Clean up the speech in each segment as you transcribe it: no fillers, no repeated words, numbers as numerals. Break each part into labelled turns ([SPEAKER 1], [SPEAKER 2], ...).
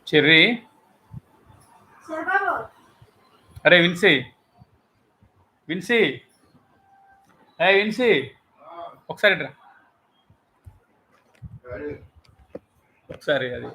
[SPEAKER 1] Cherry. అరే విన్సీ, విన్సీ, విన్సీ, ఒకసారి ఇట్రా. ఒకసారి అది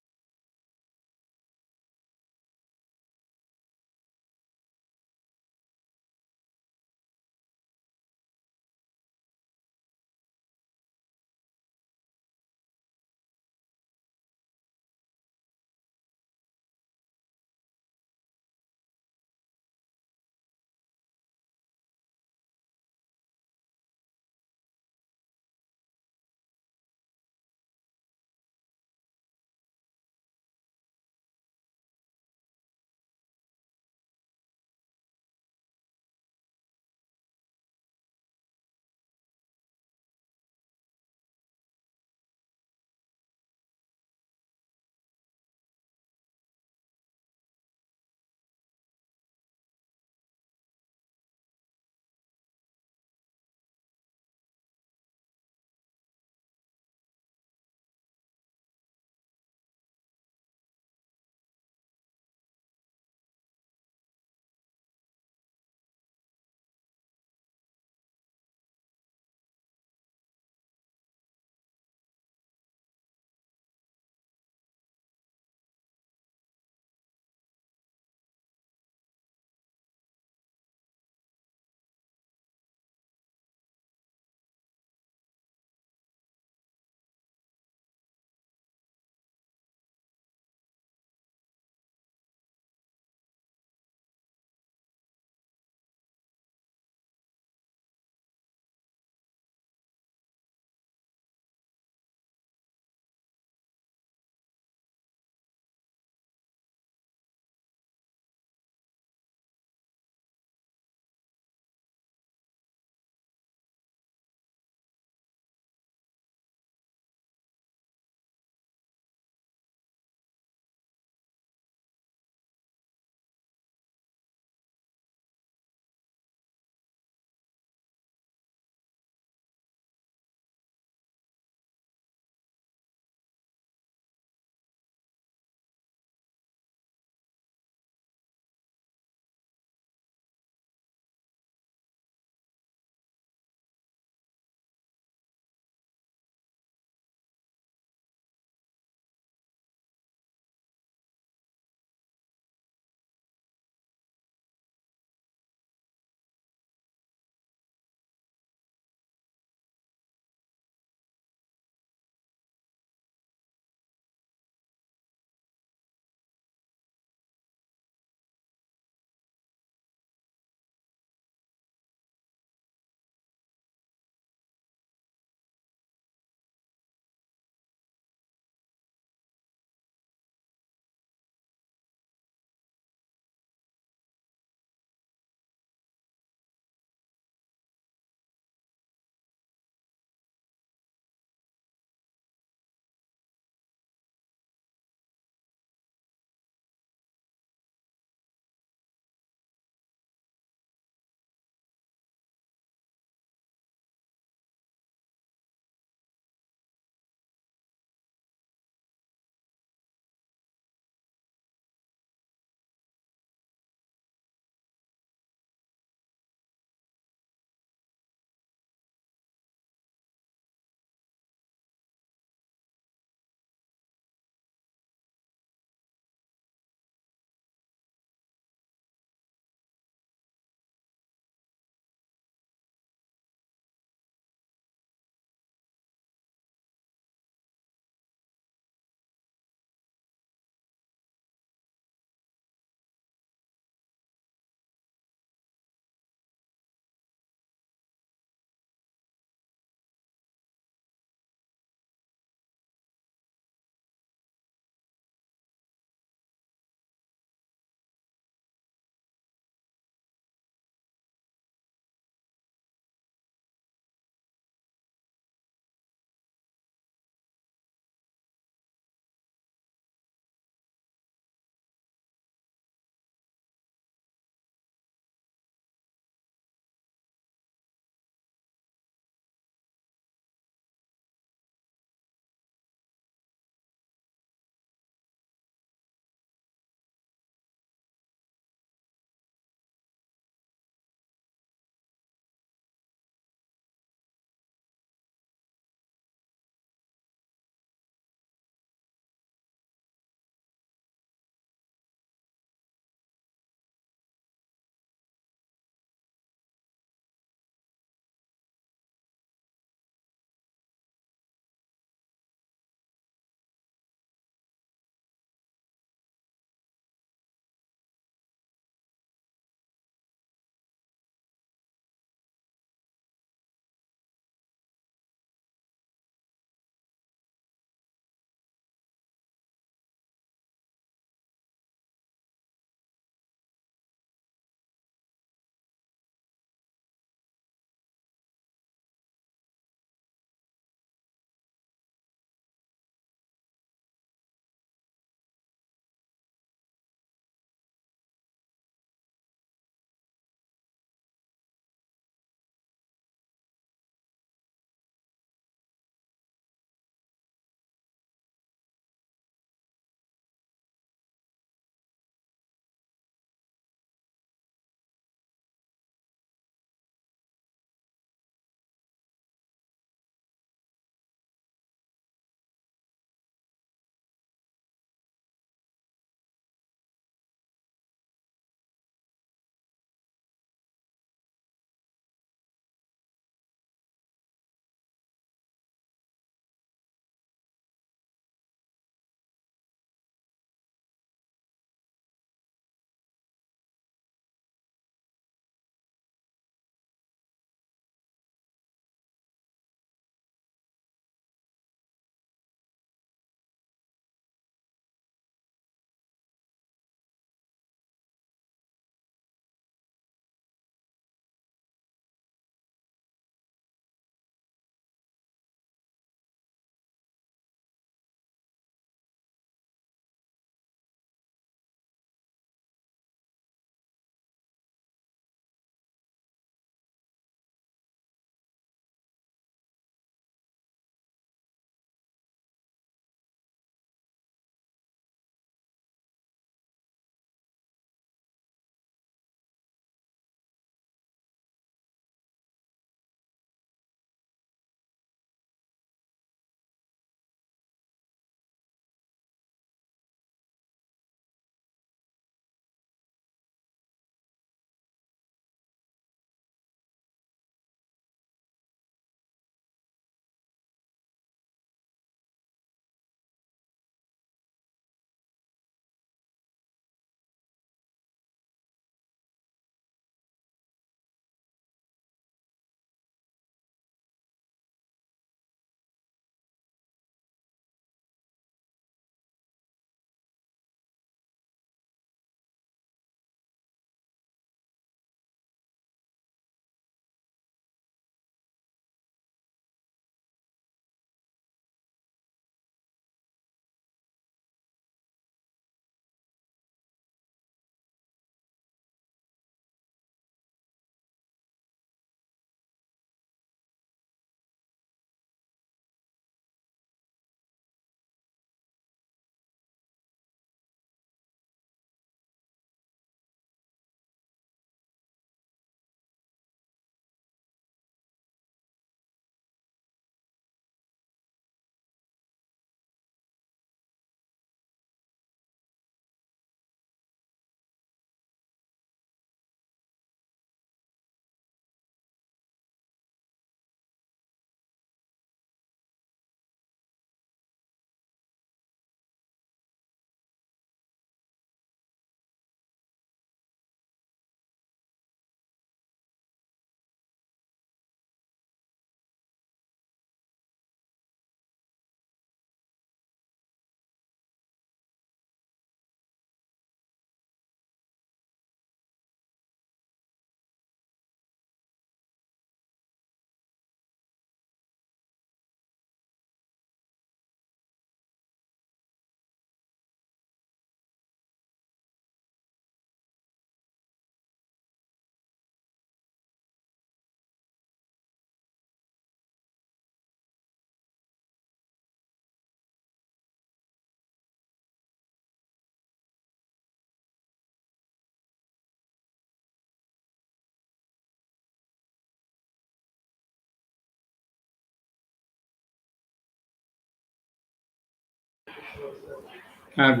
[SPEAKER 1] గుడ్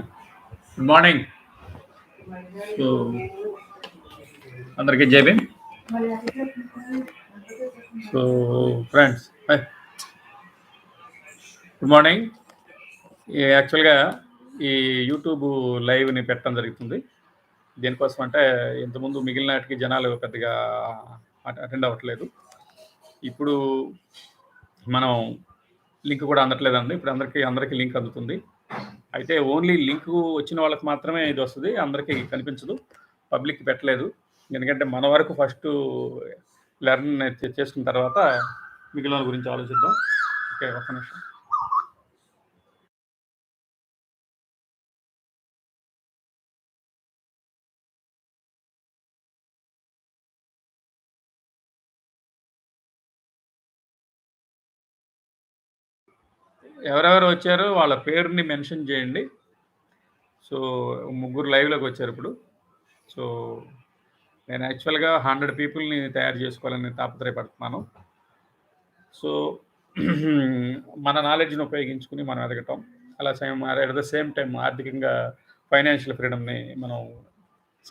[SPEAKER 1] మార్నింగ్. సో అందరికీ జై Bhim. So friends, good morning. యాక్చువల్గా ఈ యూట్యూబ్ లైవ్ని పెట్టడం జరుగుతుంది. దేనికోసం అంటే ఇంతకుముందు మిగిలిన వాటికి జనాలు పెద్దగా అటెండ్ అవ్వట్లేదు. ఇప్పుడు మనం లింక్ కూడా అందట్లేదండి. ఇప్పుడు అందరికీ లింక్ అందుతుంది. అయితే ఓన్లీ లింక్ వచ్చిన వాళ్ళకి మాత్రమే ఇది వస్తుంది, అందరికీ కనిపించదు. పబ్లిక్ పెట్టలేదు, ఎందుకంటే మన వరకు ఫస్ట్ లెర్న్ చేసుకున్న తర్వాత మిగిలిన గురించి ఆలోచిద్దాం. ఓకే, ఒక్క నిమిషం. ఎవరెవరు వచ్చారో వాళ్ళ పేరుని మెన్షన్ చేయండి. సో 3 లైవ్లోకి వచ్చారు ఇప్పుడు. సో నేను యాక్చువల్గా 100 పీపుల్ని తయారు చేసుకోవాలని తాపత్రయపడుతున్నాను. సో మన నాలెడ్జ్ని ఉపయోగించుకుని మనం ఎదగటం, అలా అట్ ద సేమ్ టైం ఆర్థికంగా ఫైనాన్షియల్ ఫ్రీడమ్ని మనం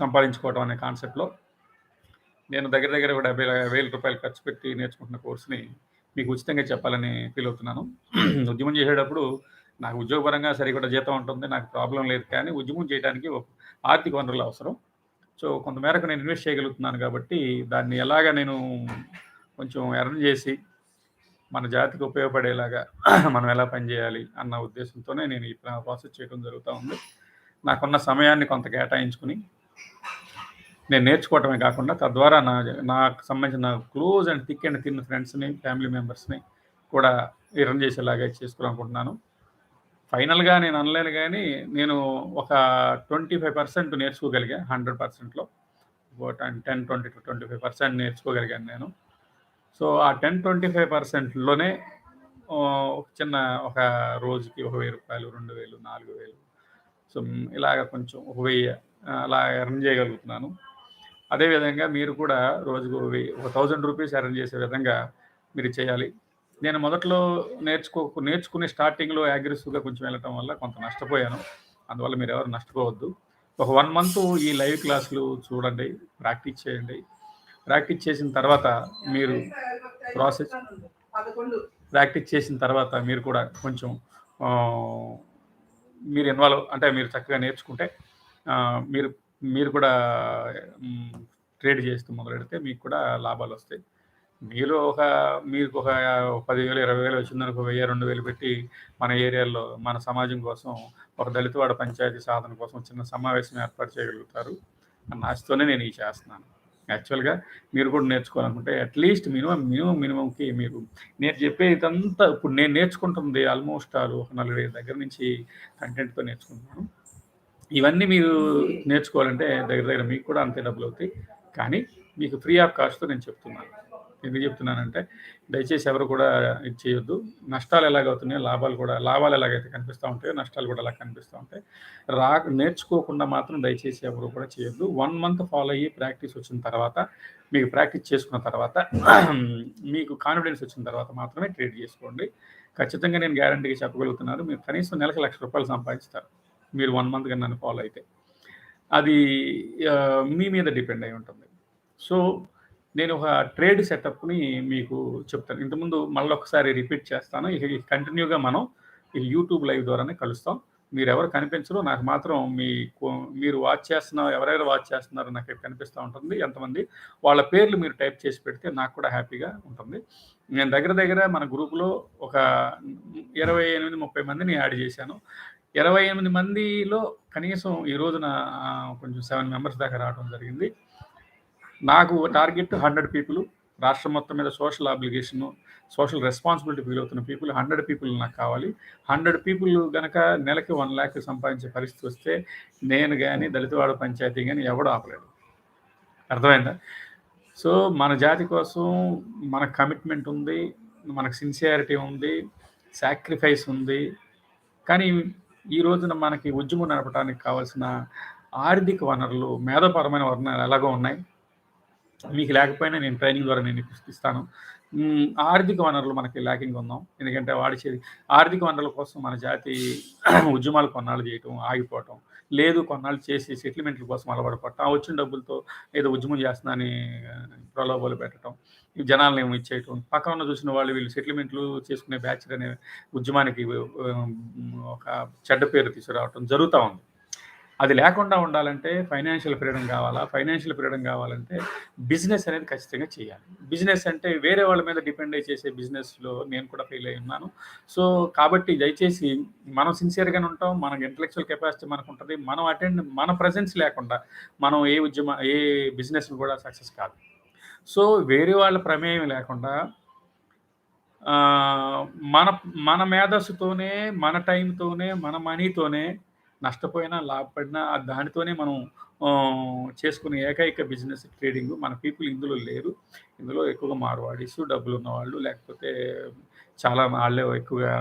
[SPEAKER 1] సంపాదించుకోవటం అనే కాన్సెప్ట్లో నేను దగ్గర కూడా 70,000 రూపాయలు ఖర్చు పెట్టి నేర్చుకుంటున్న కోర్సుని మీకు ఉచితంగా చెప్పాలని ఫీల్ అవుతున్నాను. ఉద్యమం చేసేటప్పుడు నాకు ఉద్యోగపరంగా సరిపడా జీతం ఉంటుంది, నాకు ప్రాబ్లం లేదు. కానీ ఉద్యమం చేయడానికి ఆర్థిక వనరులు అవసరం. సో కొంతమేరకు నేను ఇన్వెస్ట్ చేయగలుగుతున్నాను కాబట్టి దాన్ని ఎలాగ నేను కొంచెం ఎర్న్ చేసి మన జాతికి ఉపయోగపడేలాగా మనం ఎలా పనిచేయాలి అన్న ఉద్దేశంతోనే నేను ఈ ప్రాసెస్ చేయడం జరుగుతూ ఉంది. నాకున్న సమయాన్ని కొంత కేటాయించుకుని నేను నేర్చుకోవటమే కాకుండా తద్వారా నాకు సంబంధించిన close and thick and thin ఫ్రెండ్స్ని, ఫ్యామిలీ మెంబర్స్ని కూడా రన్ చేసేలాగా చేసుకోవాలనుకుంటున్నాను. ఫైనల్గా నేను అనలేను, కానీ నేను ఒక 25% నేర్చుకోగలిగా 100%లో. 10, 20 to 25% నేర్చుకోగలిగాను నేను. సో ఆ 10-25%లోనే ఒక రోజుకి 1,000 రూపాయలు, 2,000, 4,000, సో ఇలాగ కొంచెం 1,000 అలా ఎర్న్ చేయగలుగుతున్నాను. అదేవిధంగా మీరు కూడా రోజుకు 1,000 రూపీస్ ఎర్న్ చేసే విధంగా మీరు చేయాలి. నేను మొదట్లో నేర్చుకునే స్టార్టింగ్లో అగ్రెసివ్గా కొంచెం వెళ్ళటం వల్ల కొంత నష్టపోయాను. అందువల్ల మీరు ఎవరు నష్టపోవద్దు. ఒక 1 మంత్ ఈ లైవ్ క్లాసులు చూడండి, ప్రాక్టీస్ చేయండి. ప్రాక్టీస్ చేసిన తర్వాత మీరు మీరు కూడా కొంచెం మీరు ఇన్వాల్వ్, అంటే మీరు చక్కగా నేర్చుకుంటే మీరు కూడా ట్రేడ్ చేస్తూ మొదలెడితే మీకు కూడా లాభాలు వస్తాయి. మీకు ఒక 10,000, 20,000 వచ్చిందనుకో, 1,000, 2,000 పెట్టి మన ఏరియాలో మన సమాజం కోసం, ఒక దళితవాడ పంచాయతీ సాధన కోసం చిన్న సమావేశం ఏర్పాటు చేయగలుగుతారు అన్న ఆశతోనే నేను ఇది చేస్తున్నాను. యాక్చువల్గా మీరు కూడా నేర్చుకోవాలనుకుంటే అట్లీస్ట్ మినిమంకి మీరు నేను చెప్పేదంతా ఇప్పుడు నేను నేర్చుకుంటుంది ఆల్మోస్ట్ ఒక 4,500 దగ్గర నుంచి కంటెంట్తో నేర్చుకుంటున్నాను. ఇవన్నీ మీరు నేర్చుకోవాలంటే దగ్గర మీకు కూడా అంతే డబ్బులు అవుతాయి. కానీ మీకు ఫ్రీ ఆఫ్ కాస్ట్తో నేను చెప్తున్నాను. ఎందుకు చెప్తున్నానంటే దయచేసి ఎవరు కూడా ఇది చేయొద్దు. నష్టాలు ఎలాగవుతున్నాయో లాభాలు ఎలాగైతే కనిపిస్తూ ఉంటాయో నష్టాలు కూడా అలా కనిపిస్తూ ఉంటాయి. నేర్చుకోకుండా మాత్రం దయచేసి ఎవరు కూడా చేయొద్దు. 1 మంత్ ఫాలో అయ్యి ప్రాక్టీస్ వచ్చిన తర్వాత, మీకు ప్రాక్టీస్ చేసుకున్న తర్వాత, మీకు కాన్ఫిడెన్స్ వచ్చిన తర్వాత మాత్రమే ట్రేడ్ చేసుకోండి. ఖచ్చితంగా నేను గ్యారంటీగా చెప్పగలుగుతున్నాను, మీరు కనీసం నెలకు 1,00,000 రూపాయలు సంపాదిస్తారు మీరు 1 మంత్ కానీ నన్ను ఫాలో అయితే. అది మీ మీద డిపెండ్ అయి ఉంటుంది. సో నేను ఒక ట్రేడ్ సెటప్ని మీకు చెప్తాను. ఇంతకుముందు మళ్ళీ ఒకసారి రిపీట్ చేస్తాను. ఇక కంటిన్యూగా మనం ఈ యూట్యూబ్ లైవ్ ద్వారానే కలుస్తాం. మీరు ఎవరు కనిపించరు, నాకు మాత్రం మీరు ఎవరెవరు వాచ్ చేస్తున్నారో నాకు కనిపిస్తూ ఉంటుంది. ఎంతమంది వాళ్ళ పేర్లు మీరు టైప్ చేసి పెడితే నాకు కూడా హ్యాపీగా ఉంటుంది. నేను దగ్గర మన గ్రూప్లో ఒక 28-30 మందిని యాడ్ చేశాను. 28 మందిలో కనీసం ఈ రోజున కొంచెం 7 మెంబర్స్ దాకా రావడం జరిగింది. నాకు టార్గెట్ 100 పీపుల్. రాష్ట్రం మొత్తం మీద social obligation, social responsibility feel అవుతున్న పీపుల్ 100 పీపుల్ నాకు కావాలి. 100 పీపుల్ కనుక నెలకి 1 lakh సంపాదించే పరిస్థితి వస్తే నేను కానీ, దళితవాడ పంచాయతీ కానీ ఎవడు ఆపలేడు. అర్థమైందా? సో మన జాతి కోసం మన కమిట్మెంట్ ఉంది, మనకు సిన్సియారిటీ ఉంది, సాక్రిఫైస్ ఉంది. కానీ ఈ రోజున మనకి ఉద్యమం నడపడానికి కావాల్సిన ఆర్థిక వనరులు, మేధోపరమైన వనరులు ఎలాగో ఉన్నాయి. మీకు లేకపోయినా నేను ట్రైనింగ్ ద్వారా నేను ఇస్తాను. ఆర్థిక వనరులు మనకి ల్యాకింగ్ ఉన్నాం. ఎందుకంటే ఆర్థిక వనరుల కోసం మన జాతి ఉద్యమాలు కొన్నాళ్ళు చేయటం, ఆగిపోవటం. లేదు కొన్నాళ్ళు చేసి సెటిల్మెంట్ల కోసం అలవాటుపడటం. ఆ వచ్చిన డబ్బులతో ఏదో ఉద్యమం చేస్తున్నానని ప్రలోభాలు పెట్టటం. ఈ జనాలనేమో ఇచ్చేయటం. పక్కన చూసిన వాళ్ళు వీళ్ళు సెటిల్మెంట్లు చేసుకునే బ్యాచ్‌లనే ఉద్యమానికి ఒక చెడ్డ పేరు తీసుకురావటం జరుగుతా ఉంది. అది లేకుండా ఉండాలంటే ఫైనాన్షియల్ ఫ్రీడమ్ కావాలా? ఫైనాన్షియల్ ఫ్రీడమ్ కావాలంటే బిజినెస్ అనేది ఖచ్చితంగా చేయాలి. బిజినెస్ అంటే వేరే వాళ్ళ మీద డిపెండ్ అయ్యి చేసే బిజినెస్‌లో నేను కూడా ఫెయిల్ అయ్యి ఉన్నాను. సో, కాబట్టి దయచేసి మనం సిన్సియర్‌గానే ఉంటాం. మనకి ఇంటలెక్చువల్ కెపాసిటీ మనకుంటది. మన ప్రెజెన్స్ లేకుండా మనం ఏ బిజినెస్‌ని కూడా సక్సెస్ కాదు. సో, వేరే వాళ్ళ ప్రమేయం లేకుండా ఆహ్, మన మన మేధస్సుతోనే, మన టైమ్‌తోనే, మన మనీతోనే నష్టపోయినా, లాభపడినా దానితోనే మనం చేసుకునే ఏకైక బిజినెస్ ట్రేడింగు. మన పీపుల్ ఇందులో లేరు. ఇందులో ఎక్కువగా మార్వాడీసు, డబ్బులున్నవాళ్ళు లేకపోతే చాలా ఆళ్ళే ఎక్కువగా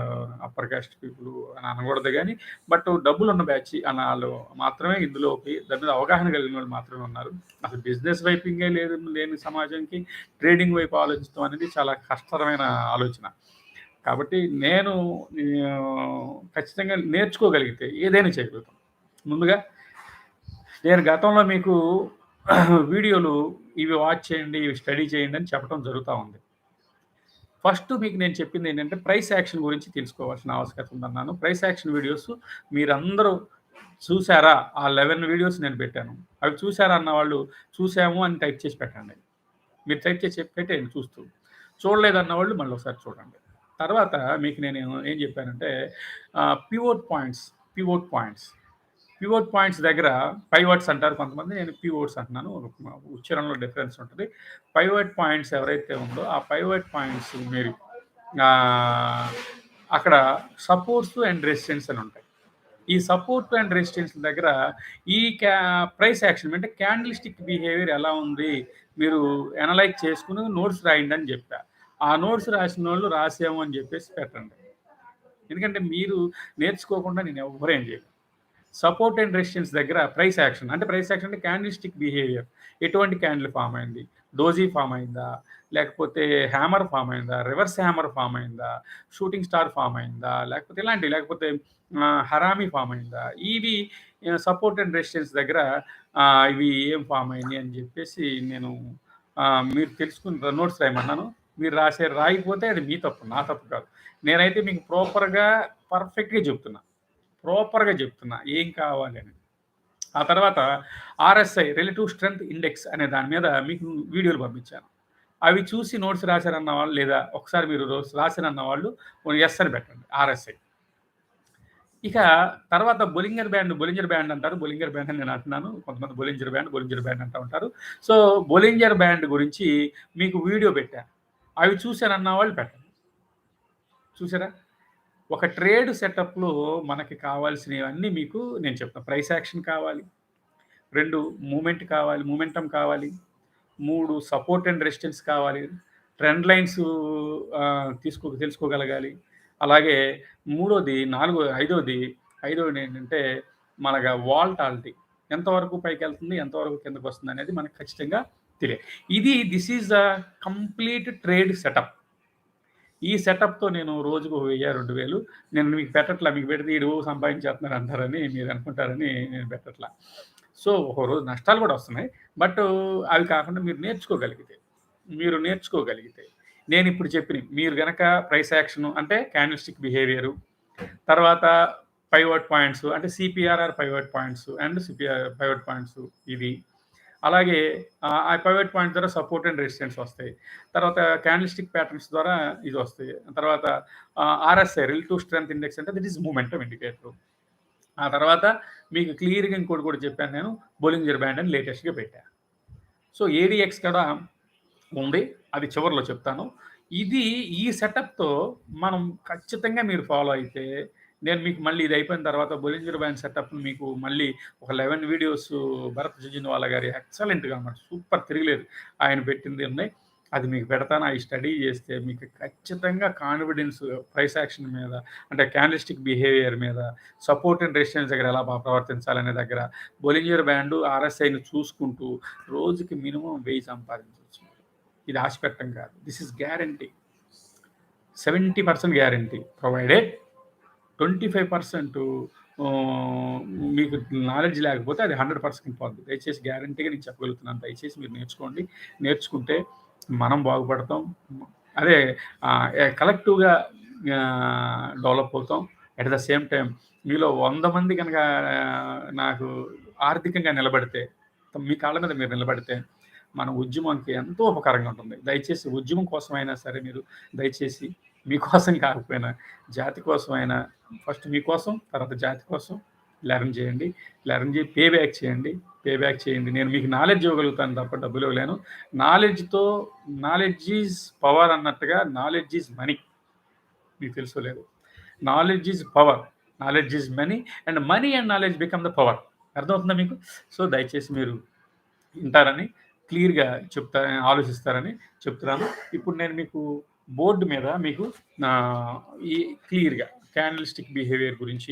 [SPEAKER 1] అప్పర్ కాస్ట్ పీపుల్ అని అనకూడదు గానీ, బట్ డబ్బులున్న బ్యాచ్ అని ఆళ్ళు మాత్రమే ఇందులోకి దాని మీద అవగాహన కలిగిన వాళ్ళు మాత్రమే ఉన్నారు. అసలు బిజినెస్ వైపింగే లేని సమాజంకి ట్రేడింగ్ వైపు ఆలోచించడం అనేది చాలా కష్టతరమైన ఆలోచన. కాబట్టి నేను ఖచ్చితంగా నేర్చుకోగలిగితే ఏదైనా చేయగలుగుతాం. ముందుగా నేను గతంలో మీకు వీడియోలు ఇవి వాచ్ చేయండి, ఇవి స్టడీ చేయండి అని చెప్పడం జరుగుతా ఉంది. ఫస్ట్ మీకు నేను చెప్పిందేంటంటే ప్రైస్ యాక్షన్ గురించి తెలుసుకోవాల్సిన ఆవశ్యకత ఉందన్నాను. ప్రైస్ యాక్షన్ వీడియోస్ మీరందరూ చూసారా? ఆ 11 వీడియోస్ నేను పెట్టాను. అవి చూసారా అన్నవాళ్ళు చూసాము అని టైప్ చేసి పెట్టండి. మీరు టైప్ చేసి పెట్టేయండి చూస్తూ. చూడలేదన్న వాళ్ళు మళ్ళీ ఒకసారి చూడండి. తర్వాత మీకు నేను ఏం చెప్పానంటే pivot points, pivot points, pivot points దగ్గర పైవట్స్ అంటారు కొంతమంది. నేను పివోట్స్ అంటున్నాను. ఉచ్చారణలో డిఫరెన్స్ ఉంటది. పైవట్ పాయింట్స్ ఎవరైతే ఉందో ఆ పైవట్ పాయింట్స్ మీరు ఆహ్, అక్కడ సపోర్ట్స్ అండ్ రెసిస్టెన్స్ అని ఉంటాయి. ఈ సపోర్ట్ అండ్ రెసిస్టెన్స్ దగ్గర ఈ ప్రైస్ యాక్షన్ అంటే క్యాండిల్ స్టిక్ బిహేవియర్ ఎలా ఉంది మీరు అనలైజ్ చేసుకుని నోట్స్ రాయండి అని చెప్పా. ఆ నోట్స్ రాసినోళ్ళు రాసాము అని చెప్పేసి పెట్టండి. ఎందుకంటే మీరు నేర్చుకోకుండా నేను ఎవ్వరేం చేయను. సపోర్ట్ అండ్ రెసిస్టెన్స్ దగ్గర ప్రైస్ యాక్షన్ అంటే ప్రైస్ యాక్షన్ అంటే క్యాండిల్ స్టిక్ బిహేవియర్. ఎటువంటి క్యాండిల్ ఫామ్ అయింది? డోజీ ఫామ్ అయిందా? లేకపోతే హ్యామర్ ఫామ్ అయిందా? రివర్స్ హ్యామర్ ఫామ్ అయిందా? షూటింగ్ స్టార్ ఫామ్ అయిందా? లేకపోతే ఇలాంటివి లేకపోతే హరామీ ఫామ్ అయిందా? ఇవి సపోర్ట్ అండ్ రెసిస్టెన్స్ దగ్గర ఇవి ఏం ఫామ్ అయినాయి అని చెప్పేసి నేను మీరు తెలుసుకుని నోట్స్ రాయమన్నాను. మీరు రాయకపోతే అది మీ తప్పు. నా తప్పు కాదు. నేనైతే మీకు పర్ఫెక్ట్‌గా చెప్తున్నా. ప్రాపర్‌గా చెప్తున్నా ఏం కావాలి అని. ఆ తర్వాత ఆర్ఎస్ఐ రిలేటివ్ స్ట్రెంగ్త్ ఇండెక్స్ అనే దాని మీద మీకు వీడియోలు పంపించాను. అవి చూసి నోట్స్ రాశారన్న వాళ్ళు లేదా ఒకసారి మీరు రాశారన్న వాళ్ళు యెస్ అని పెట్టండి ఆర్ఎస్ఐ. ఇక తర్వాత బొలింజర్ బ్యాండ్ అంటారు. బొలింజర్ బ్యాండ్ అని నేను అంటున్నాను. కొంతమంది బొలింజర్ బ్యాండ్ అంటా ఉంటారు. సో, బొలింజర్ బ్యాండ్ గురించి మీకు వీడియో పెట్టా. అవి చూసానన్న వాళ్ళు పెట్టండి. చూసారా? ఒక ట్రేడ్ సెటప్‌లో మనకి కావాల్సినవన్నీ మీకు నేను చెప్తాను. ప్రైస్ యాక్షన్ కావాలి. 2 మూమెంటమ్ కావాలి. 3 సపోర్ట్ అండ్ రెసిస్టెన్స్ కావాలి. ట్రెండ్ లైన్స్ తెలుసుకోగలగాలి. అలాగే ఐదోదేంటంటే మనగా వాలటాలిటీ ఎంతవరకు పైకెళ్తుంది, ఎంతవరకు కిందకొస్తుందనేది మనకు ఖచ్చితంగా తెలియాలి. This is the complete trade setup. ఈ సెటప్‌తో నేను రోజుకు 1000, 2000 నేను మీకు పెట్టట్లా. మీకు పెడితే ఈడు సంపాదించేస్తున్నాడు అంటారని మీరు అనుకుంటారని నేను పెట్టట్లా. సో, ఒక రోజు నష్టాలు కూడా వస్తున్నాయి. బట్ అవి కాకుండా మీరు నేర్చుకోగలిగితే నేనిప్పుడు చెప్పినయి మీరు గనక ప్రైస్ యాక్షన్ అంటే క్యాండిల్ స్టిక్ బిహేవియరు, తర్వాత పైవట్ పాయింట్స్ అంటే CPRR pivot points and pivot points ఇవి. అలాగే ఆ పైవట్ పాయింట్ ద్వారా సపోర్ట్ అండ్ రెసిస్టెన్స్ వస్తాయి. తర్వాత క్యాండిల్ స్టిక్ ప్యాటర్న్స్ ద్వారా ఇది వస్తాయి. తర్వాత ఆర్ఎస్ఐ రిలేటివ్ స్ట్రెంగ్త్ ఇండెక్స్ అంటే దిట్ ఈస్ మొమెంటమ్ ఇండికేటర్. ఆ తర్వాత మీకు క్లియర్‌గా ఇంకోటి కూడా చెప్పాను నేను బొలింజర్ బ్యాండ్ అని లేటెస్ట్‌గా పెట్టా. సో, ఏడీఎక్స్ కూడా ఉంది. అది చివరిలో చెప్తాను. ఈ సెటప్‌తో మనం ఖచ్చితంగా మీరు ఫాలో అయితే నేను మీకు మళ్ళీ ఇది అయిపోయిన తర్వాత బొలింజర్ బ్యాండ్ సెటప్ మీకు మళ్ళీ ఒక 11 వీడియోస్ భరత్ జుంజునవాలా గారి ఎక్సలెంట్‌గా అన్నమాట. సూపర్ తిరగలేదు. ఆయన పెట్టింది ఉన్నాయి. అది మీకు పెడతాను. అయి స్టడీ చేస్తే మీకు ఖచ్చితంగా కాన్ఫిడెన్స్ ప్రైస్ యాక్షన్ మీద, అంటే క్యాండిల్‌స్టిక్ బిహేవియర్ మీద, సపోర్ట్ అండ్ రెసిస్టెన్స్ దగ్గర ఎలా ప్రవర్తించాలనే దగ్గర, బొలింజర్ బ్యాండు, ఆర్ఎస్ఐని చూసుకుంటూ రోజుకి మినిమమ్ 1000 సంపాదించొచ్చు. ఇది ఆశ పెట్టడం కాదు. This is guarantee. 70% guarantee provided 25% మీకు నాలెడ్జ్ లేకపోతే అది 100% పోద్ది. దయచేసి గ్యారంటీగా నేను చెప్పగలుగుతున్నాను. దయచేసి మీరు నేర్చుకోండి. నేర్చుకుంటే మనం బాగుపడతాం. అదే కలెక్టివ్‌గా డెవలప్ అవుతాం. ఎట్ ద సేమ్ టైమ్ మీలో 100 మంది కనుక నాకు ఆర్థికంగా నిలబడితే, మీ కాళ్ళ మీద మీరు నిలబడితే, మన ఉద్యమంకి ఎంతో ఉపకారంగా ఉంటుంది. దయచేసి ఉద్యమం కోసమైనా సరే మీరు దయచేసి మీకోసం కాకపోయినా జాతి కోసమైనా ఫస్ట్ మీకోసం, తర్వాత జాతి కోసం లెర్న్ చేయండి. లెర్న్ చేసి పే బ్యాక్ చేయండి. పే బ్యాక్ చేయండి. నేను మీకు నాలెడ్జ్ ఇవ్వగలుగుతాను తప్ప డబ్బులు ఇవ్వలేను. నాలెడ్జ్ ఈజ్ పవర్ అన్నట్టుగా నాలెడ్జ్ ఈజ్ మనీ. మీకు తెలుసో లేదు. Knowledge is power. Knowledge is money and money and knowledge become the power. అర్థమవుతుందా మీకు? సో దయచేసి మీరు వింటారని, క్లియర్‌గా ఆలోచిస్తారని చెప్తున్నాను. ఇప్పుడు నేను మీకు బోర్డ్ మీద మీకు ఈ క్లియర్‌గా క్యాండిల్‌స్టిక్ బిహేవియర్ గురించి,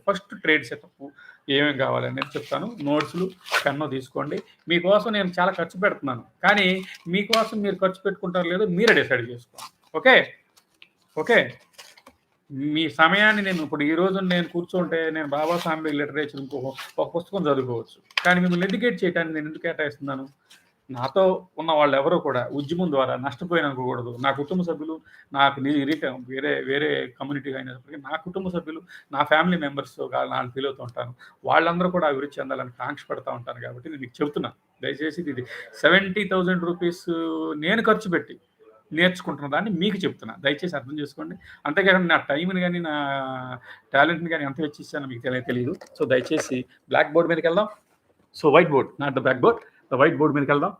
[SPEAKER 1] ఫస్ట్ ట్రేడ్ సెటప్ ఏమేమి కావాలనేది చెప్తాను. నోట్స్‌లు, పెన్ను తీసుకోండి. మీకోసం నేను చాలా ఖర్చు పెడుతున్నాను. కానీ మీకోసం మీరు ఖర్చు పెట్టుకుంటారో లేదో మీరే డిసైడ్ చేసుకోండి. ఓకే? ఓకే. మీ సమయాన్ని నేను ఇప్పుడు ఈరోజు నేను కూర్చుంటే నేను బాబాసాహెబ్ లిటరేచర్ ఒక పుస్తకం చదువుకోవచ్చు. కానీ మిమ్మల్ని ఎడ్యుకేట్ చేయడానికి నేను ఎందుకు కేటాయిస్తున్నాను? నాతో ఉన్న వాళ్ళు ఎవరు కూడా ఉద్యమం ద్వారా నష్టపోయినకూడదు. నా కుటుంబ సభ్యులు నాకు వేరే కమ్యూనిటీ అయినప్పటికీ నా కుటుంబ సభ్యులు, నా ఫ్యామిలీ మెంబర్స్‌తో నేను ఫీల్ అవుతూ ఉంటాను. వాళ్ళందరూ కూడా అభివృద్ధి చెందాలని కాంక్ష పడతా ఉంటాను కాబట్టి నేను మీకు చెబుతున్నాను. దయచేసి ఇది 70,000 రూపీస్ నేను ఖర్చు పెట్టి నేర్చుకుంటున్న దాన్ని మీకు చెప్తున్నా. దయచేసి అర్థం చేసుకోండి. అంతేకాకుండా నా టైంని గాని, నా టాలెంట్‌ని గాని ఎంత వెచ్చిచ్చానో మీకు తెలీదు. సో దయచేసి బ్లాక్ బోర్డ్ మీదకెళ్దాం. So whiteboard, not the blackboard. The whiteboard మీదకెళ్దాం.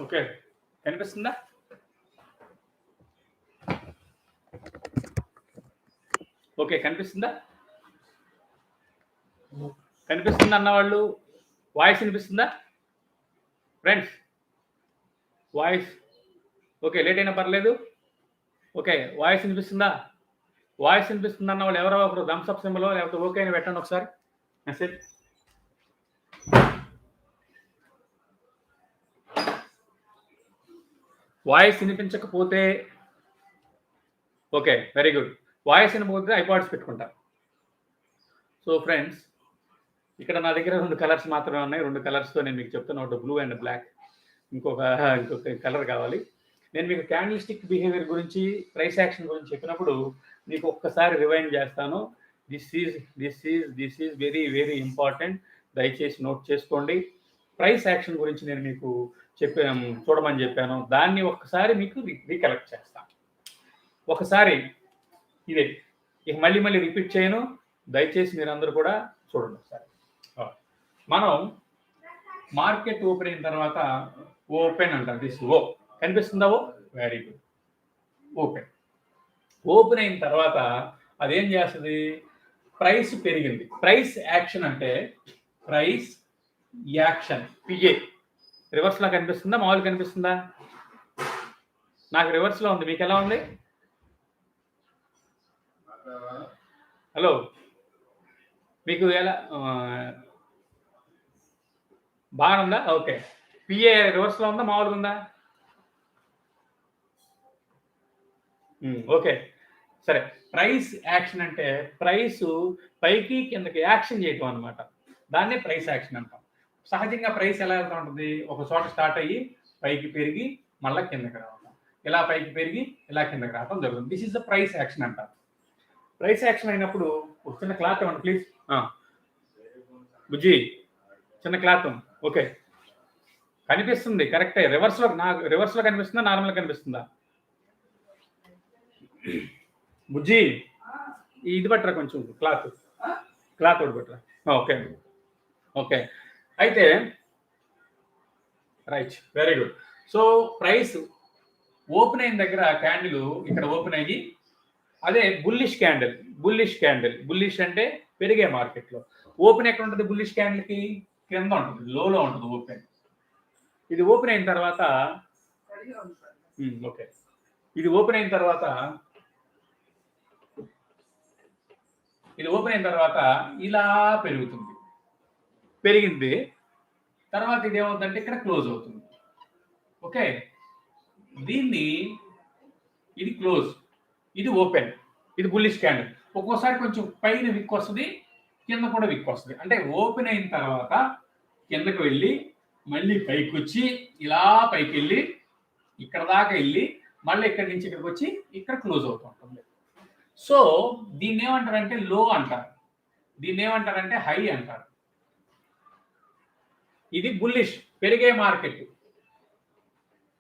[SPEAKER 1] ఓకే, కనిపిస్తుందా? ఓకే, కనిపిస్తుందా? కనిపిస్తుందా అన్నవాళ్ళు? వాయిస్ వినిపిస్తుందా ఫ్రెండ్స్? వాయిస్ ఓకే, లేట్ అయినా పర్లేదు. ఓకే, వాయిస్ వినిపిస్తుందా? వాయిస్ వినిపిస్తుంది అన్న వాళ్ళు ఎవరో ఒకరు థమ్స్ అప్ సింబల్ లేకపోతే ఓకే అని పెట్టండి ఒకసారి మెసేజ్. వాయిస్ వినిపించకపోతే ఓకే, వెరీ గుడ్. వాయిస్ వినకపోతే ఐపాడ్స్ పెట్టుకుంటా. సో ఫ్రెండ్స్, ఇక్కడ నా దగ్గర 2 కలర్స్ మాత్రమే ఉన్నాయి. 2 కలర్స్తో నేను మీకు చెప్తాను. ఒకటి బ్లూ అండ్ బ్లాక్, ఇంకొక కలర్ కావాలి. నేను మీకు క్యాండిల్‌స్టిక్ బిహేవియర్ గురించి, ప్రైస్ యాక్షన్ గురించి చెప్పినప్పుడు మీకు ఒక్కసారి రివైండ్ చేస్తాను. This is very very important. దయచేసి నోట్ చేసుకోండి. ప్రైస్ యాక్షన్ గురించి నేను మీకు చూడమని చెప్పాను. దాన్ని ఒక్కసారి మీకు రీకలెక్ట్ చేస్తాను. ఒకసారి ఇదే, ఇక మళ్ళీ రిపీట్ చేయను. దయచేసి మీరందరూ కూడా చూడండి ఒకసారి. మనం మార్కెట్ ఓపెన్ అయిన తర్వాత ఓపెన్ అంటారు. దిస్ ఓ కనిపిస్తుందా? ఓ వెరీ గుడ్. ఓపెన్ అయిన తర్వాత అదేం చేస్తుంది? ప్రైస్ పెరిగింది. ప్రైస్ యాక్షన్ అంటే ప్రైస్ యాక్షన్, పిఏ. రివర్స్ లో కనిపిస్తుందా? మామూలు కనిపిస్తుందా? నాకు రివర్స్ లో ఉంది. మీకు ఎలా ఉంది? హలో, మీకు ఎలా బాగుందా? ఓకే. పిఏ రివర్స్ లో ఉందా? మామూలుగా ఉందా? ఓకే, సరే. ప్రైస్ యాక్షన్ అంటే ప్రైస్ పైకి కిందకి యాక్షన్ చేయటం అనమాట. దాన్నే ప్రైస్ యాక్షన్ అంటాం. సహజంగా ప్రైస్ ఎలా వెళ్తూ ఉంటుంది? ఒక చోట స్టార్ట్ అయ్యి పైకి పెరిగి మళ్ళీ కిందకి రావడం, ఇలా పైకి పెరిగి ఇలా కిందకి రావడం జరుగుతుంది. This is the price action అంటారు. ప్రైస్ యాక్షన్ అయినప్పుడు ఒక చిన్న క్లాత్ ఇవ్వండి ప్లీజ్. బుజ్జి చిన్న క్లాత్. ఓకే, కనిపిస్తుంది కరెక్టే. రివర్స్లో కనిపిస్తుందా, నార్మల్గా కనిపిస్తుందా? బుజ్జి ఇది పట్టరా కొంచెం, క్లాత్ ఒకటి పట్టరా. ఓకే ఓకే, అయితే right, very good. So price open అయిన దగ్గర క్యాండిల్ ఇక్కడ ఓపెన్ అయ్యి, అదే బుల్లిష్ క్యాండిల్. బుల్లిష్ అంటే పెరిగే మార్కెట్లో. ఓపెన్ ఎక్కడ ఉంటుంది? బుల్లిష్ క్యాండిల్కి కింద ఉంటుంది, లోలో ఉంటుంది ఓపెన్. ఇది ఓపెన్ అయిన తర్వాత ఓకే, ఇది ఓపెన్ అయిన తర్వాత ఇలా పెరిగింది. తర్వాత ఇది ఏమవుతుందంటే ఇక్కడ క్లోజ్ అవుతుంది. ఓకే, ఇది క్లోజ్, ఇది ఓపెన్, ఇది బుల్లిష్ క్యాండిల్. ఒక్కోసారి కొంచెం పైన విక్ వస్తుంది, కింద కూడా విక్ వస్తుంది. అంటే ఓపెన్ అయిన తర్వాత కిందకి వెళ్ళి మళ్ళీ పైకి వచ్చి ఇలా పైకి వెళ్ళి ఇక్కడ దాకా వెళ్ళి మళ్ళీ ఇక్కడి నుంచి ఇక్కడికి వచ్చి ఇక్కడ క్లోజ్ అవుతూ ఉంటుంది. సో దీన్ని ఏమంటారంటే లో అంటారు, దీన్ని ఏమంటారంటే హై అంటారు. ఇది బుల్లిష్ పెరిగే మార్కెట్,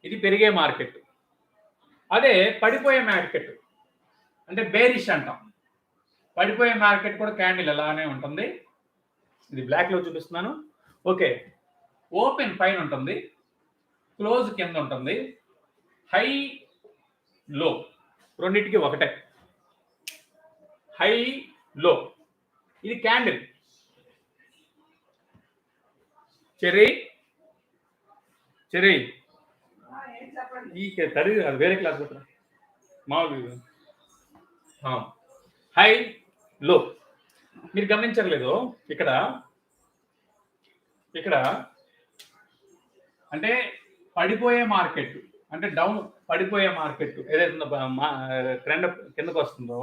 [SPEAKER 1] ఇది పెరిగే మార్కెట్. అదే పడిపోయే మార్కెట్ అంటే బేరిష్ అంటాం. పడిపోయే మార్కెట్ కూడా క్యాండిల్ అలానే ఉంటుంది. ఇది బ్లాక్లో చూపిస్తున్నాను. ఓకే, ఓపెన్ పైన ఉంటుంది, క్లోజ్ కింద ఉంటుంది, హై లో రెండింటికి ఒకటే, హై లో. ఇది క్యాండిల్. చెర్రీ ఈ తరి అది వేరే క్లాస్ మామూలు. హై లో మీరు గమనించట్లేదు ఇక్కడ అంటే పడిపోయే మార్కెట్, అంటే డౌన్ పడిపోయే మార్కెట్ ఏదైతే ట్రెండ్ కిందకు వస్తుందో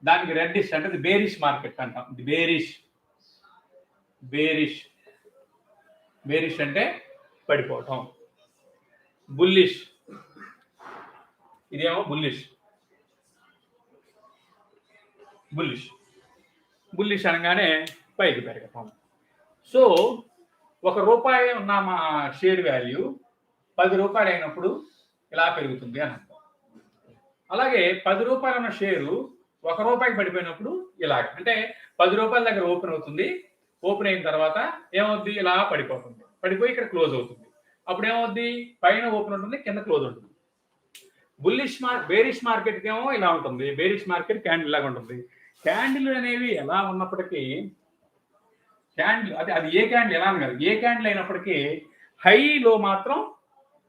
[SPEAKER 1] దానికి రెడ్డిష్ అంటే ఇది బేరిష్ మార్కెట్ అంటాం. ఇది బేరిష్ అంటే పడిపోవటం. బుల్లిష్, ఇదేమో బుల్లిష్ అనగానే పైకి పెరగటం. సో ₹1 ఉన్న మా షేర్ వాల్యూ ₹10 అయినప్పుడు ఇలా పెరుగుతుంది అని అర్థం. అలాగే ₹10 ఉన్న షేరు ₹1 పడిపోయినప్పుడు ఇలాగ, అంటే ₹10 దగ్గర ఓపెన్ అవుతుంది. ఓపెన్ అయిన తర్వాత ఏమవుద్ది? ఇలా పడిపోయి ఇక్కడ క్లోజ్ అవుతుంది. అప్పుడు ఏమవుద్ది? పైన ఓపెన్ ఉంటుంది, కింద క్లోజ్ ఉంటుంది. బేరిష్ మార్కెట్కి ఏమో ఇలా ఉంటుంది. బేరిష్ మార్కెట్ క్యాండిల్ లాగా ఉంటుంది. క్యాండిల్ అనేవి ఎలా ఉన్నప్పటికీ క్యాండిల్ అది ఏ క్యాండిల్ ఎలా అని కాదు, ఏ క్యాండిల్ అయినప్పటికీ హై లో మాత్రం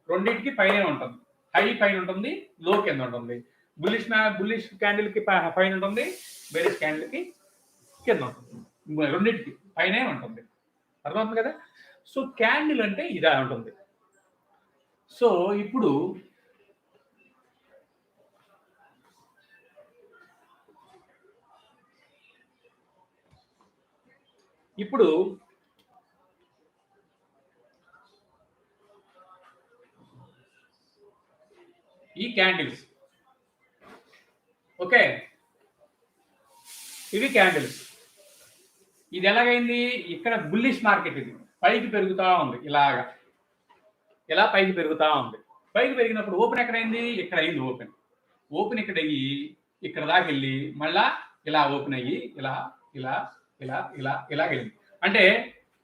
[SPEAKER 1] రెండింటికి పైన ఉంటుంది. హై పైన ఉంటుంది, లో కింద ఉంటుంది. బుల్లిష్ క్యాండిల్కి పైన ఉంటుంది, బేరిష్ క్యాండిల్కి కింద ఉంటుంది. రెండింటికి పైనే ఉంటుంది. అర్థమవుతుంది కదా? సో క్యాండిల్ అంటే ఇదా ఉంటుంది. సో ఇప్పుడు ఈ క్యాండిల్స్, ఓకే, ఇవి క్యాండిల్స్. ఇది ఎలాగైంది? ఇక్కడ బుల్లిష్ మార్కెట్, ఇది పైకి పెరుగుతూ ఉంది, ఇలా పైకి పెరుగుతూ ఉంది. పైకి పెరిగినప్పుడు ఓపెన్ ఎక్కడైంది? ఇక్కడ అయింది ఓపెన్ ఇక్కడ అయ్యి ఇక్కడ దాకా వెళ్ళి మళ్ళా ఇలా ఓపెన్ అయ్యి ఇలా వెళ్ళింది. అంటే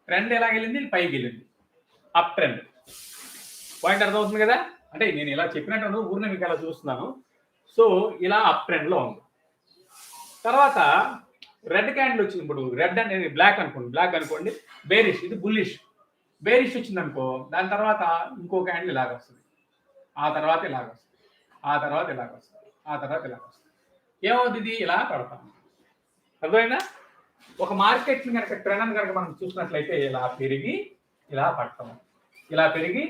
[SPEAKER 1] ట్రెండ్ ఎలా వెళ్ళింది? పైకి వెళ్ళింది, అప్ ట్రెండ్. పాయింట్ అర్థమవుతుంది కదా? అంటే నేను ఇలా చెప్పినట్టు ఊరిని మీకు అలా చూస్తున్నాను. సో ఇలా అప్ ట్రెండ్లో ఉంది. తర్వాత రెడ్ క్యాండిల్ వచ్చింది. ఇప్పుడు రెడ్ అనేది బ్లాక్ అనుకోండి, బేరిష్. ఇది బేరిష్ వచ్చింది అనుకో, దాని తర్వాత ఇంకో క్యాండిల్ ఇలాగ వస్తుంది, ఆ తర్వాత ఇలాగ వస్తుంది, ఆ తర్వాత ఇలాగ వస్తుంది. ఏమవుతుంది? ఇది ఇలా పడతాం. అర్థమైనా? ఒక మార్కెట్ని కనుక ట్రెండ్ కనుక మనం చూసినట్లయితే ఇలా పెరిగి ఇలా పడతాం, ఇలా పెరిగి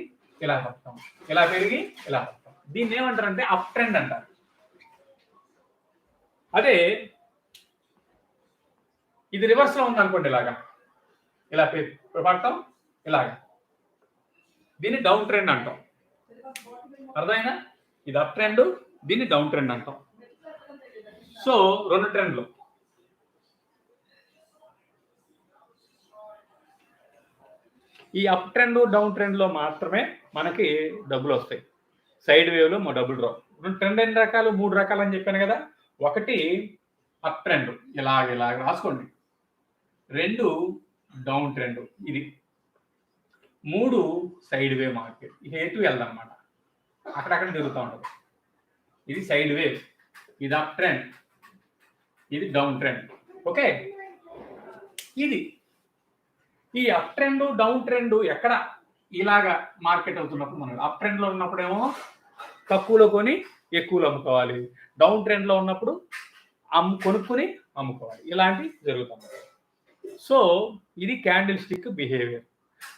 [SPEAKER 1] ఇలా పడతాం, ఇలా పెరిగి ఇలా పడతాం. దీన్ని ఏమంటారంటే అప్ ట్రెండ్ అంటారు. అదే ఇది రివర్స్ లో ఉంది అనుకోండి, ఇలా పడతాం, దీన్ని డౌన్ ట్రెండ్ అంటాం. అర్థమైనా? ఇది అప్ ట్రెండ్, దీన్ని డౌన్ ట్రెండ్ అంటాం. సో రెండు ట్రెండ్లు, ఈ అప్ ట్రెండ్ డౌన్ ట్రెండ్లో మాత్రమే మనకి డబ్బులు వస్తాయి. సైడ్ వేవ్లో మా డబ్బులు రావు. ట్రెండ్ ఎన్ని రకాలు? 3 రకాలు అని చెప్పాను కదా. ఒకటి అప్ ట్రెండ్, ఇలాగ రాసుకోండి. 2 డౌన్ ట్రెండ్, ఇది 3 సైడ్ వేవ్ మార్కెట్. ఇది ఎటు వెళ్దన్నమాట, అక్కడక్కడ తిరుగుతూ ఉంటుంది. ఇది సైడ్ వేవ్, ఇది అప్ ట్రెండ్, ఇది డౌన్ ట్రెండ్. ఓకే, ఇది ఈ అప్ ట్రెండ్ డౌన్ ట్రెండ్ ఎక్కడ ఇలాగా మార్కెట్ అవుతున్నప్పుడు మనం అప్ ట్రెండ్లో ఉన్నప్పుడేమో తక్కువలో కొని ఎక్కువలో అమ్ముకోవాలి, డౌన్ ట్రెండ్లో ఉన్నప్పుడు కొనుక్కుని అమ్ముకోవాలి. ఇలాంటివి జరుగుతుంది. సో ఇది క్యాండిల్ స్టిక్ బిహేవియర్.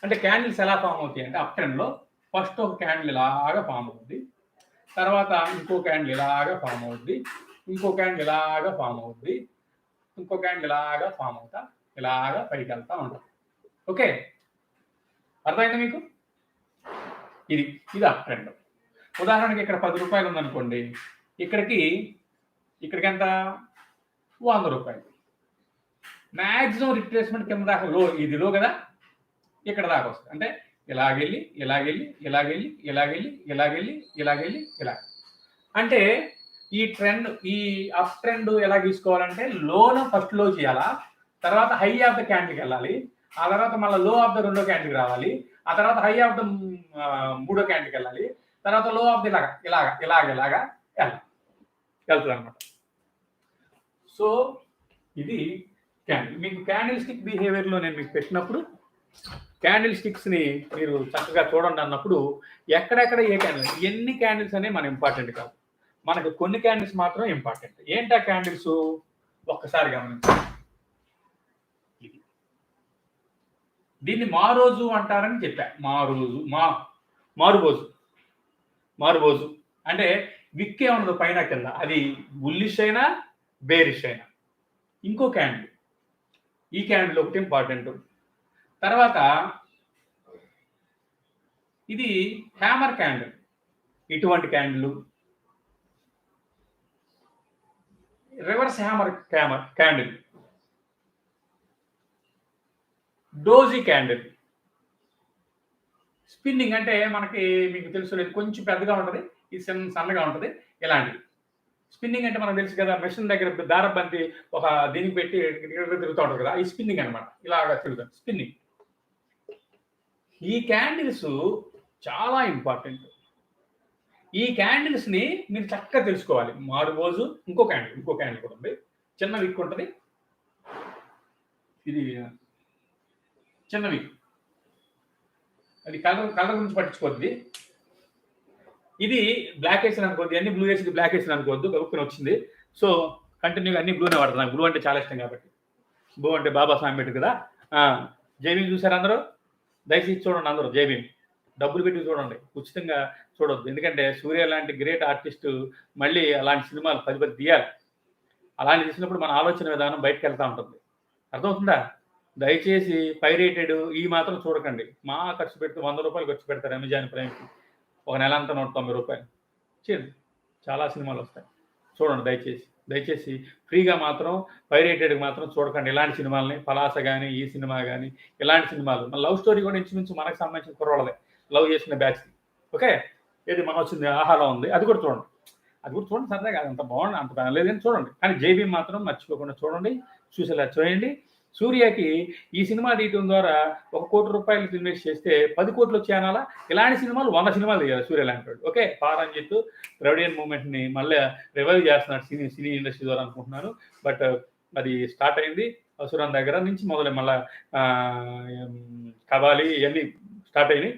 [SPEAKER 1] అంటే క్యాండిల్స్ ఎలా ఫామ్ అవుతాయి అంటే, అప్ ట్రెండ్లో ఫస్ట్ ఒక క్యాండిల్ ఇలాగా ఫామ్ అవుద్ది, తర్వాత ఇంకో క్యాండిల్ ఇలాగా ఫామ్ అవుద్ది, ఇంకో క్యాండిల్ ఇలాగా ఫామ్ అవుద్ది, ఇంకో క్యాండిల్ ఇలాగా ఫామ్ అవుతా ఇలాగా పైకి వెళ్తా ఉంటుంది. ఓకే, అర్థమైందా మీకు? ఇది అప్ ట్రెండ్. ఉదాహరణకి ఇక్కడ 10 రూపాయలు ఉందనుకోండి, ఇక్కడికి ఎంత 100 రూపాయలు. మ్యాక్సిమం రిట్రేస్మెంట్ కింద దాకా లో, ఇది లో కదా, ఇక్కడ దాకా వస్తుంది. అంటే ఇలాగెళ్ళి ఇలా. అంటే ఈ ట్రెండ్, ఈ అప్ ట్రెండ్ ఎలా తీసుకోవాలంటే, లోన ఫస్ట్ లో చేయాలా, తర్వాత హై ఆఫ్ ద క్యాండిల్కి వెళ్ళాలి, ఆ తర్వాత మళ్ళీ లో ఆఫ్ ద రెండో క్యాండిల్కి రావాలి, ఆ తర్వాత హై ఆఫ్ ద మూడో క్యాండిల్కి వెళ్ళాలి, తర్వాత లో ఆఫ్ ది ఇలాగా వెళ్తుంది అనమాట. సో ఇది క్యాండిల్. మీకు క్యాండిల్ స్టిక్ బిహేవియర్లో నేను మీకు పెట్టినప్పుడు, క్యాండిల్ స్టిక్స్ని మీరు చక్కగా చూడండి అన్నప్పుడు, ఎక్కడెక్కడ ఏ క్యాండిల్, ఎన్ని క్యాండిల్స్ అనేవి మన ఇంపార్టెంట్ కాదు, మనకు కొన్ని క్యాండిల్స్ మాత్రం ఇంపార్టెంట్. ఏంటా క్యాండిల్స్ ఒక్కసారి గమనించండి. దీన్ని మారోజు అంటారని చెప్పా. మారుబోజు అంటే విక్కే ఉండదు పైన కింద, అది బుల్లిష్ అయినా బేరిష్ అయినా. ఇంకో క్యాండిల్, ఈ క్యాండిల్ ఒకటి ఇంపార్టెంట్. తర్వాత ఇది హ్యామర్ క్యాండిల్, ఇటువంటి candle. Reverse hammer candle, doji candle. Spinning అంటే మనకి మీకు తెలుసు, కొంచెం పెద్దగా ఉంటుంది, ఇది సన్నగా ఉంటుంది, ఇలాంటివి. స్పిన్నింగ్ అంటే మనకు తెలుసు కదా, మెషిన్ దగ్గర దారబంతి ఒక దీనికి పెట్టి తిరుగుతూ ఉంటుంది కదా, ఈ స్పిన్నింగ్ అనమాట. ఇలాగా తిరుగుతుంది స్పిన్నింగ్. ఈ క్యాండిల్స్ చాలా ఇంపార్టెంట్. ఈ క్యాండిల్స్ని మీరు చక్కగా తెలుసుకోవాలి. మారుబోజు, ఇంకో క్యాండిల్ కూడా ఉంది, చిన్న విక్ ఉంటుంది, ఇది చిన్న విక్, అది కలర్ గురించి పట్టించుకోవద్ది. ఇది బ్లాక్ వేసిన అనుకోవద్దు, అన్ని బ్లూ వేసి బ్లాక్ వేసిన అనుకోవద్దు, గబుక్కుని వచ్చింది. సో కంటిన్యూగా అన్ని బ్లూనే వాడతాను, నాకు బ్లూ అంటే చాలా ఇష్టం కాబట్టి. బ్లూ అంటే బాబాసాహెబ్ అంబేద్కర్ కదా. జైభీం చూసారు అందరూ? దయచేసి చూడండి అందరూ, జైభీం డబ్బులు పెట్టి చూడండి, ఉచితంగా చూడొద్దు. ఎందుకంటే సూర్య లాంటి గ్రేట్ ఆర్టిస్టు మళ్ళీ అలాంటి సినిమాలు 10 తీయాలి. అలాంటి తీసినప్పుడు మన ఆలోచన విధానం బయటకు వెళ్తూ ఉంటుంది. అర్థమవుతుందా? దయచేసి పైరేటెడ్ ఈ మాత్రం చూడకండి. మా ఖర్చు పెడితే 100 రూపాయలు ఖర్చు పెడతారు అమెజాన్ ప్రైమ్కి, ఒక నెల అంతా 190 రూపాయలు. చేయండి, చాలా సినిమాలు వస్తాయి, చూడండి. దయచేసి ఫ్రీగా మాత్రం పైరేటెడ్కి మాత్రం చూడకండి ఇలాంటి సినిమాలని. పలాస కానీ, ఈ సినిమా కానీ, ఇలాంటి సినిమాలు. మన లవ్ స్టోరీ కూడా ఇంచుమించు మనకు సంబంధించిన కుర్రోళ్ళదే, లవ్ చేసిన బ్యాచ్. ఓకే, ఏది మనం వచ్చింది ఆహాలో ఉంది, అది కూడా చూడండి. సరదాగా, అంత బాగుంది, అంత లేదని చూడండి. కానీ జైభీం మాత్రం మర్చిపోకుండా చూడండి, చూసేలా చేయండి. సూర్యకి ఈ సినిమా తీయటం ద్వారా 1 కోటి రూపాయలు ఇన్వెస్ట్ చేస్తే 10 కోట్లు వచ్చే అనాలా? ఇలాంటి సినిమాలు 100 సినిమాలు తీయాలి సూర్య లాంటి వాడు. ఓకే, పారంజిత్ ద్రవిడియన్ మూవ్మెంట్ని మళ్ళీ రివైవ్ చేస్తున్నాడు సినీ ఇండస్ట్రీ ద్వారా అనుకుంటున్నాను. బట్ అది స్టార్ట్ అయింది అసురన్ దగ్గర నుంచి మొదలు, మళ్ళీ కబాలి ఇవన్నీ స్టార్ట్ అయినాయి.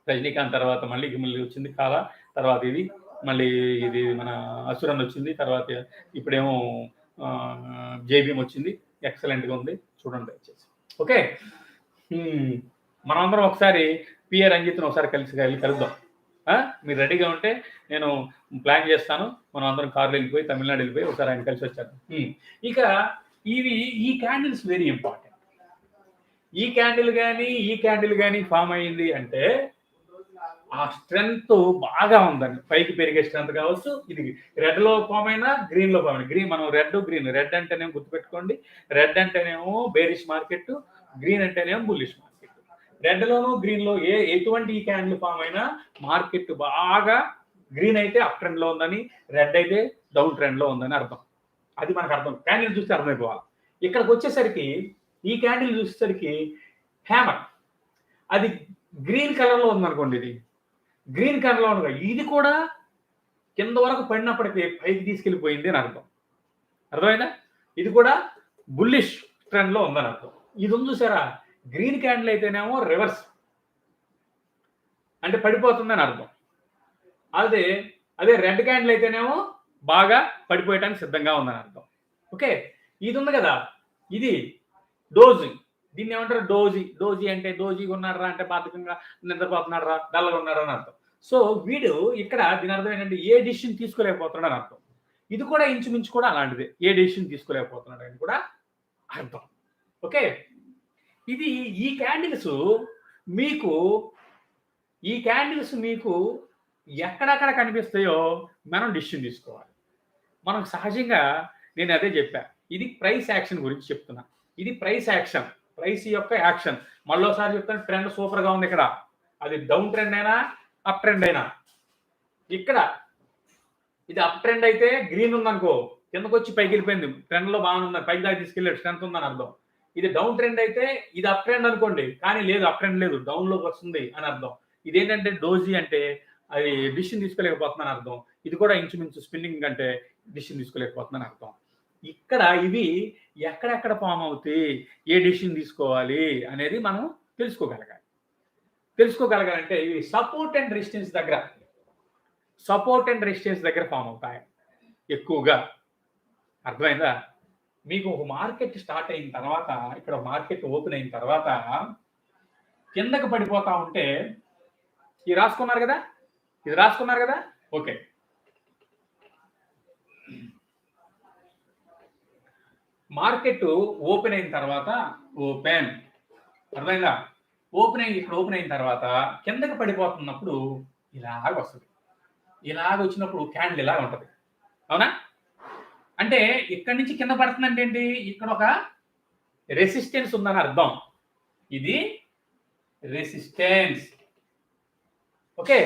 [SPEAKER 1] రజనీకాంత్ తర్వాత మళ్ళీ వచ్చింది కాలా, తర్వాత ఇది మళ్ళీ ఇది మన అసురన్ వచ్చింది, తర్వాత ఇప్పుడేమో జైభీం వచ్చింది. ఎక్సలెంట్గా ఉంది, చూడండి దయచేసి. ఓకే, మనమందరం ఒకసారి పిఏ రంజిత్ను ఒకసారి కలుద్దాం. మీరు రెడీగా ఉంటే నేను ప్లాన్ చేస్తాను, మనం అందరం కార్లో వెళ్ళిపోయి తమిళనాడు వెళ్ళిపోయి ఒకసారి ఆయన కలిసి వచ్చాను. ఇక ఈ క్యాండిల్స్ వెరీ ఇంపార్టెంట్. ఈ క్యాండిల్ కానీ ఫామ్ అయ్యింది అంటే ఆ స్ట్రెంగ్త్ బాగా ఉందండి, పైకి పెరిగే స్ట్రెంగ్త్ కావచ్చు. ఇది రెడ్లో ఫామ్ అయినా గ్రీన్లో ఫామ్ అయినా, గ్రీన్ మనం గ్రీన్, రెడ్ అంటేనేమో గుర్తుపెట్టుకోండి, రెడ్ అంటేనేమో బేరిష్ మార్కెట్, గ్రీన్ అంటేనేమో బుల్లిష్ మార్కెట్. రెడ్లోను గ్రీన్లో ఎటువంటి ఈ క్యాండిల్ ఫామ్ అయినా మార్కెట్ బాగా గ్రీన్ అయితే అప్ ట్రెండ్లో ఉందని, రెడ్ అయితే డౌన్ ట్రెండ్లో ఉందని అర్థం. అది మనకు అర్థం, క్యాండిల్ చూస్తే అర్థమైపోవాలి. ఇక్కడికి వచ్చేసరికి ఈ క్యాండిల్ చూసేసరికి హ్యామర్ అది గ్రీన్ కలర్లో ఉందనుకోండి, ఇది గ్రీన్ కలర్లో ఉంది, ఇది కూడా కింద వరకు పడినప్పటికీ పైకి తీసుకెళ్ళిపోయింది అని అర్థం. అర్థమైందా? ఇది కూడా బుల్లిష్ ట్రెండ్లో ఉందని అర్థం. ఇది ఉంది చూసారా, గ్రీన్ క్యాండిల్ అయితేనేమో రివర్స్ అంటే పడిపోతుందని అర్థం. అదే రెడ్ క్యాండిల్ అయితేనేమో బాగా పడిపోయటానికి సిద్ధంగా ఉందని అర్థం. ఓకే, ఇది ఉంది కదా, ఇది డోజీ. దీన్ని ఏమంటారు? డోజీ అంటే డోజీగా ఉన్నారా అంటే బాధకంగా నిద్రపోతున్నారా, డల్గా ఉన్నారా అని అర్థం. సో వీడు ఇక్కడ దీని అర్థం ఏంటంటే ఏ డిసిషన్ తీసుకోలేకపోతున్నాడు అని అర్థం. ఇది కూడా ఇంచుమించు కూడా అలాంటిదే, ఏ డిసిషన్ తీసుకోలేకపోతున్నాడు అని కూడా అర్థం. ఓకే, ఇది ఈ క్యాండిల్స్ మీకు ఎక్కడెక్కడ కనిపిస్తాయో మనం డిసిషన్ తీసుకోవాలి. మనం సహజంగా నేను అదే చెప్పా, ఇది ప్రైస్ యాక్షన్ గురించి చెప్తున్నా. ఇది ప్రైస్ యాక్షన్, ప్రైస్ యొక్క యాక్షన్. మళ్ళోసారి చెప్తాను, ట్రెండ్ సూపర్గా ఉంది ఇక్కడ. అది డౌన్ ట్రెండ్ అయినా అప్ ట్రెండ్ అయినా, ఇక్కడ ఇది అప్ ట్రెండ్ అయితే గ్రీన్ ఉందనుకో, కిందకు వచ్చి పైకి వెళ్ళిపోయింది, ట్రెండ్లో బాగుంది, పైకి దాకా తీసుకెళ్ళాడు, స్ట్రెంత్ ఉందని అర్థం. ఇది డౌన్ ట్రెండ్ అయితే ఇది అప్ ట్రెండ్ అనుకోండి, కానీ లేదు అప్ ట్రెండ్ లేదు, డౌన్లోకి వస్తుంది అని అర్థం. ఇదేంటంటే డోజీ అంటే అది డిసిషన్ తీసుకోలేకపోతుందని అర్థం. ఇది కూడా ఇంచుమించు స్పిన్నింగ్ అంటే డిసిషన్ తీసుకోలేకపోతుందని అర్థం. ఇక్కడ ఇవి ఎక్కడెక్కడ ఫామ్ అవుతాయి, ఏ డిసిషన్ తీసుకోవాలి అనేది మనం తెలుసుకోగలగాలంటే ఇవి సపోర్ట్ అండ్ రెసిస్టెన్స్ దగ్గర ఫామ్ అవుతాయి ఎక్కువగా. అర్థమైందా? మీకు ఒక మార్కెట్ స్టార్ట్ అయిన తర్వాత, ఇక్కడ మార్కెట్ ఓపెన్ అయిన తర్వాత కిందకి పడిపోతా ఉంటే, ఇది రాసుకున్నారు కదా, ఓకే. మార్కెట్ ఓపెన్ అయిన తర్వాత, అర్థమైందా? ఇక్కడ ఓపెన్ అయిన తర్వాత కిందకి పడిపోతున్నప్పుడు ఇలాగ వస్తుంది. ఇలాగ వచ్చినప్పుడు క్యాండిల్ ఇలాగ ఉంటుంది, అవునా? అంటే ఇక్కడి నుంచి కింద పడుతుందంటే ఏంటి? ఇక్కడ ఒక రెసిస్టెన్స్ ఉందని అర్థం. ఇది రెసిస్టెన్స్. ఓకే,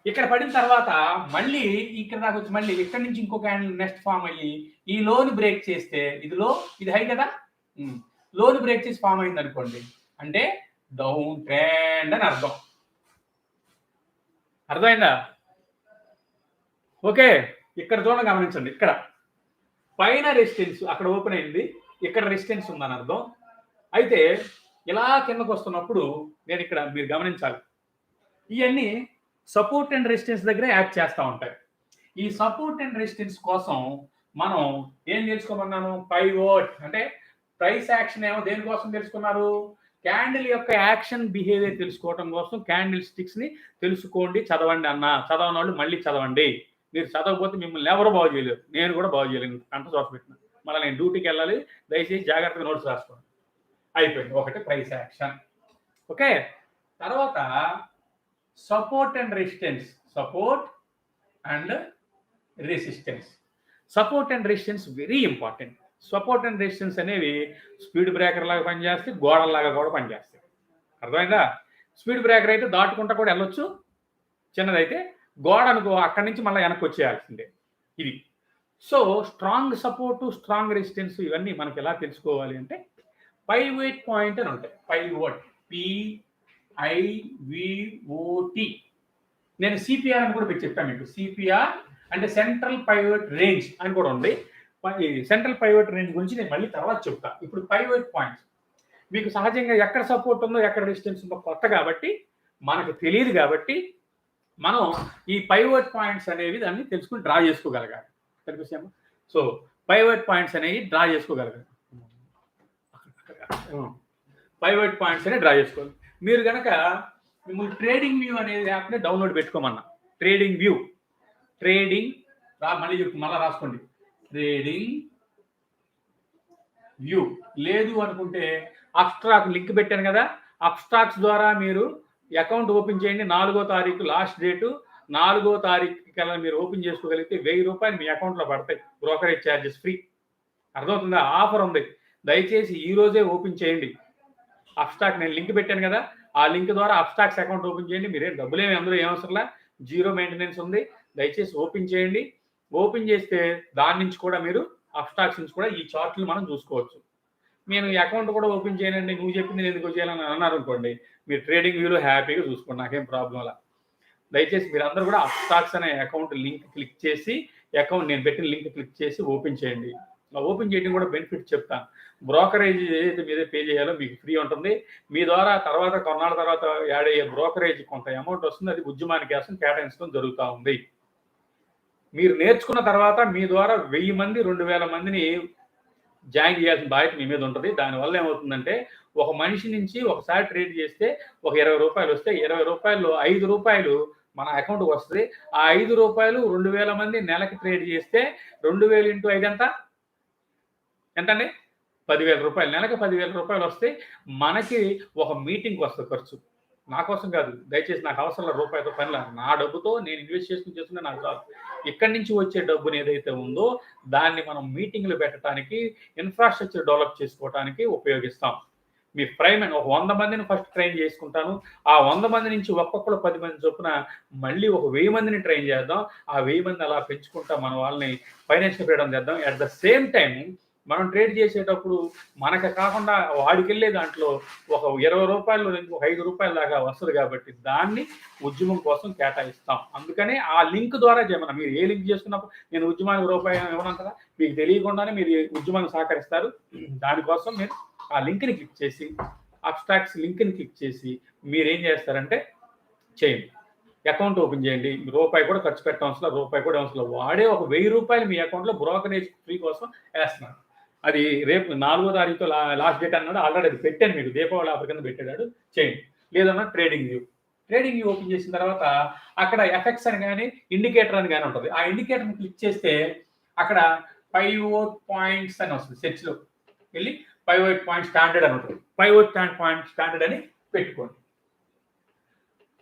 [SPEAKER 1] ఇక్కడ పడిన తర్వాత మళ్ళీ ఇక్కడ దాకా వచ్చి మళ్ళీ ఇక్కడ నుంచి ఇంకో క్యాండిల్ నెక్స్ట్ ఫామ్ అయ్యి ఈ లోని బ్రేక్ చేస్తే, ఇది హై కదా, లోని బ్రేక్ చేసి ఫామ్ అయింది అనుకోండి, అంటే డౌన్ ట్రెండ్ అని అర్థం. అర్థమైందా? ఓకే, ఇక్కడ చూడండి, గమనించండి. ఇక్కడ పైన రెసిస్టెన్స్ అక్కడ ఓపెన్ అయింది, ఇక్కడ రెసిస్టెన్స్ ఉందని అర్థం. అయితే ఇలా కిందకు వస్తున్నప్పుడు నేను ఇక్కడ మీరు గమనించాలి, ఇవన్నీ సపోర్ట్ అండ్ రెసిస్టెన్స్ దగ్గరే యాక్ట్ చేస్తూ ఉంటాయి. ఈ సపోర్ట్ అండ్ రెసిస్టెన్స్ కోసం మనం ఏం తెలుసుకోమన్నాను? పైవోట్ అంటే ప్రైస్ యాక్షన్ ఏమో దేనికోసం తెలుసుకున్నారు? క్యాండిల్ యొక్క యాక్షన్ బిహేవియర్ తెలుసుకోవడం కోసం క్యాండిల్ స్టిక్స్ ని తెలుసుకోండి, చదవండి అన్న. చదవని వాళ్ళు మళ్ళీ చదవండి. మీరు చదవకపోతే మిమ్మల్ని ఎవరు బాగు చేయలేరు, నేను కూడా బాగు చేయలేను. అంత చోట పెట్టిన మళ్ళీ నేను డ్యూటీకి వెళ్ళాలి, దయచేసి జాగ్రత్తగా నోట్స్ రాసుకోండి. అయిపోయింది, ఒకటి ప్రైస్ యాక్షన్. ఓకే, తర్వాత support and resistance. Support and resistance very important. Support and resistance అనేవి స్పీడ్ బ్రేకర్ లాగా పనిచేస్తాయి, గోడల్లాగా కూడా పనిచేస్తాయి. అర్థమైందా? స్పీడ్ బ్రేకర్ అయితే దాటుకుంటా కూడా వెళ్ళొచ్చు, చిన్నదైతే గోడ అనుకో అక్కడి నుంచి మళ్ళీ వెనక్కి వచ్చేయాల్సిందే. ఇది so strong support, strong resistance ఇవన్నీ మనకి ఎలా తెలుసుకోవాలి అంటే పైవోట్ పాయింట్ అని ఉంటాయి. Pivot, PIVOT. నేను సిపిఆర్ అని కూడా పెట్టి చెప్పాను మీకు. సిపిఆర్ అంటే సెంట్రల్ పైవోట్ రేంజ్ అని కూడా ఉంది. సెంట్రల్ పైవోట్ రేంజ్ గురించి నేను మళ్ళీ తర్వాత చెప్తా. ఇప్పుడు పైవోట్ పాయింట్స్ మీకు సహజంగా ఎక్కడ సపోర్ట్ ఉందో ఎక్కడ రెసిస్టెన్స్ ఉందో కొత్త కాబట్టి మనకు తెలియదు, కాబట్టి మనం ఈ పైవోట్ పాయింట్స్ అనేవి దాన్ని తెలుసుకుని డ్రా చేసుకోగలగాలి. కనిపిస్తాము. సో పైవోట్ పాయింట్స్ అనేవి డ్రా చేసుకోగలగాలి. పైవోట్ పాయింట్స్ అనేవి డ్రా చేసుకోవాలి. మీరు కనుక మిమ్మల్ని ట్రేడింగ్ వ్యూ అనేది యాప్ని డౌన్లోడ్ పెట్టుకోమన్నా, ట్రేడింగ్ మళ్ళీ మళ్ళీ రాసుకోండి, ట్రేడింగ్ వ్యూ. లేదు అనుకుంటే అప్స్ట్రాక్ లింక్ పెట్టాను కదా, అప్స్ట్రాక్స్ ద్వారా మీరు అకౌంట్ ఓపెన్ చేయండి. 4వ తారీఖు లాస్ట్ డేటు. 4వ తారీఖు కల్లా మీరు ఓపెన్ చేసుకోగలిగితే 1000 రూపాయలు మీ అకౌంట్లో పడతాయి, బ్రోకరేజ్ ఛార్జెస్ ఫ్రీ. అర్థమవుతుందా? ఆఫర్ ఉంది, దయచేసి ఈ రోజే ఓపెన్ చేయండి. అప్స్టాక్ నేను లింక్ పెట్టాను కదా, ఆ లింక్ ద్వారా అప్స్టాక్స్ అకౌంట్ ఓపెన్ చేయండి. మీరేం డబ్బులేమి అందులో ఏమవసరంలా, జీరో మెయింటెనెన్స్ ఉంది. దయచేసి ఓపెన్ చేయండి. ఓపెన్ చేస్తే దాని నుంచి కూడా మీరు అప్స్టాక్స్ నుంచి కూడా ఈ చార్ట్లు మనం చూసుకోవచ్చు. నేను ఈ అకౌంట్ కూడా ఓపెన్ చేయనండి, నువ్వు చెప్పింది నేను ఎందుకు చేయాలని అన్నారు అనుకోండి, మీరు ట్రేడింగ్ వ్యూలో హ్యాపీగా చూసుకోండి, నాకేం ప్రాబ్లం అలా. దయచేసి మీరందరూ కూడా అప్స్టాక్స్ అనే అకౌంట్ లింక్ క్లిక్ చేసి, అకౌంట్ నేను పెట్టిన లింక్ క్లిక్ చేసి ఓపెన్ చేయండి. ఓపెన్ చేయడం కూడా బెనిఫిట్ చెప్తాను. బ్రోకరేజ్ ఏదైతే మీదే పే చేయాలో మీకు ఫ్రీ ఉంటుంది. మీ ద్వారా తర్వాత కొన్నాళ్ళ తర్వాత యాడ్ అయ్యే బ్రోకరేజ్ కొంత అమౌంట్ వస్తుంది, అది ఉద్యమానికి కోసం కేటాయించడం జరుగుతూ ఉంది. మీరు నేర్చుకున్న తర్వాత మీ ద్వారా 1000 మంది 2000 మందిని జాయిన్ చేయాల్సిన బాధ్యత మీ మీద ఉంటుంది. దానివల్ల ఏమవుతుందంటే, ఒక మనిషి నుంచి ఒకసారి ట్రేడ్ చేస్తే ఒక ₹20 వస్తే, ₹20లో ₹5 మన అకౌంట్కి వస్తుంది. ఆ ₹5 2000 మంది నెలకి ట్రేడ్ చేస్తే 2000 ఇంటూ 5 ఎంతండి? ₹10,000. నెలకి ₹10,000 వస్తే మనకి ఒక మీటింగ్కి వస్తుంది ఖర్చు. నా కోసం కాదు, దయచేసి నాకు అవసరం లేదు, రూపాయితో పనిలా. నా డబ్బుతో నేను ఇన్వెస్ట్ చేసుకుని చేస్తున్నా నాకు చాలు. ఇక్కడి నుంచి వచ్చే డబ్బుని ఏదైతే ఉందో దాన్ని మనం మీటింగ్లు పెట్టడానికి, ఇన్ఫ్రాస్ట్రక్చర్ డెవలప్ చేసుకోవడానికి ఉపయోగిస్తాం. మీ ప్రైమ్ ఒక 100 మందిని ఫస్ట్ ట్రైన్ చేసుకుంటాను. ఆ 100 మంది నుంచి ఒక్కొక్కరు 10 మంది చొప్పున మళ్ళీ ఒక 1000 మందిని ట్రైన్ చేద్దాం. ఆ 1000 మంది అలా పెంచుకుంటా మన వాళ్ళని ఫైనాన్షియల్ ఫ్రీడమ్ చేద్దాం. అట్ ద సేమ్ టైం మనం ట్రేడ్ చేసేటప్పుడు మనకు కాకుండా వాడికెళ్ళే దాంట్లో ఒక ₹20 నుంచి ఒక ₹5 దాకా వస్తుంది కాబట్టి దాన్ని ఉద్యమం కోసం కేటాయిస్తాం. అందుకనే ఆ లింక్ ద్వారా చేయమన్నా. మీరు ఏ లింక్ చేసుకున్నప్పుడు నేను ఉద్యమానికి రూపాయి ఇవ్వను కదా, మీకు తెలియకుండానే మీరు ఉద్యమానికి సహకరిస్తారు. దానికోసం మీరు ఆ లింక్ని క్లిక్ చేసి, అబ్స్ట్రాక్ట్స్ లింక్ని క్లిక్ చేసి మీరేం చేస్తారంటే చేయండి. అకౌంట్ ఓపెన్ చేయండి. రూపాయి కూడా ఖర్చు పెట్టవలసిన, రూపాయి కూడా అవసరం. వాడే ఒక ₹1000 మీ అకౌంట్లో బ్రోకరేజ్ ఫ్రీ కోసం వేస్తున్నాడు. అది రేపు 4వ తారీఖు లాస్ట్ డేట్ అన్నాడు. ఆల్రెడీ అది పెట్టాను మీకు, దీపావళి ఆఫర్ కింద పెట్టాడు. చేయండి. లేదన్నా ట్రేడింగ్ వ్యూ ఓపెన్ చేసిన తర్వాత అక్కడ ఎఫెక్ట్స్ అని కానీ ఇండికేటర్ అని కానీ ఉంటుంది. ఆ ఇండికేటర్ని క్లిక్ చేస్తే అక్కడ పైవోట్ పాయింట్స్ అని వస్తుంది. సెర్చ్లో వెళ్ళి పైవోట్ పాయింట్ స్టాండర్డ్ అని ఉంటుంది. పైవోట్ పాయింట్ స్టాండర్డ్ అని పెట్టుకోండి.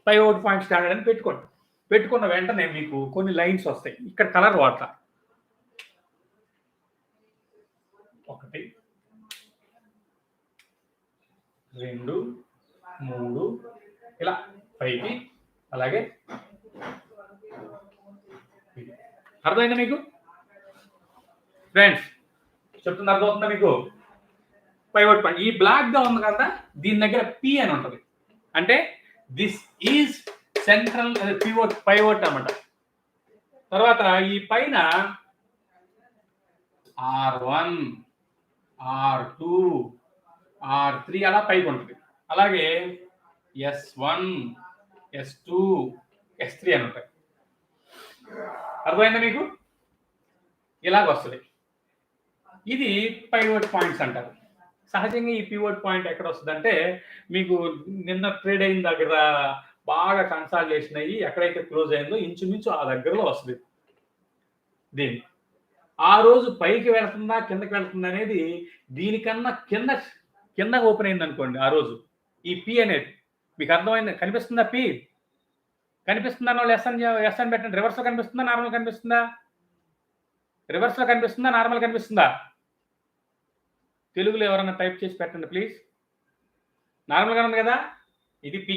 [SPEAKER 1] పైవోట్ పాయింట్ స్టాండర్డ్ అని పెట్టుకోండి. పెట్టుకున్న వెంటనే మీకు కొన్ని లైన్స్ వస్తాయి. ఇక్కడ కలర్ వాడతా. 1 2 3 ఇలా పైకి, అలాగే అర్థమైందా మీకు ఫ్రెండ్స్? చెప్తుంది అర్థమవుతుందా మీకు? పైవోట్ పాయింట్ ఈ బ్లాక్ గా ఉంది కదా, దీని దగ్గర పి అని ఉంటుంది. అంటే దిస్ ఈజ్ సెంట్రల్ పైవోట్ అన్నమాట. తర్వాత ఈ పైన R1 R2 R3 అలా పైకి ఉంటుంది. అలాగే S1 S2 S3 అని ఉంటాయి. అర్థమైందా మీకు? ఇలాగ వస్తుంది. ఇది పైవోట్ పాయింట్స్ అంటారు. సహజంగా ఈ పివోట్ పాయింట్ ఎక్కడ వస్తుందంటే, మీకు నిన్న ట్రేడ్ అయిన దగ్గర బాగా కన్సాలిడేషన్ అయ్యి ఎక్కడైతే క్లోజ్ అయిందో ఇంచుమించు ఆ దగ్గరలో వస్తుంది. దీన్ని ఆ రోజు పైకి వెళ్తుందా కిందకి వెళ్తుందా అనేది దీనికన్నా కింద ఓపెన్ అయింది అనుకోండి ఆ రోజు, ఈ పి అనేది మీకు అర్థమైంది. కనిపిస్తుందా? పి కనిపిస్తుందా? వాళ్ళు ఎస్ఎన్ పెట్టండి. రివర్స్లో కనిపిస్తుందా, నార్మల్ కనిపిస్తుందా? రివర్స్లో కనిపిస్తుందా, నార్మల్ కనిపిస్తుందా? తెలుగులో ఎవరైనా టైప్ చేసి పెట్టండి ప్లీజ్. నార్మల్గా ఉంది కదా, ఇది పి.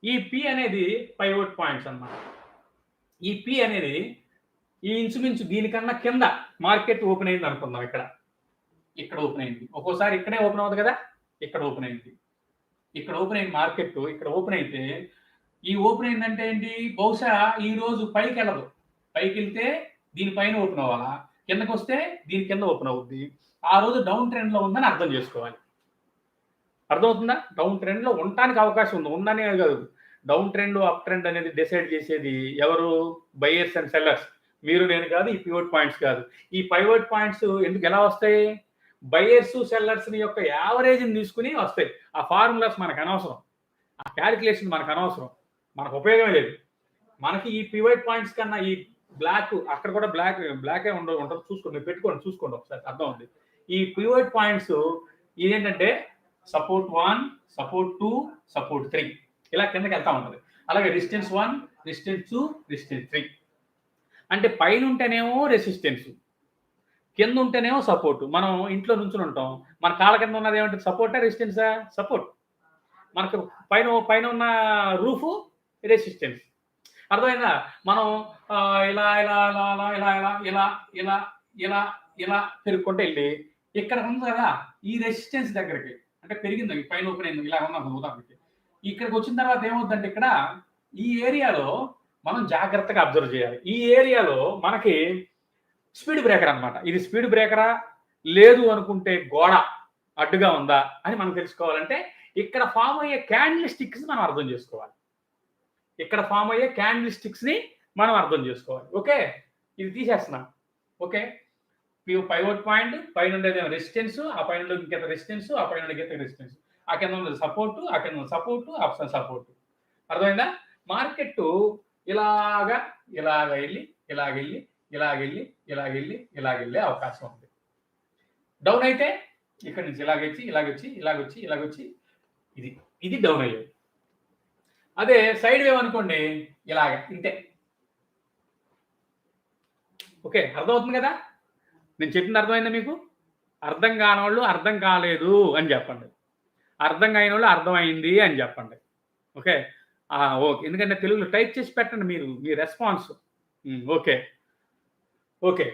[SPEAKER 1] ఈ పి అనేది పైవోట్ పాయింట్స్ అన్నమాట. ఈ పి అనేది ఈ ఇంచుమించు దీనికన్నా కింద మార్కెట్ ఓపెన్ అయింది అనుకుందాం. ఇక్కడ ఓపెన్ అయింది. ఒక్కోసారి ఇక్కడే ఓపెన్ అవుతుంది కదా, ఇక్కడ ఓపెన్ అయింది. ఇక్కడ ఓపెన్ అయింది మార్కెట్. ఇక్కడ ఓపెన్ అయితే ఈ ఓపెన్ అయిందంటే ఏంటి? బహుశా ఈ రోజు పైకి వెళ్ళదు. పైకి వెళ్తే దీనిపైన ఓపెన్ అవ్వాలా, కిందకి వస్తే దీని కింద ఓపెన్ అవుద్ది. ఆ రోజు డౌన్ ట్రెండ్ లో ఉందని అర్థం చేసుకోవాలి. అర్థమవుతుందా? డౌన్ ట్రెండ్ లో ఉండటానికి అవకాశం ఉంది. ఉందనే కాదు, డౌన్ ట్రెండ్ అప్ ట్రెండ్ అనేది డిసైడ్ చేసేది ఎవరు? Buyers and sellers. మీరు నేను కాదు, ఈ పివోట్ పాయింట్స్ కాదు. ఈ పైవోట్ పాయింట్స్ ఎందుకు ఎలా వస్తాయి? బయర్స్ సెల్లర్స్ యొక్క యావరేజ్ని తీసుకుని వస్తాయి. ఆ ఫార్ములాస్ మనకు అనవసరం, ఆ క్యాలిక్యులేషన్ మనకు అనవసరం, మనకు ఉపయోగమే లేదు. మనకి ఈ పివోట్ పాయింట్స్ కన్నా ఈ బ్లాక్, అక్కడ కూడా బ్లాకే ఉంటుంది. చూసుకోండి, చూసుకోండి ఒకసారి, అర్థం ఉంది. ఈ పివోట్ పాయింట్స్ ఇదేంటంటే సపోర్ట్ 1, సపోర్ట్ 2, సపోర్ట్ 3 ఇలా కిందకి వెళ్తా ఉంటుంది. అలాగే రెసిస్టెన్స్ 1, రెసిస్టెన్స్ 2, రెసిస్టెన్స్ 3. అంటే పైన ఉంటేనేమో రెసిస్టెన్స్, కింద ఉంటేనేమో సపోర్ట్. మనం ఇంట్లో నుంచొని ఉంటాం. మన కాళ్ళ కింద ఉన్నది ఏమంటే సపోర్టా? రెసిస్టెన్సా? సపోర్ట్. మనకు పైన ఉన్న రూఫు రెసిస్టెన్స్. అర్థమైందా? మనం ఇలా, ఇలా, ఇలా, ఇలా, ఇలా, ఇలా, ఇలా, ఇలా, ఇలా, ఇలా పెరుక్కుంటూ ఎళ్లి ఇక్కడ ఉంది కదా! ఈ రెసిస్టెన్స్ దగ్గరికి అంటే పెరిగింది పైన ఓపెన్ అయింది. ఇలా ఉన్నాం ఉదాహరణకి. ఇక్కడికొచ్చిన తర్వాత ఏమవుద్దంటే ఇక్కడ ఈ ఏరియాలో మనం జాగ్రత్తగా అబ్జర్వ్ చేయాలి. ఈ ఏరియాలో మనకి స్పీడ్ బ్రేకర్ అన్నమాట. ఇది స్పీడ్ బ్రేకరా? లేదు అనుకుంటే గోడ అడ్డుగా ఉందా? అని మనం తెలుసుకోవాలంటే ఇక్కడ ఫార్మ్ అయ్యే క్యాండిల్ స్టిక్స్ మనం అర్థం చేసుకోవాలి. ఇక్కడ ఫార్మ్ అయ్యే క్యాండిల్ స్టిక్స్‌ని మనం అర్థం చేసుకోవాలి. ఓకే. ఇది తీసేస్తున్నా. ఓకే. పైవోట్ పాయింట్ పైన ఉండేదేమో రెసిస్టెన్స్, ఆ పైన ఉండేది ఇంకెంత రెసిస్టెన్స్, ఆ పైన ఉండేది ఇంకెంత రెసిస్టెన్స్. ఆ కింద ఉన్నది సపోర్ట్, ఆ కింద ఉన్నది సపోర్ట్, ఆప్షన్ సపోర్ట్. అర్థమైందా? మార్కెట్ ఇలాగా, ఇలాగ ఎళ్లి, ఇలాగెళ్లి, ఇలాగెళ్లి, ఇలాగెళ్లి, ఇలాగెళ్ళే అవకాశం ఉంది. డౌన్ అయితే ఇక్కడి నుంచి ఇలాగొచ్చి, ఇలాగొచ్చి, ఇలాగొచ్చి, ఇలాగొచ్చి ఇది. ఇది డౌన్ అయ్యేది. అదే సైడ్ వేవ్ అనుకోండి ఇలాగ ఇంతే. ఓకే. అర్థమవుతుంది కదా? నేను చెప్పింది అర్థమైందా మీకు? అర్థం కానోళ్ళు అర్థం కాలేదు అని చెప్పండి. అర్థం కానివాళ్ళు అర్థమైంది అని చెప్పండి. ఓకే. ఓకే. ఎందుకంటే తెలుగులో టైప్ చేసి పెట్టండి మీరు. మీ రెస్పాన్స్. ఓకే. ఓకే.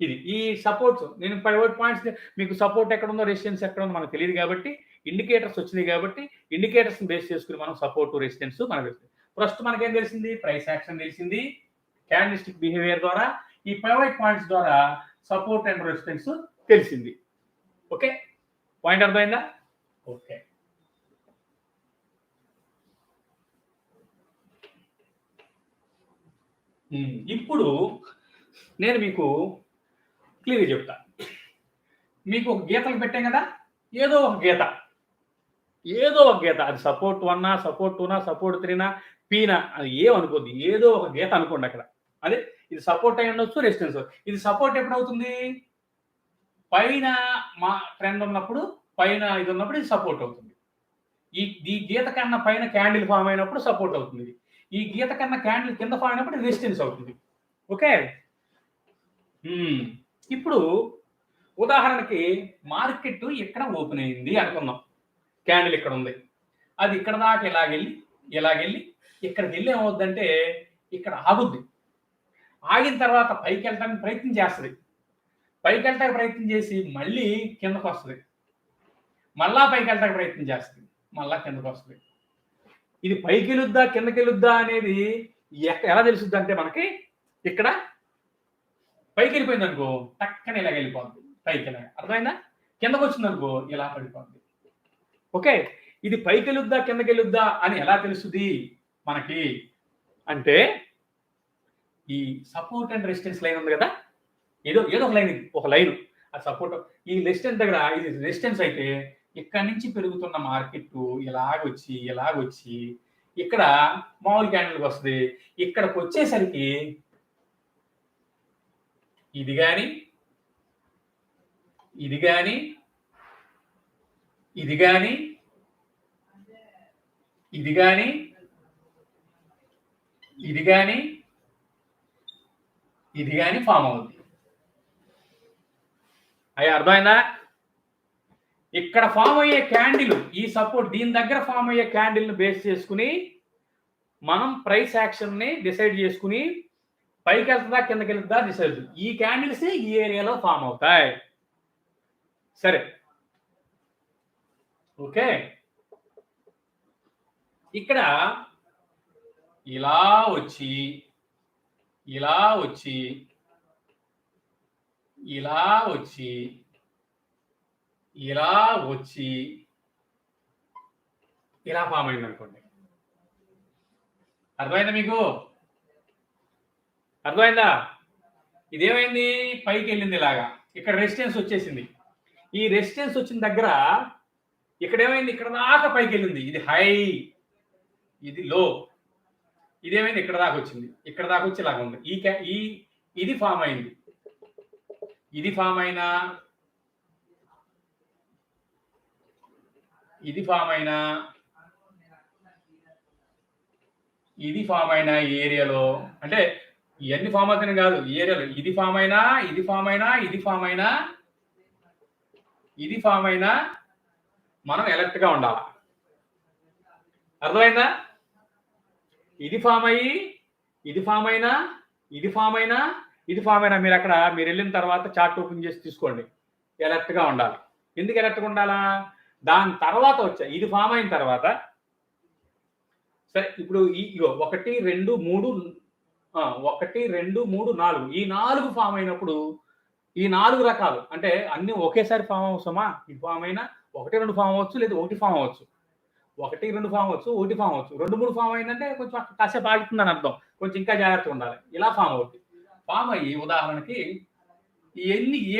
[SPEAKER 1] ఇది. ఈ సపోర్ట్స్ నేను పైవోట్ పాయింట్స్ మీకు సపోర్ట్ ఎక్కడుందో, రెసిస్టెన్స్ ఎక్కడుందో మనకు తెలీదు కాబట్టి, ఇండికేటర్స్ వచ్చినాయి కాబట్టి, ఇండికేటర్స్‌ని బేస్ చేసుకొని మనం సపోర్ట్, రెసిస్టెన్స్ మనకు తెలుస్తుంది. ప్రస్తుతం మనకేం తెలిసింది? ప్రైస్ యాక్షన్ తెలిసింది. క్యాండిల్ స్టిక్ బిహేవియర్ ద్వారా, ఈ పైవోట్ పాయింట్స్ ద్వారా సపోర్ట్ అండ్ రెసిస్టెన్స్ తెలిసింది. ఓకే. పాయింట్ అర్థమైందా? ఓకే. ఇప్పుడు నేను మీకు క్లియర్‌గా చెప్తా. మీకు ఒక గీతలు పెట్టాం కదా! ఏదో ఒక గీత. ఏదో ఒక గీత. అది సపోర్ట్ 1 సపోర్ట్ 2 సపోర్ట్ 3 పీనా అది ఏమనుకోద్ది. ఏదో ఒక గీత అనుకోండి అక్కడ. అదే ఇది సపోర్ట్ అయి ఉండొచ్చు, రెసిస్టెన్స్. ఇది సపోర్ట్ ఎప్పుడవుతుంది? పైన ట్రెండ్ ఉన్నప్పుడు, పైన ఇది ఉన్నప్పుడు ఇది సపోర్ట్ అవుతుంది. ఈ గీత కన్నా పైన క్యాండిల్ ఫార్మ్ అయినప్పుడు సపోర్ట్ అవుతుంది. ఈ గీత కన్నా క్యాండిల్ కింద ఫార్మ్ అయినప్పుడు రెసిస్టెన్స్ అవుతుంది. ఓకే. ఇప్పుడు ఉదాహరణకి మార్కెట్ ఇక్కడ ఓపెన్ అయింది అనుకుందాం. క్యాండిల్ ఇక్కడ ఉంది. అది ఇక్కడ దాకా ఇలాగెళ్ళి, ఇలాగెళ్ళి ఇక్కడికి వెళ్ళి ఏమవుద్దంటే ఇక్కడ ఆగుద్ది. ఆగిన తర్వాత పైకి వెళ్ళడానికి ప్రయత్నం చేస్తది. పైకి వెళ్ళడానికి ప్రయత్నం చేసి మళ్ళీ కిందకు వస్తది. మళ్ళా పైకి వెళ్ళడానికి ప్రయత్నం చేస్తది. మళ్ళా కిందకు వస్తది. ఇది పైకి వెళ్ళుద్దా, కిందకి వెళ్ళుద్దా అనేది ఎలా తెలుసుద్ది అంటే మనకి ఇక్కడ పైకి వెళ్ళిపోయింది అనుకో టక్కన ఇలాగ వెళ్ళిపోద్ది. పైకి ఇలాగ అర్థమైందా? కిందకు వచ్చింది అనుకో ఇలా పడిపోద్ది. ఓకే. ఇది పైకి వెళ్ళుద్దా, కిందకి వెళ్ళుద్దా అని ఎలా తెలుస్తుంది మనకి అంటే ఈ సపోర్ట్ అండ్ రెసిస్టెన్స్ లైన్ ఉంది కదా! ఏదో ఒక లైన్ ఇది. ఒక లైన్. ఆ సపోర్ట్ ఈ రెసిస్టెన్స్ దగ్గర ఇది రెసిస్టెన్స్ అయితే ఇక్కడి నుంచి పెరుగుతున్న మార్కెట్ ఇలాగొచ్చి, ఇలాగొచ్చి ఇక్కడ మామూలు క్యాండిల్‌కి వస్తది. ఇక్కడికి వచ్చేసరికి ఇది గాని, ఇది గాని, ఇది గాని, ఇది గాని, ఇది గాని, ఇది గాని ఫార్మ్ అవుద్ది. అర్థమైందా? ఇక్కడ ఫార్మ్ అయ్యే క్యాండిల్ ఈ సపోర్ట్ దీని దగ్గర ఫార్మ్ అయ్యే క్యాండిల్‌ని బేస్ చేసుకొని మనం ప్రైస్ యాక్షన్‌ని డిసైడ్ చేసుకొని పైకి వెళ్తుందా, కిందకి వెళ్తుందా డిసైడ్. ఈ క్యాండిల్స్ ఈ ఏరియాలో ఫార్మ్ అవుతాయి. సరే. ఓకే. ఇక్కడ ఇలా వచ్చి, ఇలా వచ్చి, ఇలా వచ్చి, ఇలా వచ్చి, ఇలా ఫామ్ అయింది అనుకోండి. అర్థమైందా మీకు? అర్థమైందా? ఇదేమైంది? పైకి వెళ్ళింది ఇలాగా. ఇక్కడ రెసిస్టెన్స్ వచ్చేసింది. ఈ రెసిస్టెన్స్ వచ్చిన దగ్గర ఇక్కడ ఏమైంది? ఇక్కడ దాకా పైకి వెళ్ళింది. ఇది హై, ఇది లో. ఇదేమైంది? ఇక్కడ దాకా వచ్చింది. ఇక్కడ దాకా వచ్చి ఇలాగ ఉంది. ఇది ఫామ్ అయింది. ఇది ఫామ్ అయినా, ఇది ఫామ్ అయినా, ఇది ఫామ్ అయినా ఈ ఏరియాలో అంటే ఇవన్నీ ఫామ్ అవుతాయి కాదు, ఈ ఏరియాలో ఇది ఫామ్ అయినా, ఇది ఫామ్ అయినా, ఇది ఫామ్ అయినా, ఇది ఫామ్ అయినా మనం alert గా ఉండాలి. అర్థమైందా? ఇది ఫామ్ అయ్యి, ఇది ఫామ్ అయినా, ఇది ఫామ్ అయినా, ఇది ఫామ్ అయినా మీరు వెళ్ళిన తర్వాత చార్ట్ ఓపెన్ చేసి తీసుకోండి. alert గా ఉండాలి. ఎందుకు alert గా ఉండాలా? దాని తర్వాత వచ్చా ఇది ఫామ్ అయిన తర్వాత సరే ఇప్పుడు ఇగో 1, 2, 3 1, 2, 3, 4 ఈ 4 ఫామ్ అయినప్పుడు ఈ 4 రకాలు అంటే అన్ని ఒకేసారి ఫామ్ అవసరమా? ఇది ఫామ్ అయినా 1, 2 ఫామ్ అవ్వచ్చు, లేదా 1 ఫామ్ అవ్వచ్చు. 1, 2 ఫామ్ అవ్వచ్చు, 1 ఫామ్ అవ్వచ్చు. 2, 3 ఫామ్ అయిందంటే కొంచెం కాసేపు ఆగుతుందని అర్థం. కొంచెం ఇంకా జాగ్రత్తగా ఉండాలి. ఇలా ఫామ్ అవుద్ది. ఫామ్ అయ్యి ఉదాహరణకి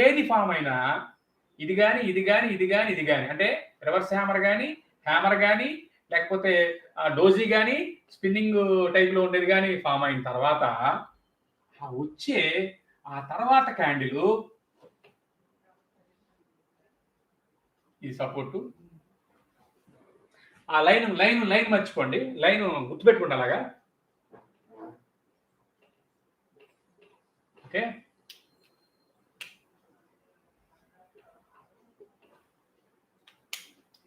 [SPEAKER 1] ఏది ఫామ్ అయినా ఇది గాని, ఇది గాని, ఇది గాని, ఇది గాని అంటే రివర్స్ హ్యామర్ గాని లేకపోతే డోజీ గాని స్పిన్నింగ్ టైప్ లో ఉండేది గాని ఫామ్ అయిన తర్వాత వచ్చే ఆ తర్వాత క్యాండిల్ ఇది సపోర్టు ఆ లైన్ మర్చిపోండి, లైన్ గుర్తుపెట్టుకోండి అలాగా. ఓకే,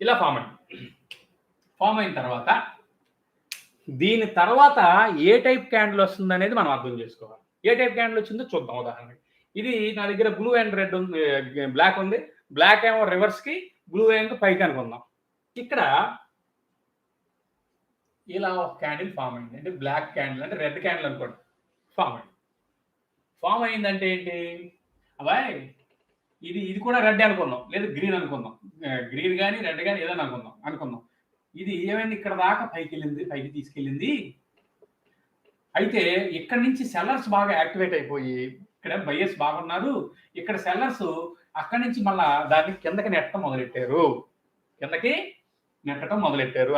[SPEAKER 1] ఇలా ఫామ్ అయిన తర్వాత దీని తర్వాత ఏ టైప్ క్యాండిల్ వస్తుంది అనేది మనం అర్థం చేసుకోవాలి. ఏ టైప్ క్యాండిల్ వచ్చిందో చూద్దాం. ఉదాహరణకి ఇది నా దగ్గర బ్లూ అండ్ రెడ్ ఉంది, బ్లాక్ ఉంది. బ్లాక్ ఏమో రివర్స్ కి, బ్లూ ఏమో పైకి అనుకుందాం. ఇక్కడ ఇలా ఒక క్యాండిల్ ఫామ్ అయింది. అంటే బ్లాక్ క్యాండిల్ అంటే రెడ్ క్యాండిల్ అనుకోండి ఫామ్ అయిందంటే ఏంటి అబ్బాయి, ఇది కూడా రెడ్ అనుకుందాం, లేదా గ్రీన్ అనుకుందాం. గ్రీన్ కానీ రెడ్ కానీ ఏదైనా అనుకుందాం. ఇది ఏమైంది, ఇక్కడ దాకా పైకి తీసుకెళ్ళింది. అయితే ఇక్కడ నుంచి సెల్లర్స్ బాగా యాక్టివేట్ అయిపోయి ఇక్కడ బయర్స్ బాగున్నారు. ఇక్కడ సెల్లర్స్ అక్కడి నుంచి మళ్ళా దాన్ని కిందకి నెట్టడం మొదలెట్టారు.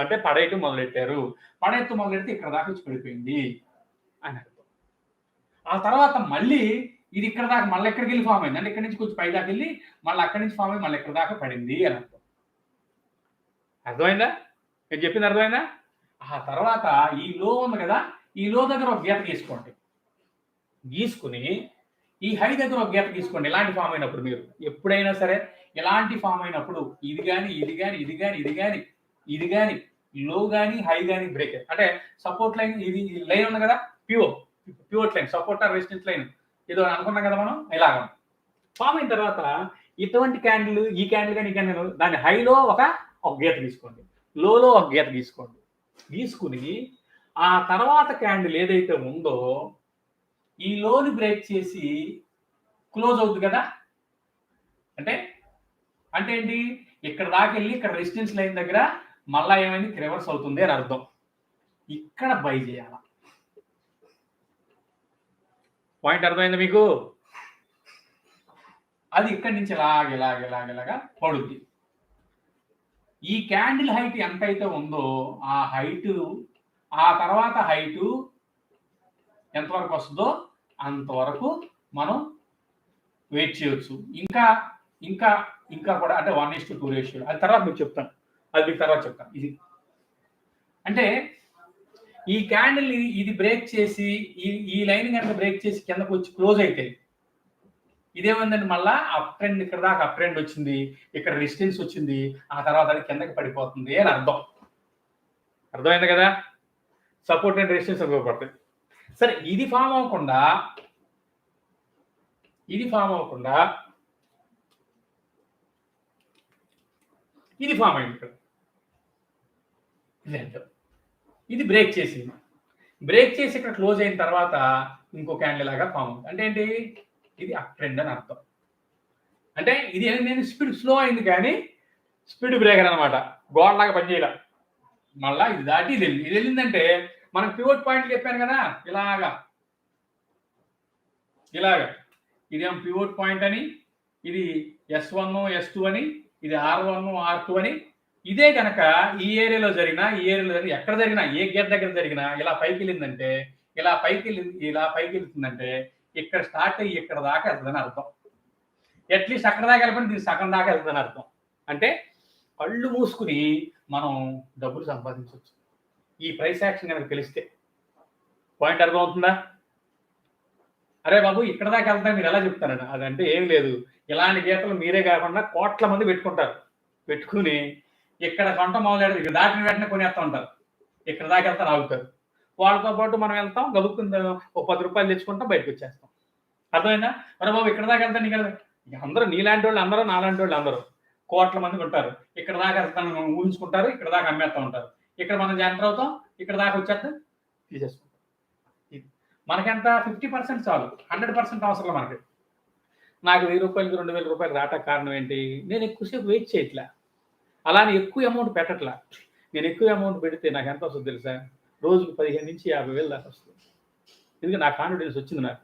[SPEAKER 1] అంటే పడేయటం మొదలెట్టారు. మొదలెడితే ఇక్కడ దాకా వచ్చి పడిపోయింది అని అర్థం. ఆ తర్వాత మళ్ళీ ఇది ఇక్కడ దాకా మళ్ళీ ఎక్కడికి వెళ్ళి ఫామ్ అయింది అంటే ఇక్కడ నుంచి కొంచెం పై దాకా వెళ్ళి మళ్ళీ అక్కడి నుంచి ఫామ్ అయ్యి మళ్ళీ ఎక్కడ దాకా పడింది అని అర్థం. అర్థమైందా? నేను చెప్పింది అర్థమైందా? ఆ తర్వాత ఈ లో ఉంది కదా, ఈ లో దగ్గర ఒక గీత గీసుకుని ఈ హై దగ్గర ఒక గీత గీసుకోండి. ఇలాంటి ఫామ్ అయినప్పుడు మీరు ఎప్పుడైనా సరే ఇలాంటి ఫామ్ అయినప్పుడు ఇది కానీ లో కానీ హై కానీ బ్రేక్ అంటే సపోర్ట్ లైన్ ఇది లైన్ ఉంది కదా, pivot line, support or resistance line ఏదో అనుకున్నాం కదా మనం. ఇలాగా ఫామ్ అయిన తర్వాత ఇటువంటి క్యాండిల్, ఈ క్యాండిల్ కానీ ఈ క్యాండిల్ దాని హైలో ఒక గీత గీసుకోండి, లోలో ఒక గీత గీసుకుని ఆ తర్వాత క్యాండిల్ ఏదైతే ఉందో ఈ లోని బ్రేక్ చేసి క్లోజ్ అవుతుంది కదా. అంటే ఏంటి, ఇక్కడ దాకా వెళ్ళి ఇక్కడ రెసిస్టెన్స్ లైన్ దగ్గర మళ్ళా ఏమైంది రివర్స్ అవుతుంది అని అర్థం. ఇక్కడ బై చేయాల. పాయింట్ అర్థమైందా మీకు? అది ఇక్కడి నుంచి ఇలాగ పడుద్ది. ఈ క్యాండిల్ హైట్ ఎంతైతే ఉందో ఆ హైట్, ఆ తర్వాత హైట్ ఎంతవరకు వస్తుందో అంతవరకు మనం వెయిట్ చేయొచ్చు. ఇంకా కూడా అంటే 1:2 రేషియో. అది తర్వాత మీకు చెప్తాను. ఇది అంటే ఈ క్యాండిల్ ఇది బ్రేక్ చేసి ఈ లైన్ కనుక బ్రేక్ చేసి కిందకు వచ్చి క్లోజ్ అయితే ఇదేమైందండి, మళ్ళా అప్ ట్రెండ్ ఇక్కడ దాకా అప్ ట్రెండ్ వచ్చింది, ఇక్కడ రెసిస్టెన్స్ వచ్చింది, ఆ తర్వాత అది కిందకి పడిపోతుంది అని అర్థం. అర్థమైంది కదా? సపోర్ట్ అండ్ రెసిస్టెన్స్ ఉపయోగపడతాయి. సరే, ఇది ఫామ్ అవ్వకుండా ఇది ఫామ్ అయింది ఇక్కడ. ఇది బ్రేక్ చేసి ఇక్కడ క్లోజ్ అయిన తర్వాత ఇంకో క్యాండిల్ లాగా ఫామ్ అవుతుంది. అంటే ఏంటి, ఇది అప్ ట్రెండ్ అని అర్థం. అంటే ఇది నేను స్పీడ్ స్లో అయింది కానీ స్పీడ్ బ్రేకర్ అనమాట, గోడలాగా పనిచేయాల. మళ్ళా ఇది దాటి ఇది వెళ్ళిందంటే మనకు పివోట్ పాయింట్ చెప్పాను కదా, ఇలాగా ఇదేమో పివోట్ పాయింట్ అని, ఇది S1 S2 అని, ఇది R1 R2 అని. ఇదే కనుక ఈ ఏరియాలో జరిగినా ఎక్కడ జరిగినా ఏ గేట్ దగ్గర జరిగినా ఇలా పైకి వెళ్ళిందంటే ఇలా పైకి వెళ్తుందంటే ఇక్కడ స్టార్ట్ అయ్యి ఇక్కడ దాకా వెళ్తుందని అర్థం. అట్లీస్ట్ అక్కడ దాకా వెళ్ళిపోయింది, దీని సగం దాకా వెళ్తుందని అర్థం. అంటే కళ్ళు మూసుకుని మనం డబ్బులు సంపాదించవచ్చు ఈ ప్రైస్ యాక్షన్ కనుక తెలిస్తే. పాయింట్ అర్థం అవుతుందా? అరే బాబు ఇక్కడ దాకా వెళ్తా మీరు ఎలా చెప్తారండి? అదంటే ఏం లేదు. ఇలాంటి గీతలు మీరే కాకుండా కోట్ల మంది పెట్టుకుంటారు. పెట్టుకుని ఇక్కడ కొంట మొదలెడతారు. ఇక దాటిన వెంటనే కొనేస్తా ఉంటారు. ఇక్కడ దాకా వెళ్తారు ఆగుతారు. వాళ్ళతో పాటు మనం వెళ్తాం గబుక్కుని ఒక ₹10 తెచ్చుకుంటాం బయటకు వచ్చేస్తాం. అర్థమైందా? అరే బాబు ఇక్కడ దాకా వెళ్తాను నీకు అందరూ నీలాంటి వాళ్ళు అందరూ నాలాంటి వాళ్ళు అందరూ కోట్ల మంది ఉంటారు. ఇక్కడ దాకా వెళ్తాను ఊహించుకుంటారు. ఇక్కడ దాకా అమ్మేస్తా ఉంటారు. ఇక్కడ మనం ఎంటర్ అవుతాం. ఇక్కడ దాకా వచ్చేస్తాం తీసేసుకుంటాం. మనకెంత 50% చాలు. 100% అవసరం మనకి. నాకు ₹1000 ₹2000 రావటానికి కారణం ఏంటి? నేను ఎక్కువసేపు వెయిట్ చేయట్లా. అలానే ఎక్కువ అమౌంట్ పెట్టట్లా. నేను ఎక్కువ అమౌంట్ పెడితే నాకు ఎంత వస్తుందో తెలుసా? రోజుకు 15,000-50,000 దాకా వస్తుంది. ఎందుకంటే నా కాన్ఫిడెన్స్ వచ్చింది నాకు.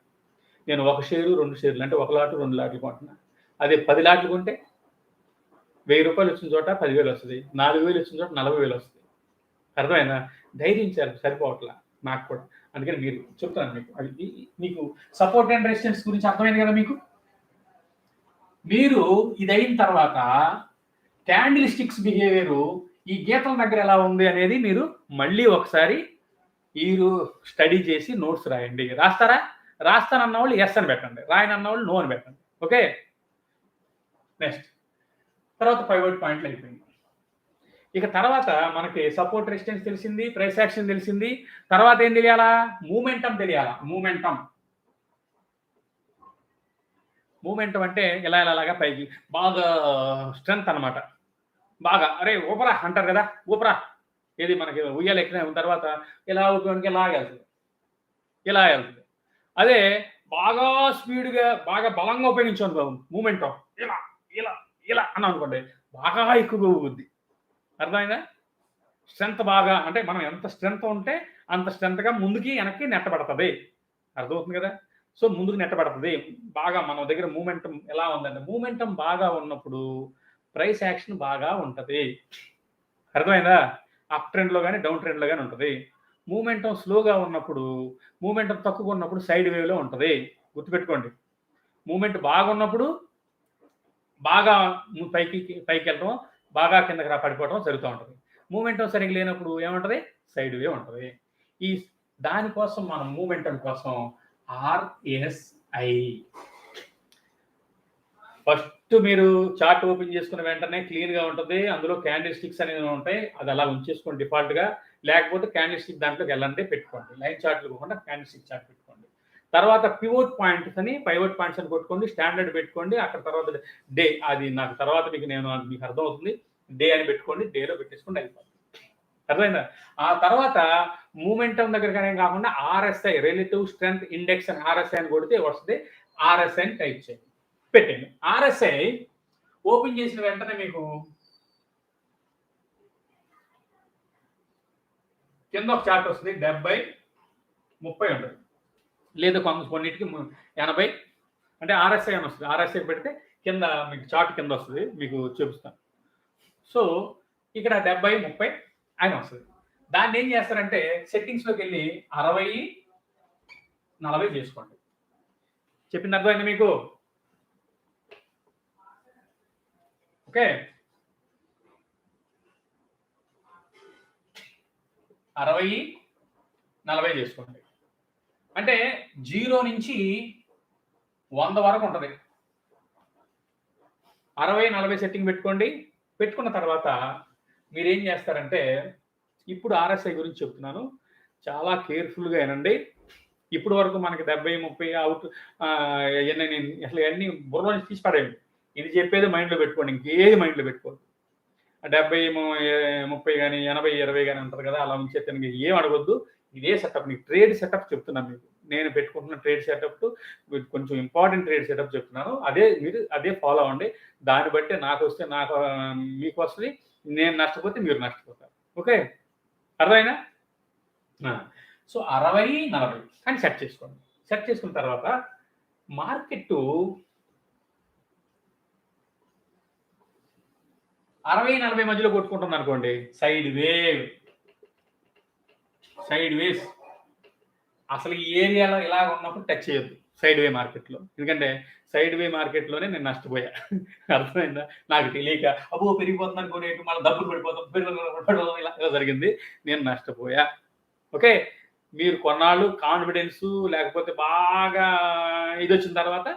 [SPEAKER 1] నేను 1 షేరు 2 షేర్లు అంటే 1 లాట్ 2 లాట్లు కొంటున్నా. అదే 10 లాట్లు కొంటే ₹1000 వచ్చిన చోట 10,000 వస్తుంది. 4,000 వచ్చిన చోట 40,000 వస్తుంది. అర్థమైందా? ధైర్యం సరిపోవట్లా నాకు కూడా. అందుకని మీరు చెప్తాను మీకు అది మీకు సపోర్ట్ అండ్ రెసిస్టెన్స్ గురించి అర్థమైంది కదా మీకు. మీరు ఇది అయిన తర్వాత క్యాండిల్ స్టిక్స్ బిహేవియర్ ఈ గీతల దగ్గర ఎలా ఉంది అనేది మీరు మళ్ళీ ఒకసారి మీరు స్టడీ చేసి నోట్స్ రాయండి. రాస్తారా? రాస్తానన్న వాళ్ళు ఎస్ అని పెట్టండి. రాయనన్న వాళ్ళు నో అని పెట్టండి. ఓకే, నెక్స్ట్ తర్వాత పైవట్ పాయింట్లు అయిపోయింది. ఇక తర్వాత మనకి సపోర్ట్ రెసిస్టెన్స్ తెలిసింది, ప్రైస్ యాక్షన్ తెలిసింది. తర్వాత ఏం తెలియాలా? మూమెంటం తెలియాలా. మూమెంటం అంటే ఇలాగా పైకి బాగా స్ట్రెంత్ అనమాట. బాగా అరే ఊపరా అంటారు కదా, ఊపరా ఏది మనకి ఉయ్యాలు ఎక్కిన తర్వాత ఇలా ఊపడానికి ఇలా వెళ్తుంది. అదే బాగా స్పీడ్గా బాగా బలంగా ఉపయోగించాను బాబు మూమెంటం ఇలా ఇలా ఇలా అని అనుకోండి బాగా ఎక్కువగా ఊగుద్ది. అర్థమైందా? స్ట్రెంత్ బాగా అంటే మనం ఎంత స్ట్రెంత్ ఉంటే అంత స్ట్రెంత్గా ముందుకి వెనక్కి నెట్టబడుతుంది. అర్థమవుతుంది కదా? సో ముందుకు నెట్టబడుతుంది. బాగా మన దగ్గర మూమెంటం ఎలా ఉందంటే మూమెంటం బాగా ఉన్నప్పుడు ప్రైస్ యాక్షన్ బాగా ఉంటుంది. అర్థమైందా? అప్ ట్రెండ్లో కానీ డౌన్ ట్రెండ్లో కానీ ఉంటుంది. మూమెంటం స్లోగా ఉన్నప్పుడు మూమెంటం తక్కువగా ఉన్నప్పుడు సైడ్ వేవ్లో ఉంటుంది. గుర్తుపెట్టుకోండి. మూమెంట్ బాగున్నప్పుడు బాగా పైకి వెళ్ళడం బాగా కిందకి పడిపోవడం జరుగుతూ ఉంటుంది. మూమెంటం సరిగ్గా లేనప్పుడు ఏముంటుంది? సైడ్ వేవ్ ఉంటుంది. ఈ దానికోసం మనం మూమెంటం కోసం RSI ఫస్ట్ మీరు చార్ట్ ఓపెన్ చేసుకున్న వెంటనే క్లీన్గా ఉంటుంది. అందులో క్యాండిల్ స్టిక్స్ అనేవి ఉంటాయి. అది అలా ఉంచేసుకోండి డిఫాల్ట్గా. లేకపోతే క్యాండిల్ స్టిక్ దాంట్లోకి వెళ్ళండి పెట్టుకోండి. లైన్ చార్ట్లు కాకుండా క్యాండిల్ స్టిక్ చార్ట్ పెట్టుకోండి. తర్వాత పివోట్ పాయింట్స్ అని పైవోట్ పాయింట్స్ అని కొట్టుకోండి. స్టాండర్డ్ పెట్టుకోండి. అక్కడ తర్వాత డే అది నాకు తర్వాత మీకు అర్థమవుతుంది. డే అని పెట్టుకోండి. డేలో పెట్టేసుకోండి అయిపోతుంది. అర్థమైందా? ఆ తర్వాత మూమెంటం దగ్గరగానే కాకుండా RSI రిలేటివ్ స్ట్రెంత్ ఇండెక్స్ అని RSI అని కొడితే వస్తుంది. RSI అని టైప్ చేయండి, పెట్టండి. RSI ఓపెన్ చేసిన వెంటనే మీకు కింద ఒక చార్ట్ వస్తుంది. 70 30 ఉంటుంది. లేదా కొన్నిటికి 80 అంటే RSI అని వస్తుంది. RSI పెడితే కింద మీకు చార్ట్ కింద వస్తుంది. మీకు చూపిస్తాను. సో ఇక్కడ 70 30 అని వస్తుంది. దాన్ని ఏం చేస్తారంటే సెట్టింగ్స్లోకి వెళ్ళి 60 40 చేసుకోండి. చెప్పింది అర్థమైంది మీకు? ఓకే, 60 40 చేసుకోండి. అంటే 0 నుంచి 100 వరకు ఉంటుంది. 60 40 సెట్టింగ్ పెట్టుకోండి. పెట్టుకున్న తర్వాత మీరు ఏం చేస్తారంటే ఇప్పుడు RSI గురించి చెప్తున్నాను, చాలా కేర్ఫుల్గా వినండి. ఇప్పుడు వరకు మనకి 70 30 అవుట్ నేను అసలు అన్ని బుర్ర నుంచి తీసి పడేయండి. ఇది చెప్పేది మైండ్లో పెట్టుకోండి, ఇంకేది మైండ్లో పెట్టుకోండి. 70 30 కానీ 80 20 కానీ ఉంటుంది కదా, అలా ఉంచేస్తే ఏం అడగొద్దు. ఇదే సెటప్, మీకు ట్రేడ్ సెటప్ చెప్తున్నాను. మీకు నేను పెట్టుకుంటున్న ట్రేడ్ సెటప్ కొంచెం ఇంపార్టెంట్ ట్రేడ్ సెటప్ చెప్తున్నాను. మీరు అదే ఫాలో అవ్వండి. దాన్ని బట్టి నాకు వస్తే మీకు వస్తుంది, నేను నష్టపోతే మీరు నష్టపోతారు. ఓకే, అర్థమైనా? సో 60 40 కానీ సెట్ చేసుకోండి. సెట్ చేసుకున్న తర్వాత మార్కెట్ 60 40 మధ్యలో కొట్టుకుంటుంది అనుకోండి, సైడ్ వేస్. అసలు ఈ ఏరియాలో ఇలా ఉన్నప్పుడు టచ్ చేయొద్దు సైడ్ వే మార్కెట్లో. ఎందుకంటే సైడ్ వే మార్కెట్లోనే నేను నష్టపోయా. అర్థమైందా? నాకు తెలియక అబ్బో పెరిగిపోతుంది అనుకోని మళ్ళీ డబ్బులు పడిపోతాం ఇలా జరిగింది, నేను నష్టపోయా. ఓకే, మీరు కొన్నాళ్ళు కాన్ఫిడెన్సు లేకపోతే బాగా ఇదొచ్చిన తర్వాత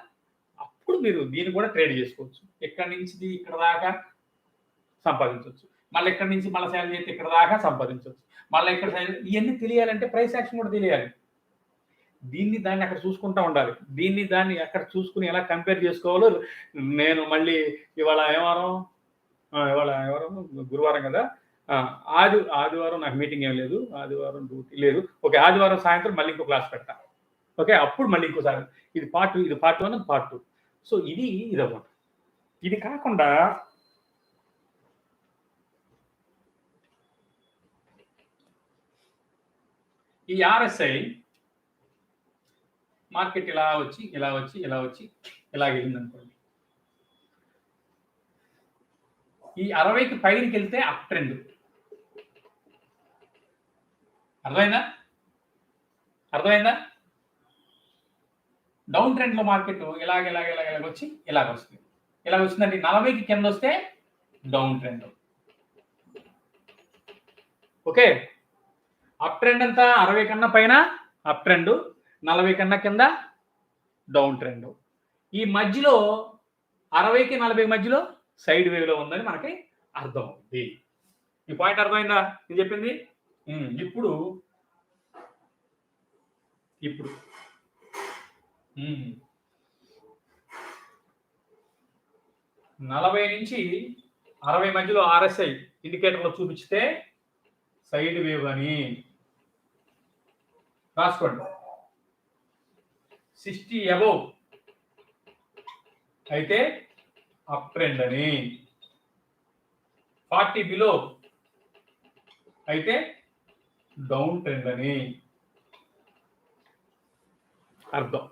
[SPEAKER 1] అప్పుడు మీరు దీన్ని కూడా ట్రేడ్ చేసుకోవచ్చు. ఇక్కడి నుంచి ఇక్కడ దాకా సంపాదించొచ్చు. మళ్ళీ ఇక్కడి నుంచి మళ్ళీ సేల్ చేస్తే ఇక్కడ దాకా సంపాదించొచ్చు. మళ్ళీ ఇక్కడ ఇవన్నీ తెలియాలంటే ప్రైస్ యాక్షన్ కూడా తెలియాలి. దీన్ని దాన్ని అక్కడ చూసుకుంటా ఉండాలి. దీన్ని దాన్ని అక్కడ చూసుకుని ఎలా కంపేర్ చేసుకోవాలో నేను మళ్ళీ ఇవాళ ఏవారం ఇవాళ ఎవరం గురువారం కదా! ఆదివారం నాకు మీటింగ్ ఏం లేదు. ఆదివారం డ్యూటీ లేదు. ఓకే. ఆదివారం సాయంత్రం మళ్ళీ ఇంకో క్లాస్ పెడతా. ఓకే. అప్పుడు మళ్ళీ ఇంకోసారి ఇది పార్ట్ 2, ఇది పార్ట్ 1, పార్ట్ 2. సో ఇదన్నమాట. ఇది కాకుండా ఈ ఆర్ఎస్ఐ మార్కెట్ ఇలా వచ్చి, ఇలా వచ్చి, ఇలా వచ్చి, ఇలా వెళ్ళిందనుకోండి. ఈ 60కి పైకి వెళ్తే అప్ ట్రెండ్. అర్థమైందా? అర్థమైందా? డౌన్ ట్రెండ్ లో మార్కెట్ ఇలాగ వచ్చి ఇలాగ వస్తుంది. ఇలా వచ్చిందండి. 40కి కింద వస్తే down trend. Okay. Up trend అంతా 60 కన్నా పైన అప్ ట్రెండ్, 40 కన్నా కింద డౌన్ ట్రెండ్. ఈ మధ్యలో 60కి 40 మధ్యలో సైడ్ వేవ్ లో ఉందని మనకి అర్థం అవుతుంది. ఈ పాయింట్ అర్థమైందా నేను చెప్పింది? ఇప్పుడు 40 నుంచి 60 మధ్యలో ఆర్ఎస్ఐ ఇండికేటర్లో చూపిస్తే సైడ్ వేవ్ అని రాసుకోండి. 60 అబోవ్ అయితే అప్ ట్రెండ్ అని, 40 బిలో అయితే డౌన్ ట్రెండ్ అని అర్థం.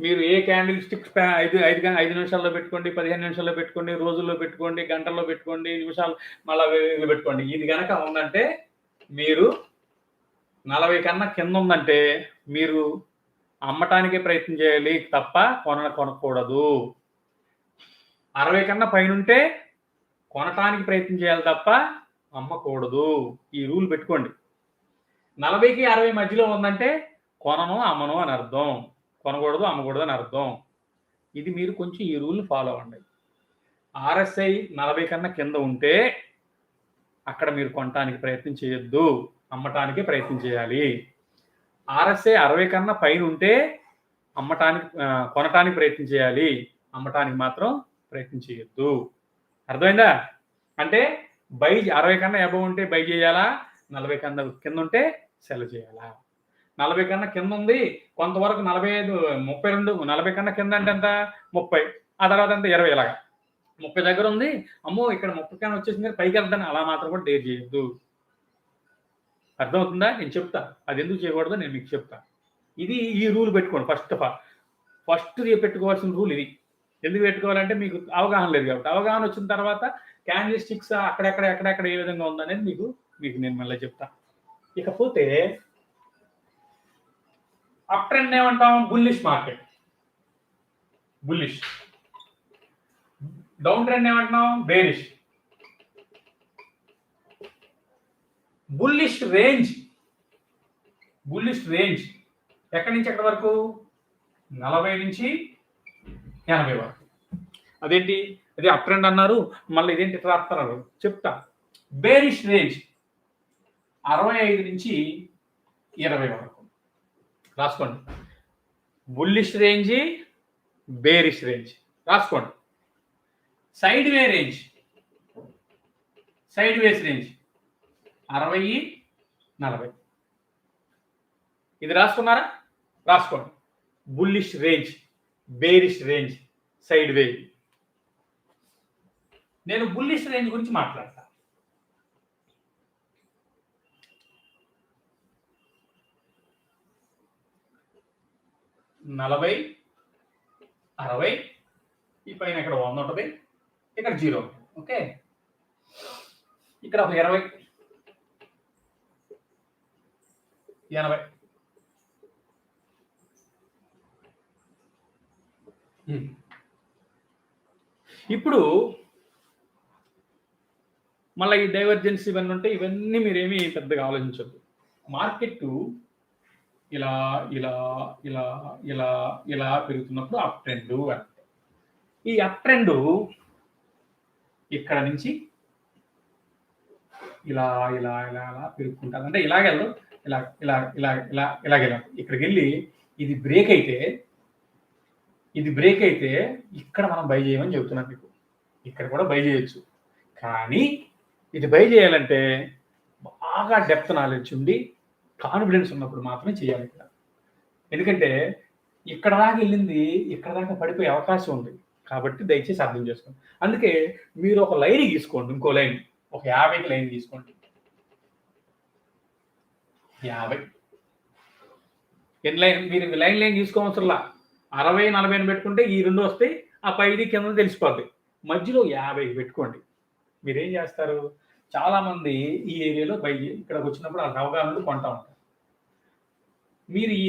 [SPEAKER 1] మీరు ఏ క్యాండిల్ స్టిక్ 5 నిమిషాల్లో పెట్టుకోండి, 15 నిమిషాల్లో పెట్టుకోండి, రోజుల్లో పెట్టుకోండి, గంటల్లో పెట్టుకోండి, నిమిషాలు మళ్ళీ పెట్టుకోండి. ఇది కనుక ఉందంటే మీరు 40 కన్నా కింద ఉందంటే మీరు అమ్మటానికే ప్రయత్నం చేయాలి తప్ప కొనకూడదు. 60 కన్నా పైన ఉంటే కొనటానికి ప్రయత్నం చేయాలి తప్ప అమ్మకూడదు. ఈ రూల్ పెట్టుకోండి. 40కి 60 మధ్యలో ఉందంటే కొనను అమ్మను అని అర్థం. కొనకూడదు అమ్మకూడదు అని అర్థం. ఇది మీరు కొంచెం ఈ రూల్ ఫాలో అవ్వండి. ఆర్ఎస్ఐ 40 కన్నా కింద ఉంటే అక్కడ మీరు కొనటానికి ప్రయత్నం చేయొద్దు, అమ్మటానికి ప్రయత్నం చేయాలి. ఆర్ఎస్ఐ 60 కన్నా పైన ఉంటే కొనటానికి ప్రయత్నం చేయాలి, అమ్మటానికి మాత్రం ప్రయత్నం చేయొద్దు. అర్థమైందా? అంటే 60 కన్నా అబవ్ ఉంటే బై చేయాలా, 40 కన్నా కింద ఉంటే సెల్ చేయాలా. 40 కన్నా కింద ఉంది కొంతవరకు 45, 32, 40 కన్నా కింద అంటే ఎంత 30, ఆ తర్వాత ఎంత 20, ఇలాగా 30 దగ్గర ఉంది. అమ్మో ఇక్కడ 30 కన్నా వచ్చేసింది పైకి వెళ్తాను, అలా మాత్రం కూడా డేర్ చేయొద్దు. అర్థమవుతుందా? నేను చెప్తా అది ఎందుకు చేయకూడదో నేను మీకు చెప్తా. ఇది ఈ రూల్ పెట్టుకోండి. ఫస్ట్ పెట్టుకోవాల్సిన రూల్ ఇది. ఎందుకు పెట్టుకోవాలంటే మీకు అవగాహన లేదు కాబట్టి. అవగాహన వచ్చిన తర్వాత క్యాండిల్ స్టిక్స్ ఎక్కడెక్కడ ఏ విధంగా ఉందనేది మీకు నేను మళ్ళీ చెప్తా. ఇకపోతే అప్ ట్రెండ్ ఏమంటాం? Bullish market, bullish. Downtrend ఏమంటున్నాం? బేరిష్. బుల్లిష్ రేంజ్ ఎక్కడి నుంచి ఎక్కడి వరకు? 40 నుంచి 80 వరకు. అదేంటి అదే అప్ ట్రెండ్ అన్నారు, మళ్ళీ ఇదేంటి ఇట్లా రాస్తున్నారు చెప్తా. బేరిష్ రేంజ్ 65 నుంచి 20 వరకు రాసుకోండి. బుల్లిష్ రేంజ్, బేరిష్ రేంజ్ రాసుకోండి. సైడ్ వేస్ రేంజ్ 60, 40. ఇది రాసుకున్నారా? రాసుకోండి. Bullish range, bearish range, side వే. నేను బుల్లిష్ రేంజ్ గురించి మాట్లాడతా. నలభై, 60, ఈ పైన ఇక్కడ 100 ఉంటుంది, ఇక్కడ 0. ఓకే. ఇక్కడ ఒక 20, 80. ఇప్పుడు మళ్ళీ ఈ డైవర్జెన్స్ ఇవన్నీ ఉంటాయి. ఇవన్నీ మీరేమీ పెద్దగా ఆలోచించద్దు. మార్కెట్ ఇలా ఇలా ఇలా ఇలా ఇలా పెరుగుతున్నప్పుడు అప్ ట్రెండ్ అంటే ఈ అప్ ట్రెండ్ ఇక్కడ నుంచి ఇలా ఇలా ఇలా ఇలా పెరుగుకుంటుంది. అంటే ఇలాగెళ్ళదు, ఇలా ఇలా ఇలా ఇలా ఇలాగెళ్ళదు. ఇక్కడికి వెళ్ళి ఇది బ్రేక్ అయితే ఇక్కడ మనం బై చేయమని చెబుతున్నాం మీకు. ఇక్కడ కూడా బై చేయొచ్చు, కానీ ఇది బై చేయాలంటే బాగా డెప్త్ నాలెడ్జ్ ఉండి కాన్ఫిడెన్స్ ఉన్నప్పుడు మాత్రమే చేయాలి ఇక్కడ. ఎందుకంటే ఇక్కడ దాకా వెళ్ళింది ఇక్కడ దాకా పడిపోయే అవకాశం ఉంది, కాబట్టి దయచేసి అర్థం చేసుకోండి. అందుకే మీరు ఒక లైన్ గీసుకోండి, ఇంకో లైన్, ఒక 50కి లైన్ తీసుకోండి. 50 ఎన్ని లైన్ మీరు లైన్ తీసుకోవచ్చులా 60 40 పెట్టుకుంటే ఈ రెండు వస్తాయి, ఆ పైది కింద తెలిసిపోద్ది. మధ్యలో 50 పెట్టుకోండి. మీరేం చేస్తారు, చాలా మంది ఈ ఏరియాలో ఇక్కడికి వచ్చినప్పుడు ఆ అవగాహనలు కొంటా ఉంటారు. మీరు ఈ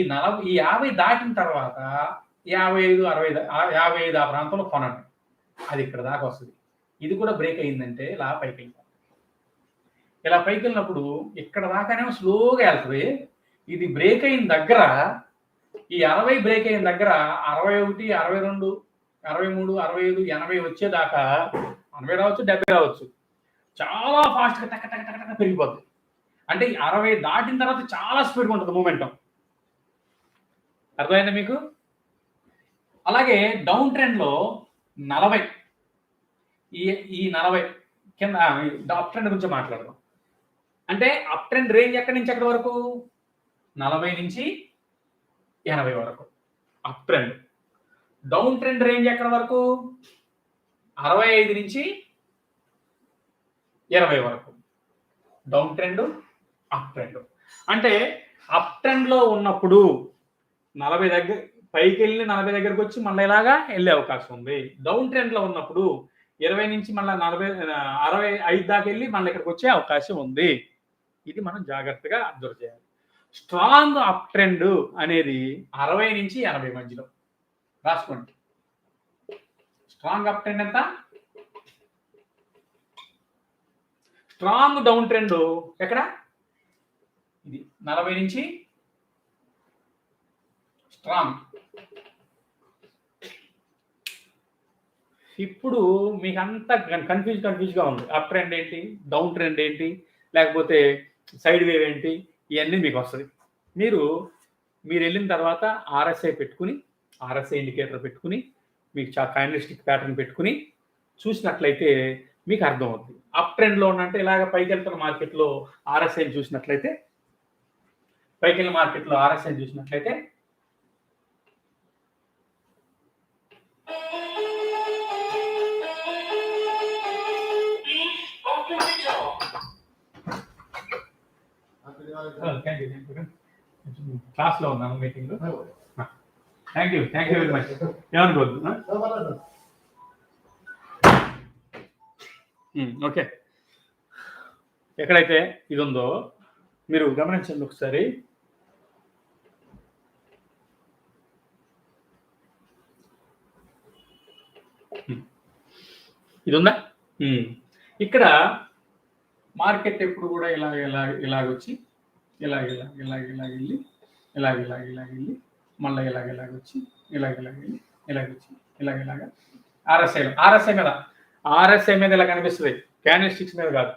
[SPEAKER 1] 50 దాటిన తర్వాత 55 60 55 ఆ ప్రాంతంలో కొనండి, అది ఇక్కడ దాకా వస్తుంది. ఇది కూడా బ్రేక్ అయిందంటే ఇలా పైకి వెళ్ళిపోతుంది. ఇలా పైకి వెళ్ళినప్పుడు ఇక్కడ దాకానేమో స్లోగా వెళ్తుంది. ఇది బ్రేక్ అయిన దగ్గర, ఈ 60 బ్రేక్ అయిన దగ్గర 61 62 63 65 80 వచ్చేదాకా 80 రావచ్చు 70 రావచ్చు, చాలా ఫాస్ట్గా టక్క టక్క టక్క టక్క పెరిగిపోద్ది. అంటే 60 దాటిన తర్వాత చాలా స్పీడ్గా ఉంటుంది మూమెంటం. అర్థమైందా మీకు? అలాగే డౌన్ ట్రెండ్లో 40 ఈ 40 కింద అప్ ట్రెండ్ గురించి మాట్లాడదాం. అంటే అప్ ట్రెండ్ రేంజ్ ఎక్కడి నుంచి ఎక్కడి వరకు? 40 నుంచి 80 వరకు up trend. Down trend range ఎక్కడి వరకు? 65 నుంచి 20 వరకు డౌన్ ట్రెండ్, అప్ ట్రెండ్. అంటే అప్ ట్రెండ్లో ఉన్నప్పుడు 40 దగ్గర పైకి వెళ్ళి 40 దగ్గరకు వచ్చి మళ్ళీ ఇలాగా వెళ్ళే అవకాశం ఉంది. డౌన్ ట్రెండ్లో ఉన్నప్పుడు 20 నుంచి మళ్ళీ 65 దాకా వెళ్ళి మళ్ళీ ఇక్కడికి వచ్చే అవకాశం ఉంది. ఇది మనం జాగ్రత్తగా అబ్జర్వ్ చేయాలి. స్ట్రాంగ్ అప్ ట్రెండ్ అనేది 60 నుంచి 80 మధ్యలో రాసుకోండి. స్ట్రాంగ్ అప్ ట్రెండ్ ఎంత? స్ట్రాంగ్ డౌన్ ట్రెండ్ ఎక్కడ? ఇది 40 నుంచి స్ట్రాంగ్. ఇప్పుడు మీకు అంతా కన్ఫ్యూజ్గా ఉంది. అప్ ట్రెండ్ ఏంటి, డౌన్ ట్రెండ్ ఏంటి, లేకపోతే సైడ్ వేవ్ ఏంటి, ఇవన్నీ మీకు వస్తుంది. మీరు వెళ్ళిన తర్వాత ఆర్ఎస్ఐ పెట్టుకుని, ఆర్ఎస్ఐ ఇండికేటర్ పెట్టుకుని, మీకు క్యాండిల్స్టిక్ ప్యాటర్న్ పెట్టుకుని చూసినట్లయితే మీకు అర్థమవుతుంది. అప్ ట్రెండ్లో ఉన్నంటే ఇలాగ పైకి వెళ్తున్న మార్కెట్లో ఆర్ఎస్ఐ చూసినట్లయితే, పైకి వెళ్ళిన మార్కెట్లో ఆర్ఎస్ఐ చూసినట్లయితే క్లాస్లో ఉన్నాను, మీటింగ్లో. Thank you very much. ఏమనుకోవద్దు. ఓకే, ఎక్కడైతే ఇది ఉందో మీరు గమనించండి ఒకసారి. ఇది ఉందా? ఇక్కడ మార్కెట్ ఎప్పుడు కూడా ఇలాగొచ్చి వెళ్ళి వెళ్ళి మళ్ళీ వచ్చి వెళ్ళి వచ్చి ఆర్ఎస్ఐ మీద ఇలా కనిపిస్తుంది, క్యాండిల్ స్టిక్స్ మీద కాదు.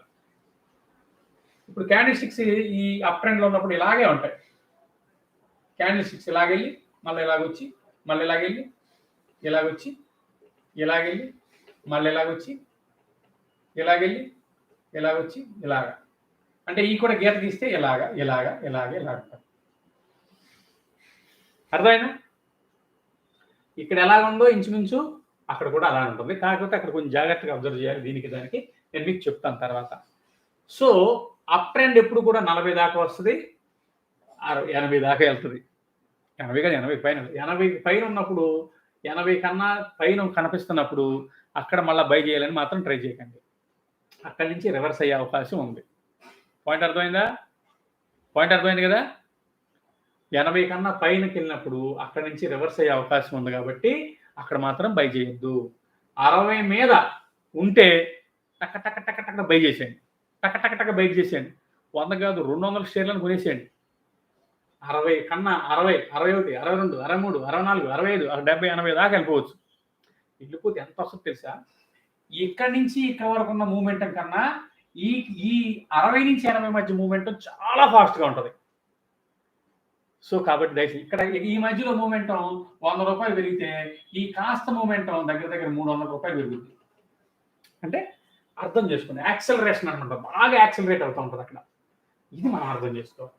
[SPEAKER 1] ఇప్పుడు క్యాండిల్ స్టిక్స్ ఈ అప్ ట్రెండ్లో ఉన్నప్పుడు ఇలాగే ఉంటాయి. క్యాండిల్ స్టిక్స్ ఇలాగెళ్ళి మళ్ళీ ఇలాగొచ్చి మళ్ళీ ఇలాగెళ్ళి ఇలాగొచ్చి ఇలాగెళ్ళి మళ్ళీ ఇలాగొచ్చి ఇలాగెళ్ళి ఇలాగొచ్చి ఇలాగా. అంటే ఈ కూడా గీత తీస్తే ఇలాగా. అర్థమైనా? ఇక్కడ ఎలాగ ఉందో ఇంచుమించు అక్కడ కూడా అలా ఉంటుంది. కాకపోతే అక్కడ కొంచెం జాగ్రత్తగా అబ్జర్వ్ చేయాలి. దానికి నేను మీకు చెప్తాను తర్వాత. సో అప్ ట్రెండ్ ఎప్పుడు కూడా 40 దాకా వస్తుంది, 80 దాకా వెళ్తుంది. 80 కాదు, 80 పైన. 80 పైన ఉన్నప్పుడు, 80 కన్నా పైన కనిపిస్తున్నప్పుడు అక్కడ మళ్ళీ బై చేయాలని మాత్రం ట్రై చేయకండి. అక్కడి నుంచి రివర్స్ అయ్యే అవకాశం ఉంది. పాయింట్ అర్థమైంది కదా? 80 కన్నా పైనకి వెళ్ళినప్పుడు అక్కడి నుంచి రివర్స్ అయ్యే అవకాశం ఉంది, కాబట్టి అక్కడ మాత్రం బై చేయొద్దు. 60 మీద ఉంటే టక్క టక్క టక్క టక్క బై చేసేయండి, టక్క టక్క టక్క బై చేసేయండి. 100 కాదు 200 షేర్లను కొనేసేయండి. 60 కన్నా 60, 61, 62, 63, 64, 65, 70, 80 దాకా వెళ్ళిపోవచ్చు. వెళ్ళిపోతే ఎంత వస్తుందో తెలుసా? ఇక్కడి నుంచి ఇక్కడ వరకు ఉన్న మూమెంటం కన్నా ఈ ఈ 60 నుంచి 80 మధ్య మూమెంటం చాలా ఫాస్ట్‌గా ఉంటది. సో, కాబట్టి దయచేసి ఇక్కడ ఈ మధ్యలో మూమెంటం రూ. 100 పెరిగితే, ఈ కాస్త మూమెంటం దగ్గర దగ్గర రూ. 300 పెరుగుద్ది. అంటే అర్థం చేసుకోండి. యాక్సెలరేషన్ అనమాట. బాగా యాక్సెలరేట్ అవుతూ ఉంటది అక్కడ. ఇది మనం అర్థం చేసుకోవాలి.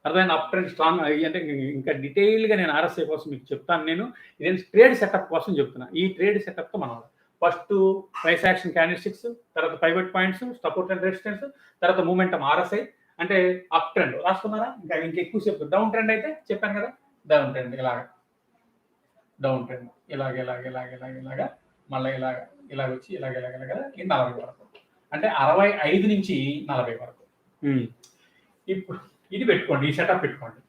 [SPEAKER 1] అర్థమైందా? అప్ ట్రెండ్ స్ట్రాంగ్ అంటే ఇంకా డీటెయిల్‌గా నేను ఆర్ఎస్ఐ కోసం మీకు చెప్తాను నేను. ఇదేంటి ట్రేడ్ సెటప్ కోసం చెప్తున్నా. ఈ ట్రేడ్ సెటప్‌తో మనం ఫస్ట్ ప్రైస్ యాక్షన్ క్యాండిల్‌స్టిక్స్, తర్వాత pivot points, support and resistance, తర్వాత మూమెంటం ఆర్ఎస్ఐ అంటే అప్ ట్రెండ్ రాసుకున్నారా? ఇంకా ఎక్కువ సేపు డౌన్ ట్రెండ్ అయితే చెప్పాను కదా! డౌన్ ట్రెండ్ ఇలాగ. డౌన్ ట్రెండ్ ఇలాగ మళ్ళీ ఇలాగొచ్చి ఇలాగ ఈ 40 వరకు. అంటే 65 నుంచి 40 వరకు. ఇప్పుడు ఇది పెట్టుకోండి. ఈ సెటప్ పెట్టుకోండి.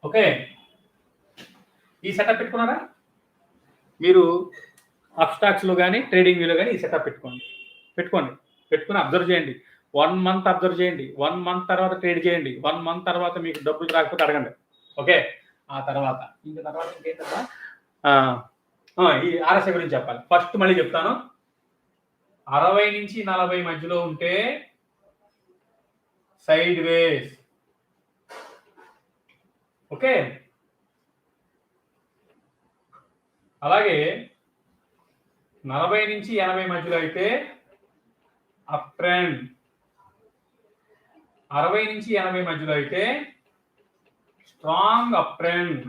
[SPEAKER 1] ఓకే. ఈ సెటప్ పెట్టుకున్నారా? మీరు అప్‌స్టాక్స్‌లో గాని, ట్రేడింగ్ వ్యూలో గాని ఈ సెటప్ పెట్టుకొని అబ్జర్వ్ చేయండి. 1 మంత్ అబ్జర్వ్ చేయండి. 1 మంత్ తర్వాత ట్రేడ్ చేయండి. 1 మంత్ తర్వాత మీకు డబ్బులు రాకపోతే అడగండి. ఓకే. ఆ తర్వాత ఇంకేంటబ్బా? ఈ ఆర్ఎస్ఐ గురించి చెప్పాలి. ఫస్ట్ మళ్ళీ చెప్తాను. 60 నుంచి 40 మధ్యలో ఉంటే సైడ్ వేస్. ఓకే. అలాగే 40 నుంచి 80 మధ్యలో అయితే అప్ ట్రెండ్. 60 నుంచి 80 మధ్యలో అయితే స్ట్రాంగ్ అప్ ట్రెండ్.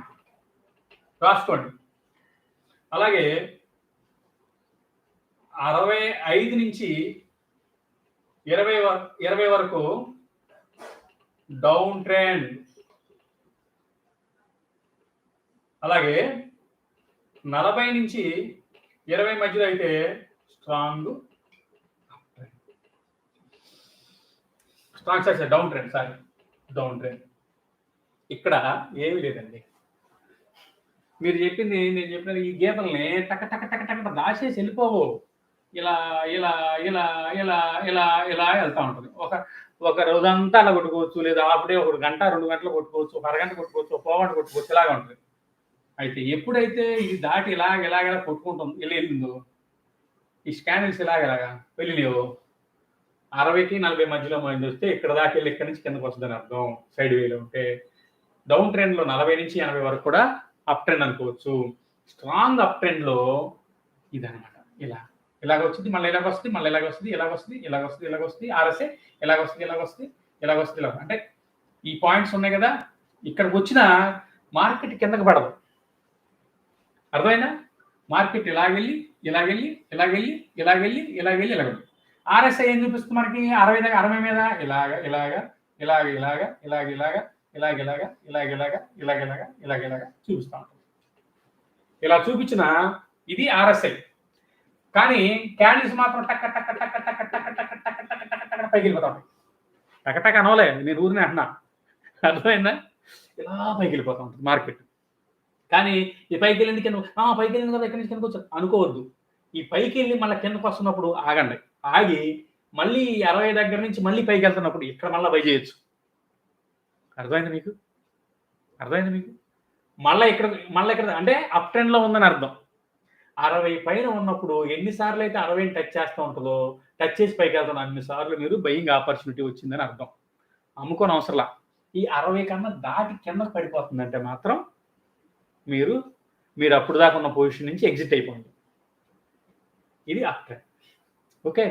[SPEAKER 1] రాసుకోండి. అలాగే 65 నుంచి 20 వరకు డౌన్ ట్రెండ్. అలాగే 40 నుంచి 20 మధ్యలో అయితే స్ట్రాంగ్ డౌన్ ట్రెండ్. ఇక్కడ ఏమీ లేదండి. మీరు చెప్పింది నేను చెప్పిన ఈ గీతల్ని టక దాచేసి వెళ్ళిపోవు. ఇలా వెళ్తా ఉంటుంది. ఒక రోజంతా అలా కొట్టుకోవచ్చు, లేదా అప్పుడే 1 గంట 2 గంటలు కొట్టుకోవచ్చు, ఒక అరగంట కొట్టుకోవచ్చు, ఒక పావుగంట కొట్టుకోవచ్చు, ఇలాగా ఉంటుంది. అయితే ఎప్పుడైతే ఇది దాటి ఇలాగ కొట్టుకుంటుంది వెళ్ళిందో, ఈ స్కానిల్స్ ఇలాగా వెళ్ళినాయో 60కి 40 మధ్యలో మైండ్ వస్తే ఇక్కడ దాకా వెళ్ళి ఇక్కడి నుంచి కిందకు వస్తుందని అర్థం. సైడ్ వేలో ఉంటే డౌన్ ట్రెండ్ లో 40 నుంచి 80 వరకు కూడా అప్ ట్రెండ్ అనుకోవచ్చు. స్ట్రాంగ్ అప్ ట్రెండ్ లో ఇదనమాట. ఇలాగ వచ్చింది, మళ్ళీ ఇలాగ వస్తుంది ఆర్ఎస్ఏ ఇలాగ వస్తుంది. అంటే ఈ పాయింట్స్ ఉన్నాయి కదా, ఇక్కడికి వచ్చిన మార్కెట్ కిందకి పడదు. అర్థమైందా? మార్కెట్ ఇలాగెళ్ళి ఆర్ఎస్ఐ ఏం చూపిస్తుంది మనకి? 60 మీద ఇలాగ చూపిస్తా ఉంటుంది. ఇలా చూపించిన ఇది ఆర్ఎస్ఐ. కానీ క్యాండిల్స్ మాత్రం టక్క పైకి వెళ్ళిపోతా ఉంటాయి. టక అనవలే, నేను ఊరినే అంటున్నా. అర్థమైందా? ఇలా పైకి వెళ్ళిపోతా ఉంటుంది మార్కెట్. కానీ ఈ పైకి వెళ్ళింది కింద పైకి వెళ్ళింది కదా, ఎక్కడి నుంచి కిందకు వచ్చారు అనుకోవద్దు. ఈ పైకి వెళ్ళి మళ్ళీ కిందకు వస్తున్నప్పుడు ఆగండి. ఆగి మళ్ళీ 60 దగ్గర నుంచి మళ్ళీ పైకి వెళ్తున్నప్పుడు ఇక్కడ మళ్ళీ బై చేయొచ్చు. అర్థమైంది మీకు? మళ్ళీ ఇక్కడ అంటే అప్ ట్రెండ్ లో ఉందని అర్థం. 60 పైన ఉన్నప్పుడు ఎన్నిసార్లు అయితే 60ని టచ్ చేస్తూ ఉంటుందో, టచ్ చేసి పైకి వెళ్తాను అన్నిసార్లు మీరు బయింగ్ ఆపర్చునిటీ వచ్చిందని అర్థం. అమ్ముకోని అవసరంలా. ఈ 60 కన్నా దాటి కిందకు పడిపోతుందంటే మాత్రం మీరు అప్పుడు దాకా ఉన్న పొజిషన్ నుంచి ఎగ్జిట్ అయిపోండి. ఇది up trend. Okay.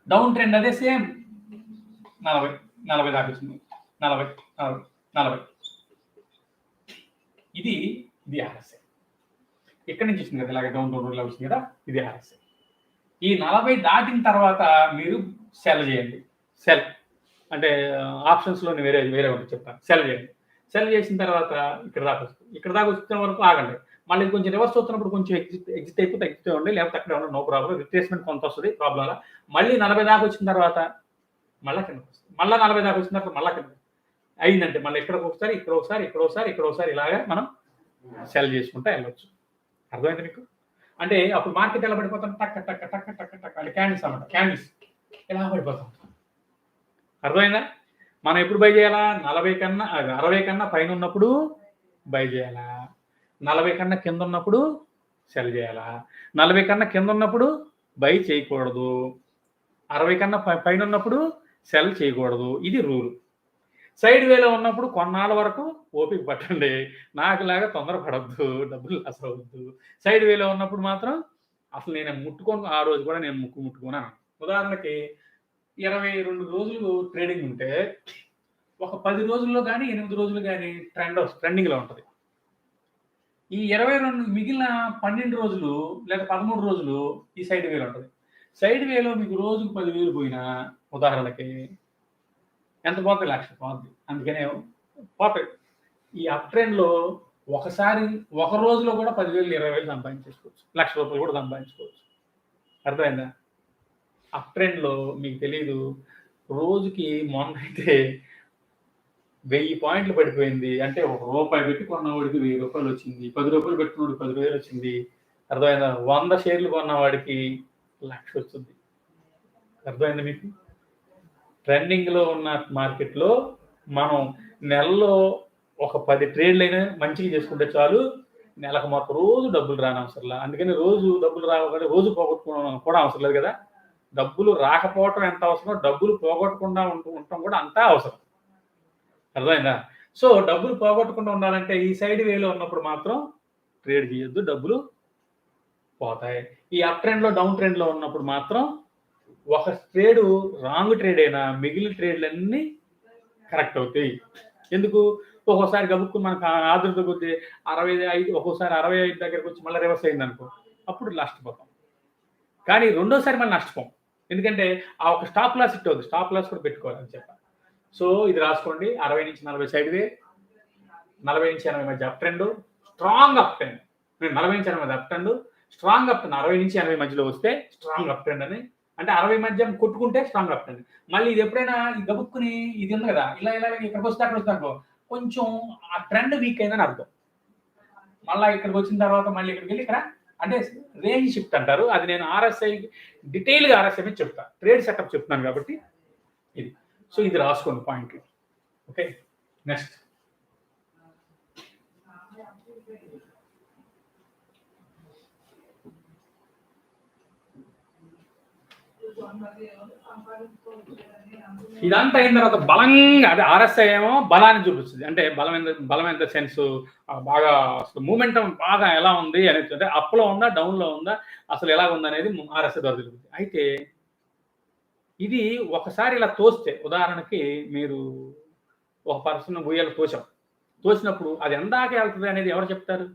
[SPEAKER 1] Down trend అదే సేమ్ 40 దాకా వచ్చింది. 40 ఇది ఆర్ఎస్ఐ. ఎక్కడి నుంచి వచ్చింది కదా, ఇలాగ డౌన్ ఇలా వచ్చింది కదా, ఇది ఆర్ఎస్ఐ. ఈ 40 దాటిన తర్వాత మీరు సెల్ చేయండి. సెల్ అంటే ఆప్షన్స్లోని వేరే ఒకటి చెప్తాను. సెల్ చేయండి. సెల్ చేసిన తర్వాత ఇక్కడ దాకా వచ్చిన వరకు ఆగండి. మళ్ళీ కొంచెం రివర్స్ అవుతున్నప్పుడు కొంచెం ఎగ్జిట్ అయిపోతే ఉండి, లేకపోతే అక్కడే ఉండండి, నో ప్రాబ్లం. రిట్రేస్మెంట్ కొంత వస్తుంది, ప్రాబ్లం అలా. మళ్ళీ 40 దాకా వచ్చిన తర్వాత మళ్ళీ కిందకు వస్తుంది. మళ్ళీ 40 దాకా వచ్చిన తర్వాత మళ్ళీ కింద అయిందంటే మళ్ళీ ఇక్కడ ఒకసారి ఇలాగా మనం సెల్ చేసుకుంటా వెళ్ళొచ్చు. అర్థమైంది మీకు? అంటే అప్పుడు మార్కెట్ ఎలా పడిపోతాం? టక్ అంటే క్యాండిల్స్ అన్నమాట. క్యాండిల్స్ ఎలా పడిపోతాం. అర్థమైందా? మనం ఎప్పుడు బై చేయాలా? 40 కన్నా 60 కన్నా పైన ఉన్నప్పుడు బై చేయాలా? 40 కన్నా కింద ఉన్నప్పుడు సెల్ చేయాలా? 40 కన్నా కింద ఉన్నప్పుడు బై చేయకూడదు. 60 కన్నా పైన ఉన్నప్పుడు సెల్ చేయకూడదు. ఇది రూల్. సైడ్ వేలో ఉన్నప్పుడు కొన్నాళ్ళ వరకు ఓపిక పట్టండి. నాకులాగా తొందర పడొద్దు. డబ్బులు లాస్ అవ్వద్దు. సైడ్ వేలో ఉన్నప్పుడు మాత్రం అసలు నేను ముట్టుకోను. ఆ రోజు కూడా నేను ముట్టుకోనను. ఉదాహరణకి 22 రోజులు ట్రేడింగ్ ఉంటే ఒక 10 రోజుల్లో గాని, 8 రోజులు గాని ట్రెండింగ్‌లో ఉంటది. ఈ 22 మిగిలిన 12 రోజులు లేదా 13 రోజులు ఈ సైడ్ వేలో ఉంటది. సైడ్ వేలో మీకు రోజుకు 10,000 పోయినా ఉదాహరణకి ఎంత పోద్ది? 1,00,000 పోద్ది. అందుకనే పోతాయి. ఈ అప్ ట్రెండ్‌లో ఒకసారి ఒక రోజులో కూడా 10,000, 20,000 సంపాదించేసుకోవచ్చు. రూ. 1,00,000 కూడా సంపాదించుకోవచ్చు. అర్థమైందా? అప్ ట్రెండ్‌లో మీకు తెలీదు. రోజుకి మొన్నైతే 1000 పాయింట్లు పడిపోయింది. అంటే ఒక రూపాయి పెట్టి కొన్నవాడికి రూ. 1000 వచ్చింది. రూ. 10 పెట్టుకున్నోడికి 10,000 వచ్చింది. అర్థమైందా? 100 షేర్లు కొన్నవాడికి 1,00,000 వచ్చింది. అర్థమైందా మీకు? ట్రెండింగ్‌లో ఉన్న మార్కెట్‌లో మనం నెలలో ఒక 10 ట్రేడ్‌లైనా మంచిగా చేసుకుంటే చాలు. నెలకు మొత్తం రోజు డబ్బులు రానవసరంలా. అందుకని రోజు డబ్బులు రావాలి, రోజు పోగొట్టుకోవడం కూడా అవసరం లేదు కదా! డబ్బులు రాకపోవటం ఎంత అవసరమో, డబ్బులు పోగొట్టకుండా ఉండటం కూడా అంతా అవసరం. అర్థమైందా? సో, డబ్బులు పోగొట్టకుండా ఉండాలంటే ఈ సైడ్ వేలో ఉన్నప్పుడు మాత్రం ట్రేడ్ చేయొద్దు. డబ్బులు పోతాయి. ఈ అప్ ట్రెండ్‌లో, డౌన్ ట్రెండ్‌లో ఉన్నప్పుడు మాత్రం ఒక ట్రేడు రాంగ్ ట్రేడ్ అయినా మిగిలిన ట్రేడ్‌లన్నీ కరెక్ట్ అవుతాయి. ఎందుకు? ఒక్కోసారి గబుక్కున మనకు ఆదుర్ద కొద్దీ 65 ఒక్కోసారి 65 దగ్గరకొచ్చి మళ్ళీ రివర్స్ అయిందనుకో, అప్పుడు నష్టపోతాం. కానీ రెండోసారి మళ్ళీ నష్టపోం. ఎందుకంటే ఆ ఒక స్టాప్ లాస్ హిట్ అవుద్ది. స్టాప్ లాస్ కూడా పెట్టుకోవాలని చెప్పా. సో, ఇది రాసుకోండి. 60-40 సైడ్ వే, 40-80 మధ్య up trend, strong up trend. 40-80 మధ్య up trend, strong up trend. 60-80 మధ్యలో వస్తే స్ట్రాంగ్ అప్ ట్రెండ్ అని. అంటే 60 మధ్య కొట్టుకుంటే స్ట్రాంగ్ అప్ ట్రెండ్. మళ్ళీ ఇది ఎప్పుడైనా గబుక్కుని ఇది ఉంది కదా! ఇలా ఇక్కడికి వస్తే అక్కడ వస్తే అనుకో, కొంచెం ఆ ట్రెండ్ వీక్ అయిందని అర్థం. మళ్ళా ఇక్కడికి వచ్చిన తర్వాత మళ్ళీ ఇక్కడికి వెళ్ళి ఇక్కడ అంటే రేంజ్ షిఫ్ట్ అంటారు. అది నేను ఆర్ఎస్ఐ డీటెయిల్‌గా ఆర్ఎస్ఐ మీద చెప్తా. ట్రేడ్ సెటప్ చెప్తున్నాను కాబట్టి ఇది. సో, ఇది రాసుకోండి పాయింట్లు. ఓకే. నెక్స్ట్. ఇదంతా అయిన తర్వాత బలంగా అదే ఆర్ఎస్ఐ ఏమో బలాన్ని చూపిస్తుంది. అంటే బలమైన సెన్స్ బాగా అసలు మూమెంటం బాగా ఎలా ఉంది అనేది, అంటే అప్‌లో ఉందా, డౌన్‌లో ఉందా, అసలు ఎలా ఉందనేది ఆర్ఎస్ఐ ద్వారా తెలుస్తుంది. అయితే ఇది ఒకసారి ఇలా తోస్తే ఉదాహరణకి మీరు ఒక పర్సన్ ఉయ్యాల తోసినప్పుడు అది ఎందాక వెళ్తది అనేది ఎవరు చెప్తారు?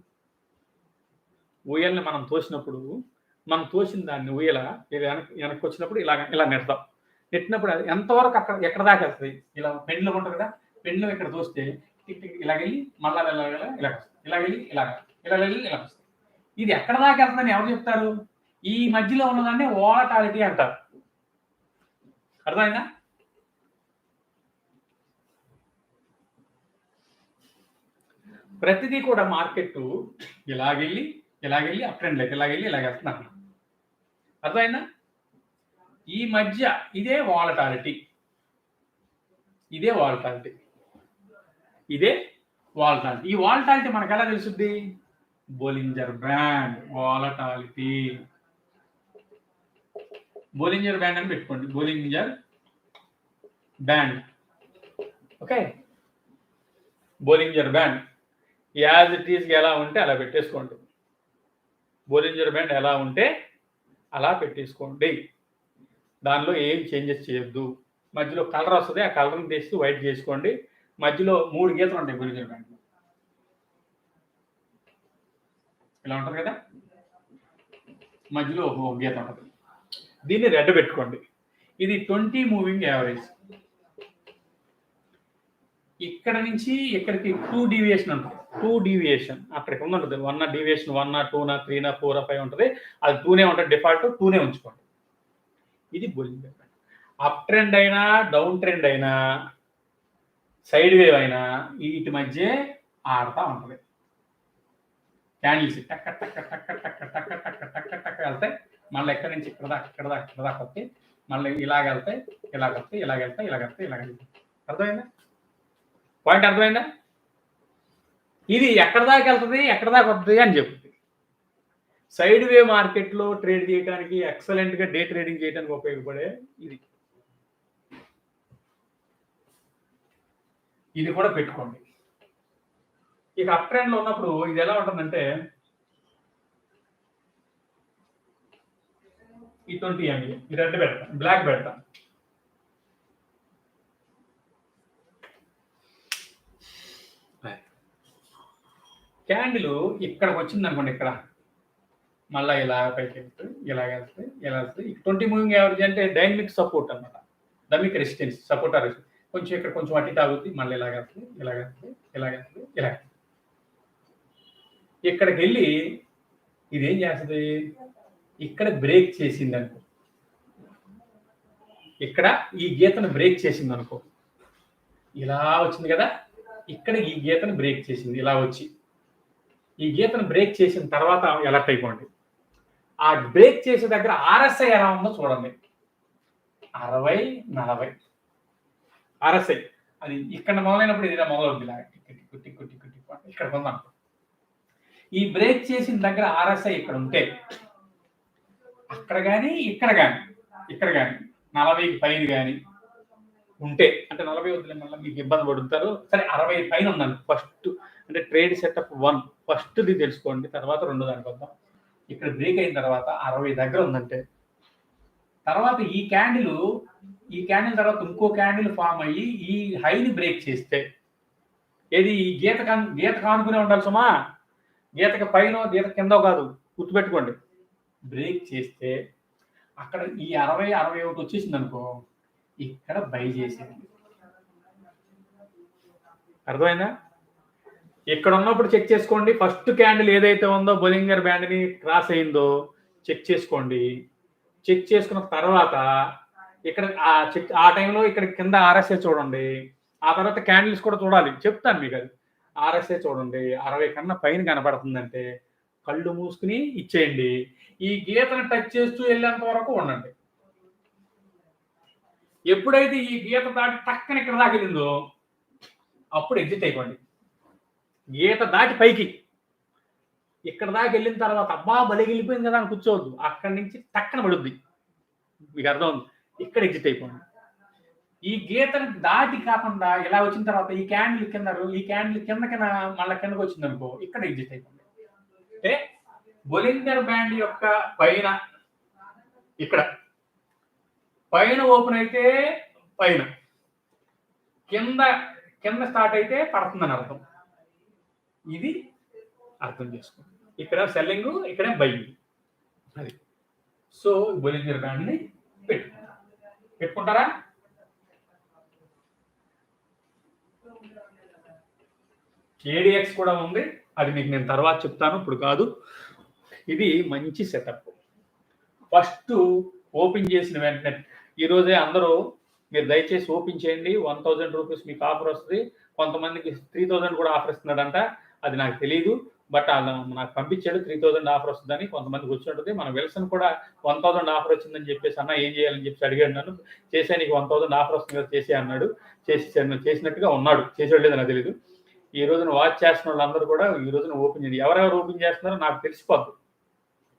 [SPEAKER 1] ఉయ్యాలని మనం తోసినప్పుడు, మనం తోసిన దాన్ని ఉయ్యాల వెనక్కి వచ్చినప్పుడు ఇలా నెడతాం. నెట్టినప్పుడు అది ఎంతవరకు ఎక్కడ దాకా వెళ్తది? ఇలా పెండ్లం ఉంటది కదా! పెండ్లం ఇక్కడ తోస్తే ఇలాగెళ్ళి మళ్ళా ఇలాగెళ్ళి ఇలాగొస్తది. ఇది ఎక్కడ దాకా వెళ్తుందని ఎవరు చెప్తారు? ఈ మధ్యలో ఉన్నదాన్ని వోలటాలిటీ అంటారు. అర్థమైందా? ప్రతిదీ కూడా మార్కెట్ ఇలాగెళ్ళి అప్ ట్రెండ్‌లోకి ఇలాగెళ్తుందన్నమాట. అర్థమైందా? ఈ మధ్య ఇదే వాలటాలిటీ. ఈ వాలటాలిటీ మనకెలా తెలుసుద్ది? Bollinger band volatility. Bollinger band అని పెట్టుకోండి. Bollinger band. Okay. Bollinger band as it is ఎలా ఉంటే అలా పెట్టేసుకోండి. బోలింజర్ బ్యాండ్ ఎలా ఉంటే అలా పెట్టేసుకోండి. దానిలో ఏం చేంజెస్ చేయొద్దు. మధ్యలో కలర్ వస్తది. ఆ కలర్‌ని తీసి వైట్ చేసుకోండి. మధ్యలో 3 గీతలు ఉంటాయి బోలింజర్ బ్యాండ్‌లో. ఇలా ఉంటది కదా! మధ్యలో ఒక గీత ఉంటది. దీన్ని రెడ్ పెట్టుకోండి. ఇది 20 మూవింగ్ యావరేజ్. ఇక్కడ నుంచి ఇక్కడికి 2 డీవియేషన్ ఉంటుంది. 2 డీవియేషన్ అక్కడికి ఉంటది. 1 డీవియేషన్ 1 2 3 4 5 ఉంటది. అది 2నే ఉంటది. డిఫాల్ట్ 2నే ఉంచుకోండి. ఇది బోలింజర్ బ్యాండ్. అప్ ట్రెండ్ అయినా, డౌన్ ట్రెండ్ అయినా, సైడ్ వేవ్ అయినా వీటి మధ్య ఆడతా ఉంటది. క్యాండిల్స్ టక్క వెళ్తాయి. మళ్ళీ ఎక్కడి నుంచి ఇక్కడ దాకా వస్తాయి. మళ్ళీ ఇలాగెళ్తాయి, ఇలాగెళ్తాయి, ఇలాగెళ్తాయి, ఇలాగెళ్తాయి, ఇలాగెళ్తాయి. అర్థమైందా? పాయింట్ అర్థమైందా? ఇది ఎక్కడ దాకా వెళ్తుంది, ఎక్కడ దాకా వస్తుంది అని చెప్తుంది. సైడ్ వే మార్కెట్లో ట్రేడ్ చేయడానికి ఎక్సలెంట్గా డే ట్రేడింగ్ చేయడానికి ఉపయోగపడే ఇది. ఇది కూడా పెట్టుకోండి. ఇక అప్ ట్రెండ్లో ఉన్నప్పుడు ఇది ఎలా ఉంటుందంటే ఈ 20 MA ఈ రెడ్ పెడతాం, బ్లాక్ పెడతాం. క్యాండిల్ ఇక్కడికి వచ్చింది అనుకోండి, ఇక్కడ మళ్ళీ ఇలా పైకి వెళ్తుంది, ఇలా వెళ్తుంది, ఇలా వెళ్తుంది. 20 మూవింగ్ యావరేజ్ అంటే డైనమిక్ సపోర్ట్ అనమాట, డైనమిక్ రెసిస్టెన్స్, సపోర్ట్ ఆర్ కొంచెం ఇక్కడ కొంచెం అట్టి తాగుతుంది, మళ్ళీ ఇలా వెళ్తుంది, ఇలా వెళ్తుంది, ఇలా వెళ్తుంది, ఇలా ఇక్కడికి వెళ్ళి ఇదేం చేస్తుంది, ఇక్కడ బ్రేక్ చేసింది అనుకో, ఇక్కడ ఈ గీతను బ్రేక్ చేసింది అనుకో, ఇలా వచ్చింది కదా, ఇక్కడ ఈ గీతను బ్రేక్ చేసింది, ఇలా వచ్చి ఈ గీతను బ్రేక్ చేసిన తర్వాత ఎలర్ట్ అయిపోండి. ఆ బ్రేక్ చేసే దగ్గర ఆర్ఎస్ఐ ఎలా ఉందో చూడండి. 60-40 ఆర్ఎస్ఐ అది ఇక్కడ మొదలైనప్పుడు ఇది మొదలవుద్ది, ఇలా టిక్కు టిక్కు టిక్కు టిక్కు ఇక్కడ ఉందనుకో. ఈ బ్రేక్ చేసిన దగ్గర ఆర్ఎస్ఐ ఇక్కడ ఉంటే అక్కడ కానీ ఇక్కడ కానీ ఇక్కడ కానీ 40కి పైన కానీ ఉంటే, అంటే 40 వద్దులే మళ్ళీ మీకు ఇబ్బంది పడుతారు, సరే 60 పైన ఉందండి ఫస్ట్, అంటే ట్రేడ్ సెటప్ 1 ఫస్ట్ది తెలుసుకోండి, తర్వాత రెండో దానికి వద్దాం. ఇక్కడ బ్రేక్ అయిన తర్వాత 60 దగ్గర ఉందంటే, తర్వాత ఈ క్యాండిల్ తర్వాత ఇంకో క్యాండిల్ ఫామ్ అయ్యి ఈ హైని బ్రేక్ చేస్తే, ఏది ఈ గీత కానుకునే ఉండాలి సుమా, గీతకి పైన గీత కింద కాదు, గుర్తుపెట్టుకోండి. బ్రేక్ చేస్తే అక్కడ ఈ 60-61 వచ్చేసింది అనుకో, ఇక్కడ బై చేసేది. అర్థమైందా? ఇక్కడ ఉన్నప్పుడు చెక్ చేసుకోండి, ఫస్ట్ క్యాండిల్ ఏదైతే ఉందో బొలింగర్ బ్యాండ్ని క్రాస్ అయిందో చెక్ చేసుకోండి. చెక్ చేసుకున్న తర్వాత ఇక్కడ ఆ టైంలో ఇక్కడ కింద ఆర్ఎస్ఏ చూడండి, ఆ తర్వాత క్యాండిల్స్ కూడా చూడాలి, చెప్తాను మీకు. అది ఆర్ఎస్ఏ చూడండి, 60 కన్నా పైన కనపడుతుందంటే కళ్ళు మూసుకుని ఇచ్చేయండి. ఈ గీతను టచ్ చేస్తూ వెళ్ళేంత వరకు ఉండండి. ఎప్పుడైతే ఈ గీత దాటి టక్కన ఇక్కడ దాకా వెళ్ళిందో అప్పుడు ఎగ్జిట్ అయిపోండి. గీత దాటి పైకి ఇక్కడ దాకా వెళ్ళిన తర్వాత అబ్బా బలి వెళ్ళిపోయింది కదా అని కూర్చోవద్దు, అక్కడి నుంచి టక్కన పడుద్ది, మీకు అర్థం ఉంది, ఇక్కడ ఎగ్జిట్ అయిపోండి. ఈ గీతను దాటి కాకుండా ఇలా వచ్చిన తర్వాత ఈ క్యాండిల్ కింద మళ్ళీ కిందకి వచ్చింది అనుకో, ఇక్కడ ఎగ్జిట్ అయిపోండి. అంటే బొలింగర్ బ్యాండ్ యొక్క పైన ఇక్కడ పైన ఓపెన్ అయితే పైన, కింద స్టార్ట్ అయితే పడుతుందని అర్థం. ఇది అర్థం చేసుకోండి. ఇక్కడ సెల్లింగ్, ఇక్కడ బయింగ్. అది సో బొలింగర్ బ్యాండ్ని పెట్టుకుంటారా? ఏడిఎక్స్ కూడా ఉంది, అది మీకు నేను తర్వాత చెప్తాను, ఇప్పుడు కాదు. ఇది మంచి సెటప్. ఫస్ట్ ఓపెన్ చేసిన వెంటనే ఈరోజే అందరూ మీరు దయచేసి ఓపెన్ చేయండి. 1000 రూపీస్ మీకు ఆఫర్ వస్తుంది. కొంతమందికి 3000 కూడా ఆఫర్ ఇస్తున్నాడంట, అది నాకు తెలియదు, బట్ నాకు పంపించాడు 3000 ఆఫర్ వస్తుందని. కొంతమందికి వచ్చి ఉంటుంది. మన విల్సన్ కూడా 1000 ఆఫర్ వచ్చిందని చెప్పేసి అన్న ఏం చేయాలని చెప్పి అడిగాడు నన్ను. చేసే నీకు 1000 ఆఫర్ వస్తుంది కదా చేసే అన్నాడు. చేసినట్టుగా ఉన్నాడు, చేసేవాడు లేదు నాకు తెలియదు. ఈ రోజున వాచ్ చేస్తున్న వాళ్ళందరూ కూడా ఈ రోజున ఓపెన్ చేయండి. ఎవరెవరు ఓపెన్ చేస్తున్నారో నాకు తెలిసిపోద్దు,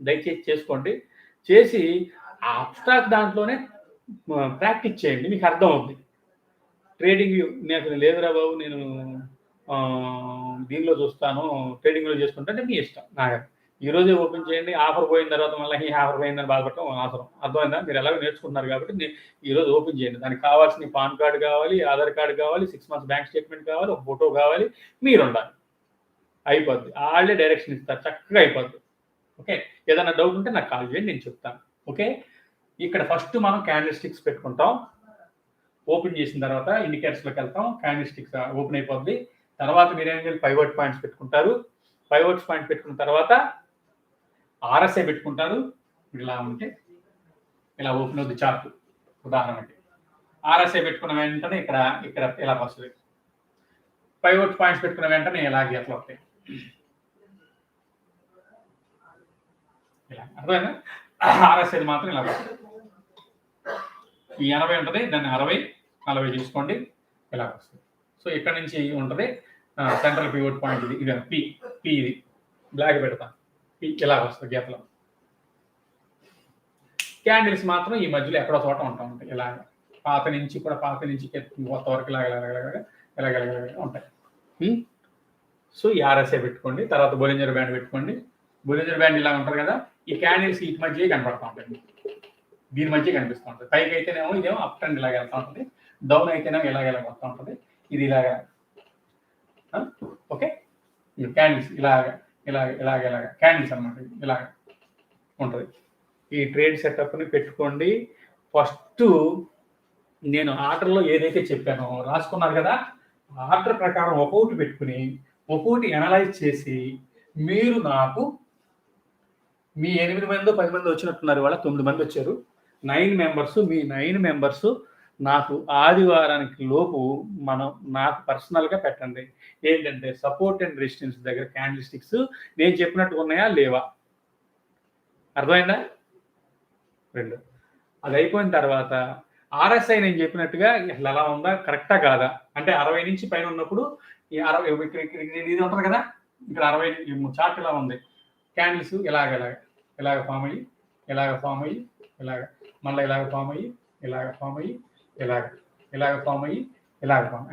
[SPEAKER 1] దయచేసి చేసుకోండి. చేసి ఆ అబ్స్ట్రాక్ట్ దాంట్లోనే ప్రాక్టీస్ చేయండి, మీకు అర్థం అవుతుంది. ట్రేడింగ్ నాకు లేదురా బాబు, నేను దీనిలో చూస్తాను, ట్రేడింగ్లో చేసుకుంటే మీ ఇష్టం. నాకు ఈరోజే ఓపెన్ చేయండి. ఆఫర్ పోయిన తర్వాత మళ్ళీ ఈ ఆఫర్ పోయిందని బాధపడటం అవసరం. అర్థమైందా? మీరు ఎలాగో నేర్చుకుంటున్నారు కాబట్టి ఈరోజు ఓపెన్ చేయండి. దానికి కావాల్సిన పాన్ కార్డు కావాలి, ఆధార్ కార్డు కావాలి, 6 months బ్యాంక్ స్టేట్మెంట్ కావాలి, ఒక ఫోటో కావాలి, మీరు ఉండాలి. అయిపోద్ది, వాళ్ళే డైరెక్షన్ ఇస్తారు, చక్కగా అయిపోద్ది. ఓకే, ఏదైనా డౌట్ ఉంటే నాకు కాల్ చేయండి, నేను చెప్తాను. ఓకే, ఇక్కడ ఫస్ట్ మనం క్యాండిల్ స్టిక్స్ పెట్టుకుంటాం. ఓపెన్ చేసిన తర్వాత ఇండికేటర్స్లోకి వెళ్తాం, క్యాండిల్ స్టిక్స్ ఓపెన్ అయిపోద్ది. తర్వాత మీరు ఏం చేయాలి, పైవట్ పాయింట్స్ పెట్టుకుంటారు. పైవట్ పాయింట్ పెట్టుకున్న తర్వాత ఆర్ఎస్ఐ పెట్టుకుంటారు. ఇలా ఉంటే ఇలా ఓపెన్ అవుతుంది చార్ట్. ఉదాహరణకి ఆర్ఎస్ఐ పెట్టుకున్న వెంటనే ఇక్కడ ఇలా వస్తుంది. పైవట్ పాయింట్స్ పెట్టుకున్న వెంటనే ఇలాగే అట్లా వస్తాయి. ఇలా అర్థమైందా? ఆర్ఎస్ఐ మాత్రం ఇలా వస్తుంది. ఈ 80 ఉంటుంది, దాన్ని 60, 40 తీసుకోండి, ఇలా వస్తుంది. సో ఇక్కడ నుంచి ఉంటుంది సెంట్రల్ పివోట్ పాయింట్ ఇది, ఇది పి పి ఇది బ్లాక్ పెడతా, పి ఇలా వస్తుంది గీతలో. క్యాండిల్స్ మాత్రం ఈ మధ్యలో ఎక్కడో చోట ఉంటా ఉంటాయి, ఇలాగ పాత నుంచి కొత్త వరకు ఇలాగ ఉంటాయి. సో ఈ ఆర్ఎస్ఐ పెట్టుకోండి, తర్వాత బొలింజర్ బ్యాండ్ పెట్టుకోండి. బొలింజర్ బ్యాండ్ ఇలా ఉంటుంది కదా, ఈ క్యాండిల్స్ ఈ మధ్య కనపడతా ఉంటాయి, దీని మధ్య కనిపిస్తూ ఉంటుంది. పైకి అయితేనేమో ఇదేమో అప్ ట్రెండ్ ఇలాగ వెళ్తూ ఉంటుంది, డౌన్ అయితేనేమో ఇలాగ వస్తూ ఉంటుంది, ఇది ఇలాగ. ఓకే, క్యాండిల్స్ ఇలాగ క్యాండిల్స్ అనమాట, ఇలాగ ఉంటుంది. ఈ ట్రేడ్ సెటప్ని పెట్టుకోండి. ఫస్ట్ నేను ఆర్డర్లో ఏదైతే చెప్పానో రాసుకున్నారు కదా, ఆర్డర్ ప్రకారం ఒక్కొక్కటి పెట్టుకుని ఒక్కొక్కటి అనలైజ్ చేసి మీరు నాకు మీ 8 మందో 10 మంది వచ్చినట్టున్నారు, వాళ్ళ 9 మంది వచ్చారు, 9 మెంబర్స్, మీ 9 మెంబర్స్ నాకు ఆదివారానికి లోపు నాకు పర్సనల్గా పెట్టండి. ఏంటంటే సపోర్ట్ అండ్ రెసిస్టెన్స్ దగ్గర క్యాండిల్ స్టిక్స్ నేను చెప్పినట్టు ఉన్నాయా లేవా, అర్థమైందా? 2 అది అయిపోయిన తర్వాత ఆర్ఎస్ఐ నేను చెప్పినట్టుగా అసలు ఎలా ఉందా, కరెక్టా కాదా, అంటే 60 నుంచి పైన ఉన్నప్పుడు ఈ 60 ఇది ఉంటుంది కదా, ఇక్కడ 60 చార్ట్ ఇలా ఉంది, క్యాండిల్స్ ఇలాగ ఫామ్ అయ్యి మళ్ళీ ఇలాగ ఫామ్ అయ్యి ఫామ్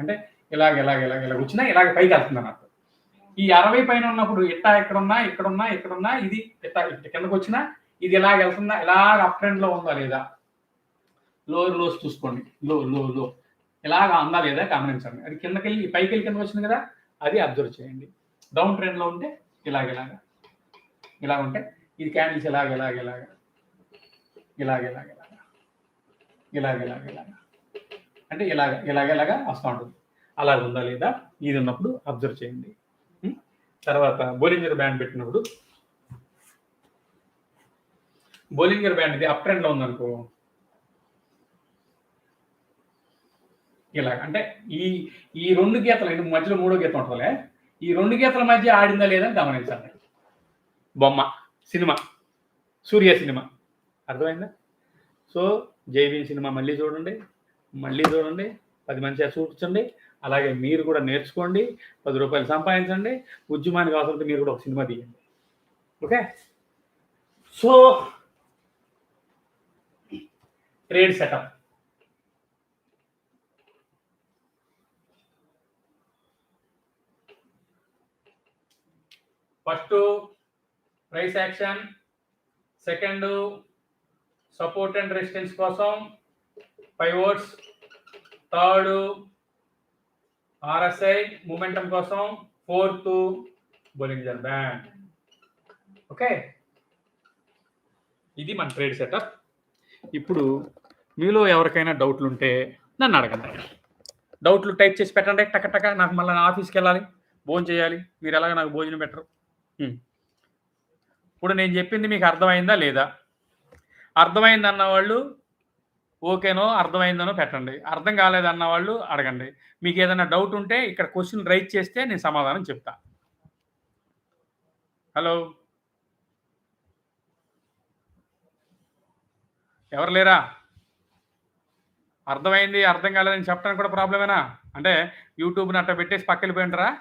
[SPEAKER 1] అంటే ఇలాగ వచ్చినా ఇలాగ పైకి వెళ్తుంది అన్నట్టు. ఈ 60 పైన ఉన్నప్పుడు ఇక్కడున్నా ఇది కిందకు వచ్చినా ఇది ఇలాగ వెళ్తుందా, ఇలాగ అప్ ట్రెండ్ లో ఉందా లేదా, లోస్ చూసుకోండి, లో ఇలాగ ఉందా లేదా గమనించండి. అది కిందకి వెళ్ళి పైకి వెళ్ళి కిందకి వచ్చింది కదా, అది అబ్జర్వ్ చేయండి. డౌన్ ట్రెండ్ లో ఉంటే ఇలా ఉంటే ఇది క్యాండిల్స్ ఇలాగ అంటే ఇలాగ వస్తూ ఉంటుంది. అలాగ ఉందా లేదా ఇది ఉన్నప్పుడు అబ్జర్వ్ చేయండి. తర్వాత బోలింజర్ బ్యాండ్ పెట్టినప్పుడు, బోలింజర్ బ్యాండ్ ఇది అప్ ట్రెండ్ లో ఉందనుకో, ఇలాగ అంటే ఈ 2 గీతలు మధ్యలో 3వ గీత ఉంటుందిలే, ఈ 2 గీతల మధ్య ఆడిందా లేదా గమనించండి. బొమ్మ సినిమా, సూర్య సినిమా, అర్థమైందా? సో జైవీన్ సినిమా మళ్ళీ చూడండి, 10 మంది చూపించండి. అలాగే మీరు కూడా నేర్చుకోండి, 10 రూపాయలు సంపాదించండి, ఉద్యమానికి అవసరం మీరు కూడా ఒక సినిమా తీయండి. Okay, so trade setup first price action, second support and resistance కోసం పైవోట్స్, థర్డ్ ఆర్ఎస్ఐ మూమెంటం కోసం, ఫోర్త్ బోలింజర్ బ్యాండ్. ఓకే, ఇది మన ట్రేడ్ సెటప్. ఇప్పుడు మీలో ఎవరికైనా డౌట్లు ఉంటే నన్ను అడగండి, డౌట్లు టైప్ చేసి పెట్టండి టక. నాకు మళ్ళీ నా ఆఫీస్కి వెళ్ళాలి, భోజనం చేయాలి, మీరు ఎలాగ నాకు భోజనం పెట్టరు. ఇప్పుడు నేను చెప్పింది మీకు అర్థమైందా లేదా? అర్థమైందన్న వాళ్ళు ఓకేనో, అర్థమైందనో పెట్టండి, అర్థం కాలేదన్న వాళ్ళు అడగండి. మీకు ఏదైనా డౌట్ ఉంటే ఇక్కడ క్వశ్చన్ రైట్ చేస్తే నేను సమాధానం చెప్తా. హలో, ఎవరు లేరా? అర్థమైంది అర్థం కాలేదని చెప్పడానికి కూడా ప్రాబ్లమేనా? అంటే యూట్యూబ్ని అట్లా పెట్టేసి పక్కకెళ్ళిపోయింటారా?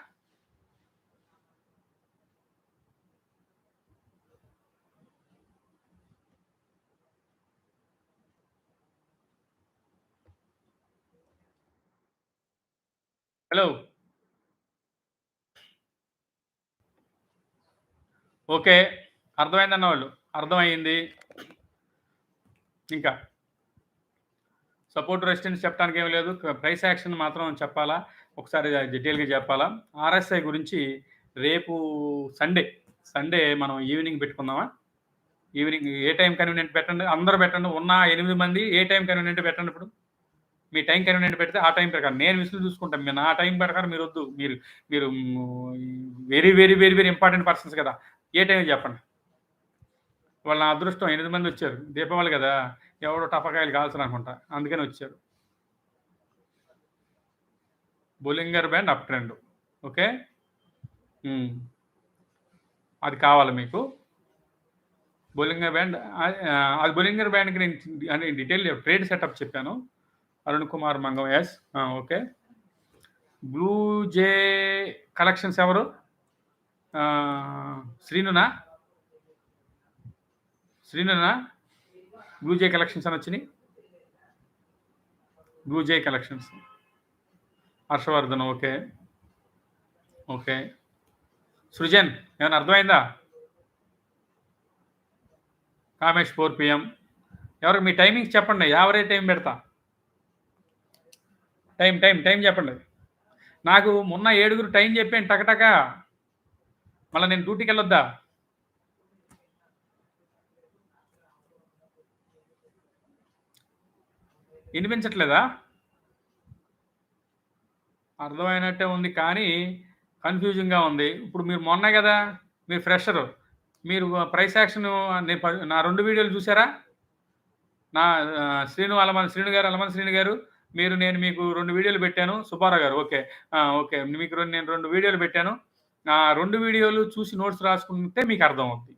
[SPEAKER 1] హలో, ఓకే, అర్థమైందన్న వాళ్ళు అర్థమైంది. ఇంకా సపోర్ట్ రెసిస్టెన్స్ చెప్పడానికి ఏం లేదు, ప్రైస్ యాక్షన్ మాత్రం చెప్పాలా, ఒకసారి డీటెయిల్గా చెప్పాలా. ఆర్ఎస్ఐ గురించి రేపు సండే మనం ఈవినింగ్ పెట్టుకుందామా? ఈవినింగ్ ఏ టైం కన్వీనియంట్ పెట్టండి, అందరూ పెట్టండి, ఉన్న 8 మంది ఏ టైం కన్వీనియంట్ పెట్టండి. ఇప్పుడు మీ టైం కన్వీనియంట్ పెడితే ఆ టైం ప్రకారం నేను విసులు చూసుకుంటాను, మీరు నా టైం ప్రకారం మీరు వద్దు, మీరు very very very very important persons కదా, ఏ టైం చెప్పండి. వాళ్ళ అదృష్టం 8 మంది వచ్చారు, దీపావళి కదా, ఎవడో టపకాయలు కాల్సిన అనుకుంటా, అందుకని వచ్చారు. Bollinger band uptrend, okay, అది కావాలి మీకు. బొలింగర్ బ్యాండ్ అది బొలింగర్ బ్యాండ్‌కి నేను అంటే డీటెయిల్ ట్రేడ్ సెటప్ చెప్పాను. Arun Kumar Mangam. Yes. Okay. Blue Jay Collections ఎవరు? శ్రీనునా? శ్రీనునా? బ్లూ జే కలెక్షన్స్ అని వచ్చినాయి. Blue Jay Collections. Harshavardhan. Okay. Okay. Srujan ఏమైనా అర్థమైందా? కామేష్ 4 PM. ఎవరికి మీ టైమింగ్స్ చెప్పండి. యావరేజ్ టైం పెడతా. టైం చెప్పండి. నాకు మొన్న 7 టైం చెప్పాను టకటక. మళ్ళీ నేను డ్యూటీకి వెళ్ళొద్దా? వినిపించట్లేదా? అర్థమైనట్టే ఉంది కానీ కన్‌ఫ్యూజింగ్‌గా ఉంది. ఇప్పుడు మీరు మొన్నే గదా! మీరు ఫ్రెషరు. మీరు ప్రైస్ యాక్షన్ నా 2 వీడియోలు చూసారా? నా శ్రీను గారు, అలమన్ శ్రీను గారు నేను మీకు 2 వీడియోలు పెట్టాను. సుబ్బారావు గారు ఓకే. ఓకే. మీకు నేను 2 వీడియోలు పెట్టాను. ఆ 2 వీడియోలు చూసి నోట్స్ రాసుకుంటే మీకు అర్థమవుద్ది.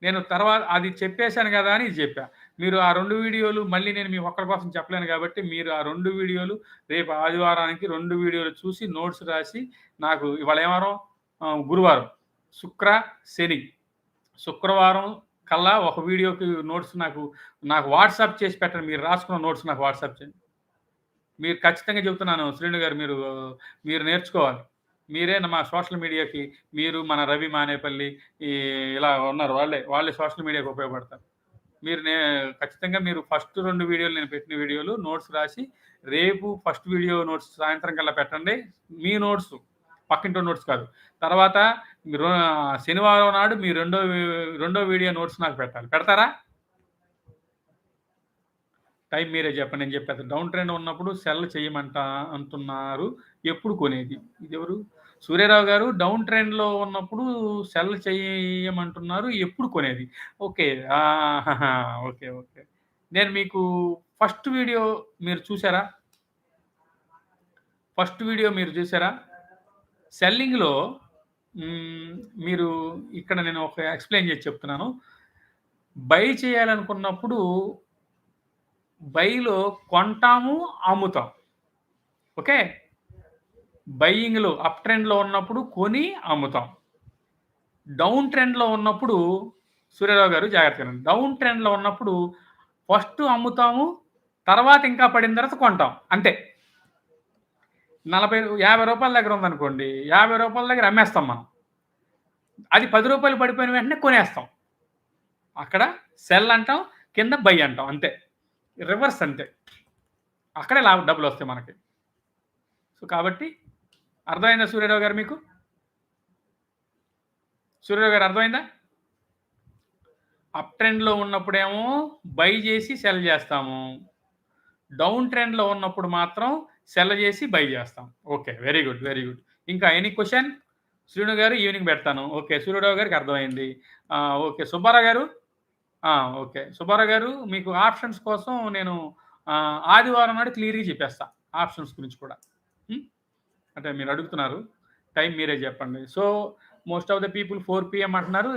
[SPEAKER 1] నేను తర్వాత అది చెప్పేసాను గదా! అని ఇది చెప్పా. మీరు ఆ 2 వీడియోలు మళ్ళీ నేను మీ ఒక్కరి కోసం చెప్పలేను గాబట్టి, మీరు ఆ 2 వీడియోలు రేపు ఆదివారానికి 2 వీడియోలు చూసి నోట్స్ రాసి నాకు ఇవాళ ఏం వారం? గురువారం. శుక్ర, శని. శుక్రవారం కల్లా ఒక వీడియోకి నోట్స్ నాకు వాట్సాప్ చేసి పెట్టండి. మీరు రాసుకున్న నోట్స్ నాకు వాట్సాప్ చేయండి. మీరు ఖచ్చితంగా చెబుతున్నాను శ్రీను గారు మీరు నేర్చుకోవాలి. మీరే మా సోషల్ మీడియాకి మన రవి మానేపల్లి ఈ ఇలా ఉన్నారు. వాళ్ళే సోషల్ మీడియాకి ఉపయోగపడతారు. మీరు నే ఖచ్చితంగా మీరు ఫస్ట్ 2 వీడియోలు నేను పెట్టిన వీడియోలు నోట్స్ రాసి, రేపు ఫస్ట్ వీడియో నోట్స్ సాయంత్రం కల్లా పెట్టండి. మీ నోట్స్ పక్కింటోడి నోట్స్ కాదు. తర్వాత శనివారం నాడు మీ రెండో వీడియో నోట్స్ నాకు పెట్టాలి. పెడతారా? టైం మీరే చెప్పండి. నేను చెప్పేది డౌన్ ట్రెండ్ ఉన్నప్పుడు సెల్ అంటున్నారు. ఎప్పుడు కొనేది? ఇదెవరు? సూర్యారావు గారు డౌన్ ట్రెండ్‌లో ఉన్నప్పుడు సెల్ చేయమంటున్నారు. ఎప్పుడు కొనేది? ఓకే. ఆహాహా! ఓకే. ఓకే. నేను మీకు ఫస్ట్ వీడియో మీరు చూసారా? ఫస్ట్ వీడియో మీరు చూసారా? సెల్లింగ్‌లో మీరు ఇక్కడ నేను ఒక ఎక్స్‌ప్లెయిన్ చేసి చెప్తున్నాను. బై చేయాలనుకున్నప్పుడు బైలో కొంటాము, అమ్ముతాం. ఓకే. బయింగ్‌లో అప్ ట్రెండ్‌లో ఉన్నప్పుడు కొని అమ్ముతాం. డౌన్ ట్రెండ్‌లో ఉన్నప్పుడు సూర్యారావు గారు జాగ్రత్తగా వినండి. డౌన్ ట్రెండ్‌లో ఉన్నప్పుడు ఫస్ట్ అమ్ముతాము. తర్వాత ఇంకా పడిన తర్వాత కొంటాం. అంతే. 50 రూపాయల దగ్గర ఉందనుకోండి. రూ. 50 దగ్గర అమ్మేస్తాం మనం. అది రూ. 10 పడిపోయిన వెంటనే కొనేస్తాం. అక్కడ సెల్ అంటాం. కింద బై అంటాం. అంతే. రివర్స్ అంతే. అక్కడే డబ్బులొస్తాయి మనకి. సో, కాబట్టి అర్థమైందా సూర్యారావు గారు మీకు? సూర్యారావు గారు అర్థమైందా? అప్ ట్రెండ్‌లో ఉన్నప్పుడేమో బై చేసి సెల్ చేస్తాము. డౌన్ ట్రెండ్‌లో ఉన్నప్పుడు మాత్రం సెల్ చేసి బై చేస్తాం. Okay. Very good. Very good. ఇంకా ఎనీ క్వెషన్? శ్రీను గారు ఈవినింగ్ పెడతాను. ఓకే. సూర్యారావు గారికి అర్థమైంది. ఓకే. సుబ్బారావు గారు? ఓకే. సుబ్బారావు గారు మీకు ఆప్షన్స్ కోసం నేను ఆదివారం నాడు క్లియర్‌గా చెప్పేస్తా. ఆప్షన్స్ గురించి కూడా. హ్మ్. అంటే మీరు అడుగుతున్నారు. టైం మీరే చెప్పండి. So, most of the people 4 PM అంటున్నారు.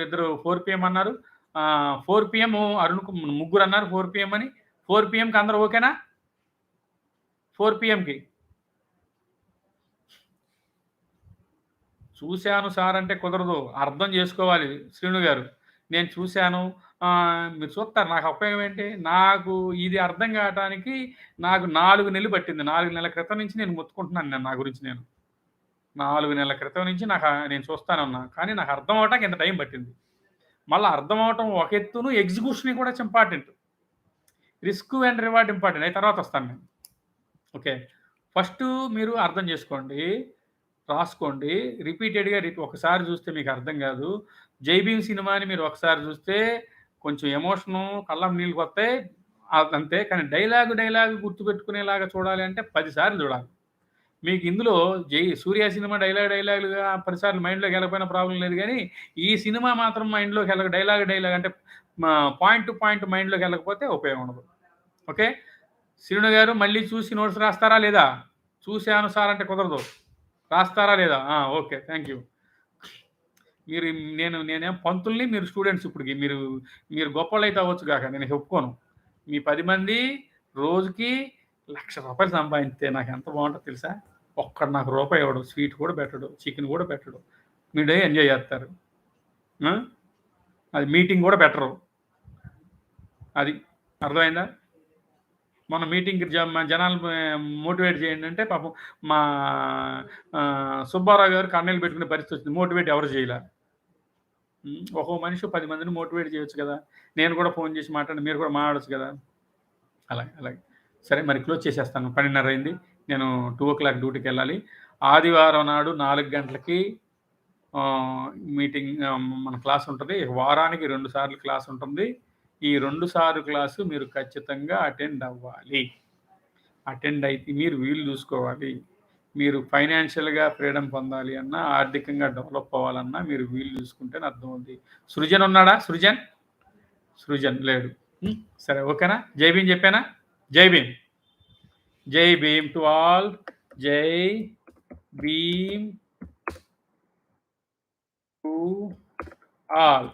[SPEAKER 1] ఇద్దరు 4 PM అన్నారు. 4 PM ముగ్గురన్నారు 4 PM అని. 4 PMకి అందరూ ఓకేనా? 4 PMకి. చూసాను సార్ అంటే కుదరదు. అర్థం చేసుకోవాలి శ్రీను గారు. నేను చూసాను. మీరు చూస్తారు నాకు ఉపయోగం ఏంటి? నాకు ఇది అర్థం కావటానికి నాకు 4 నెలలు పట్టింది. 4 నెలల క్రితం నుంచి నేను మొత్తుకుంటున్నాను నా గురించి నేను. 4 నెలల క్రితం నుంచి నేను చూస్తానే ఉన్నా. కానీ నాకు అర్థం అవ్వటానికి ఇంత టైం పట్టింది. మళ్ళా అర్థం అవ్వటం ఒక ఎత్తును ఎగ్జిక్యూషన్ కూడా important. Risk and reward important. అయి తర్వాత వస్తాను నేను. ఓకే. ఫస్టు మీరు అర్థం చేసుకోండి. రాసుకోండి. రిపీటెడ్‌గా ఒకసారి చూస్తే మీకు అర్థం కాదు. 'జై భీమ్' సినిమాని మీరు ఒకసారి చూస్తే కొంచెం ఎమోషను కళ్ళమ్మట నీళ్ళకొస్తాయి. అంతే. కానీ డైలాగ్ గుర్తుపెట్టుకునేలాగా చూడాలి అంటే 10 సార్లు చూడాలి. మీకు ఇందులో 'సూర్య' సినిమా డైలాగులుగా 10 సార్లు మైండ్‌లోకి ఎళ్ళకపోయినా ప్రాబ్లమ్ లేదు గానీ, ఈ సినిమా మాత్రం మైండ్‌లోకి డైలాగ్ అంటే పాయింట్ టు పాయింట్ మైండ్‌లోకి ఎళ్ళకపోతే ఉపయోగం ఉండదు. ఓకే. శ్రీను గారు మళ్ళీ చూసి నోట్స్ రాస్తారా లేదా? చూసాను సార్ అంటే కుదరదు. రాస్తారా లేదా? ఓకే. Thank you. మీరు నేనేం పంతుల్ని, మీరు స్టూడెంట్స్ ఇప్పటికి. మీరు గొప్పోళ్ళైతే అవ్వచ్చు గాక, నేను ఒప్పుకోను. మీ 10 మంది రోజుకి రూ. 1,00,000 సంపాదిస్తే నాకెంత బావుంటదో తెలుసా? ఒక్కడు నాకు రూపాయి ఇవ్వడు. స్వీట్ కూడా పెట్టడు. చికెన్ కూడా పెట్టడు. మీ డే ఎంజాయ్ జేత్తారు. ఆ! అది మీటింగ్ గూడా పెట్టరు. అది. అర్థమైందా? మొన్న మీటింగ్‌కి జనాలు మోటివేట్ చేయండంటే పాపం మా సుబ్బారావు గారు కన్నీళ్లు పెట్టుకునే పరిస్థితి వచ్చింది. మోటివేట్ ఎవరు చేయలా. ఒక్కో మనిషి 10 మందిని మోటివేట్ చేయొచ్చు కదా! నేను కూడా ఫోన్ చేసి మాట్లాడి మీరు కూడా మాట్లాడొచ్చు కదా! అలాగే. అలాగే. సరే మరి క్లోజ్ చేసేస్తాను. 12:30 అయింది. నేను 2:00 డ్యూటీకెళ్ళాలి. ఆదివారం నాడు 4 గంటలకి ఆహ్, మీటింగ్ మన క్లాస్ ఉంటది. వారానికి 2 సార్లు క్లాస్ ఉంటుంది. ఈ 2 సార్లు క్లాసు మీరు ఖచ్చితంగా అటెండ్ అవ్వాలి. అటెండ్ అయితే మీరు వీలు చూసుకోవాలి. మీరు ఫైనాన్షియల్‌గా ఫ్రీడమ్ పొందాలి అన్నా, ఆర్థికంగా డెవలప్ అవ్వాలన్నా మీరు వీలు చూసుకుంటేనే అర్థమవుద్ది. సృజన్ ఉన్నాడా? సృజన్? సృజన్ లేడు. సరే ఓకేనా? జై భీమ్ చెప్పానా? జై భీమ్. జై భీమ్ టు ఆల్. జై భీమ్ టు ఆల్.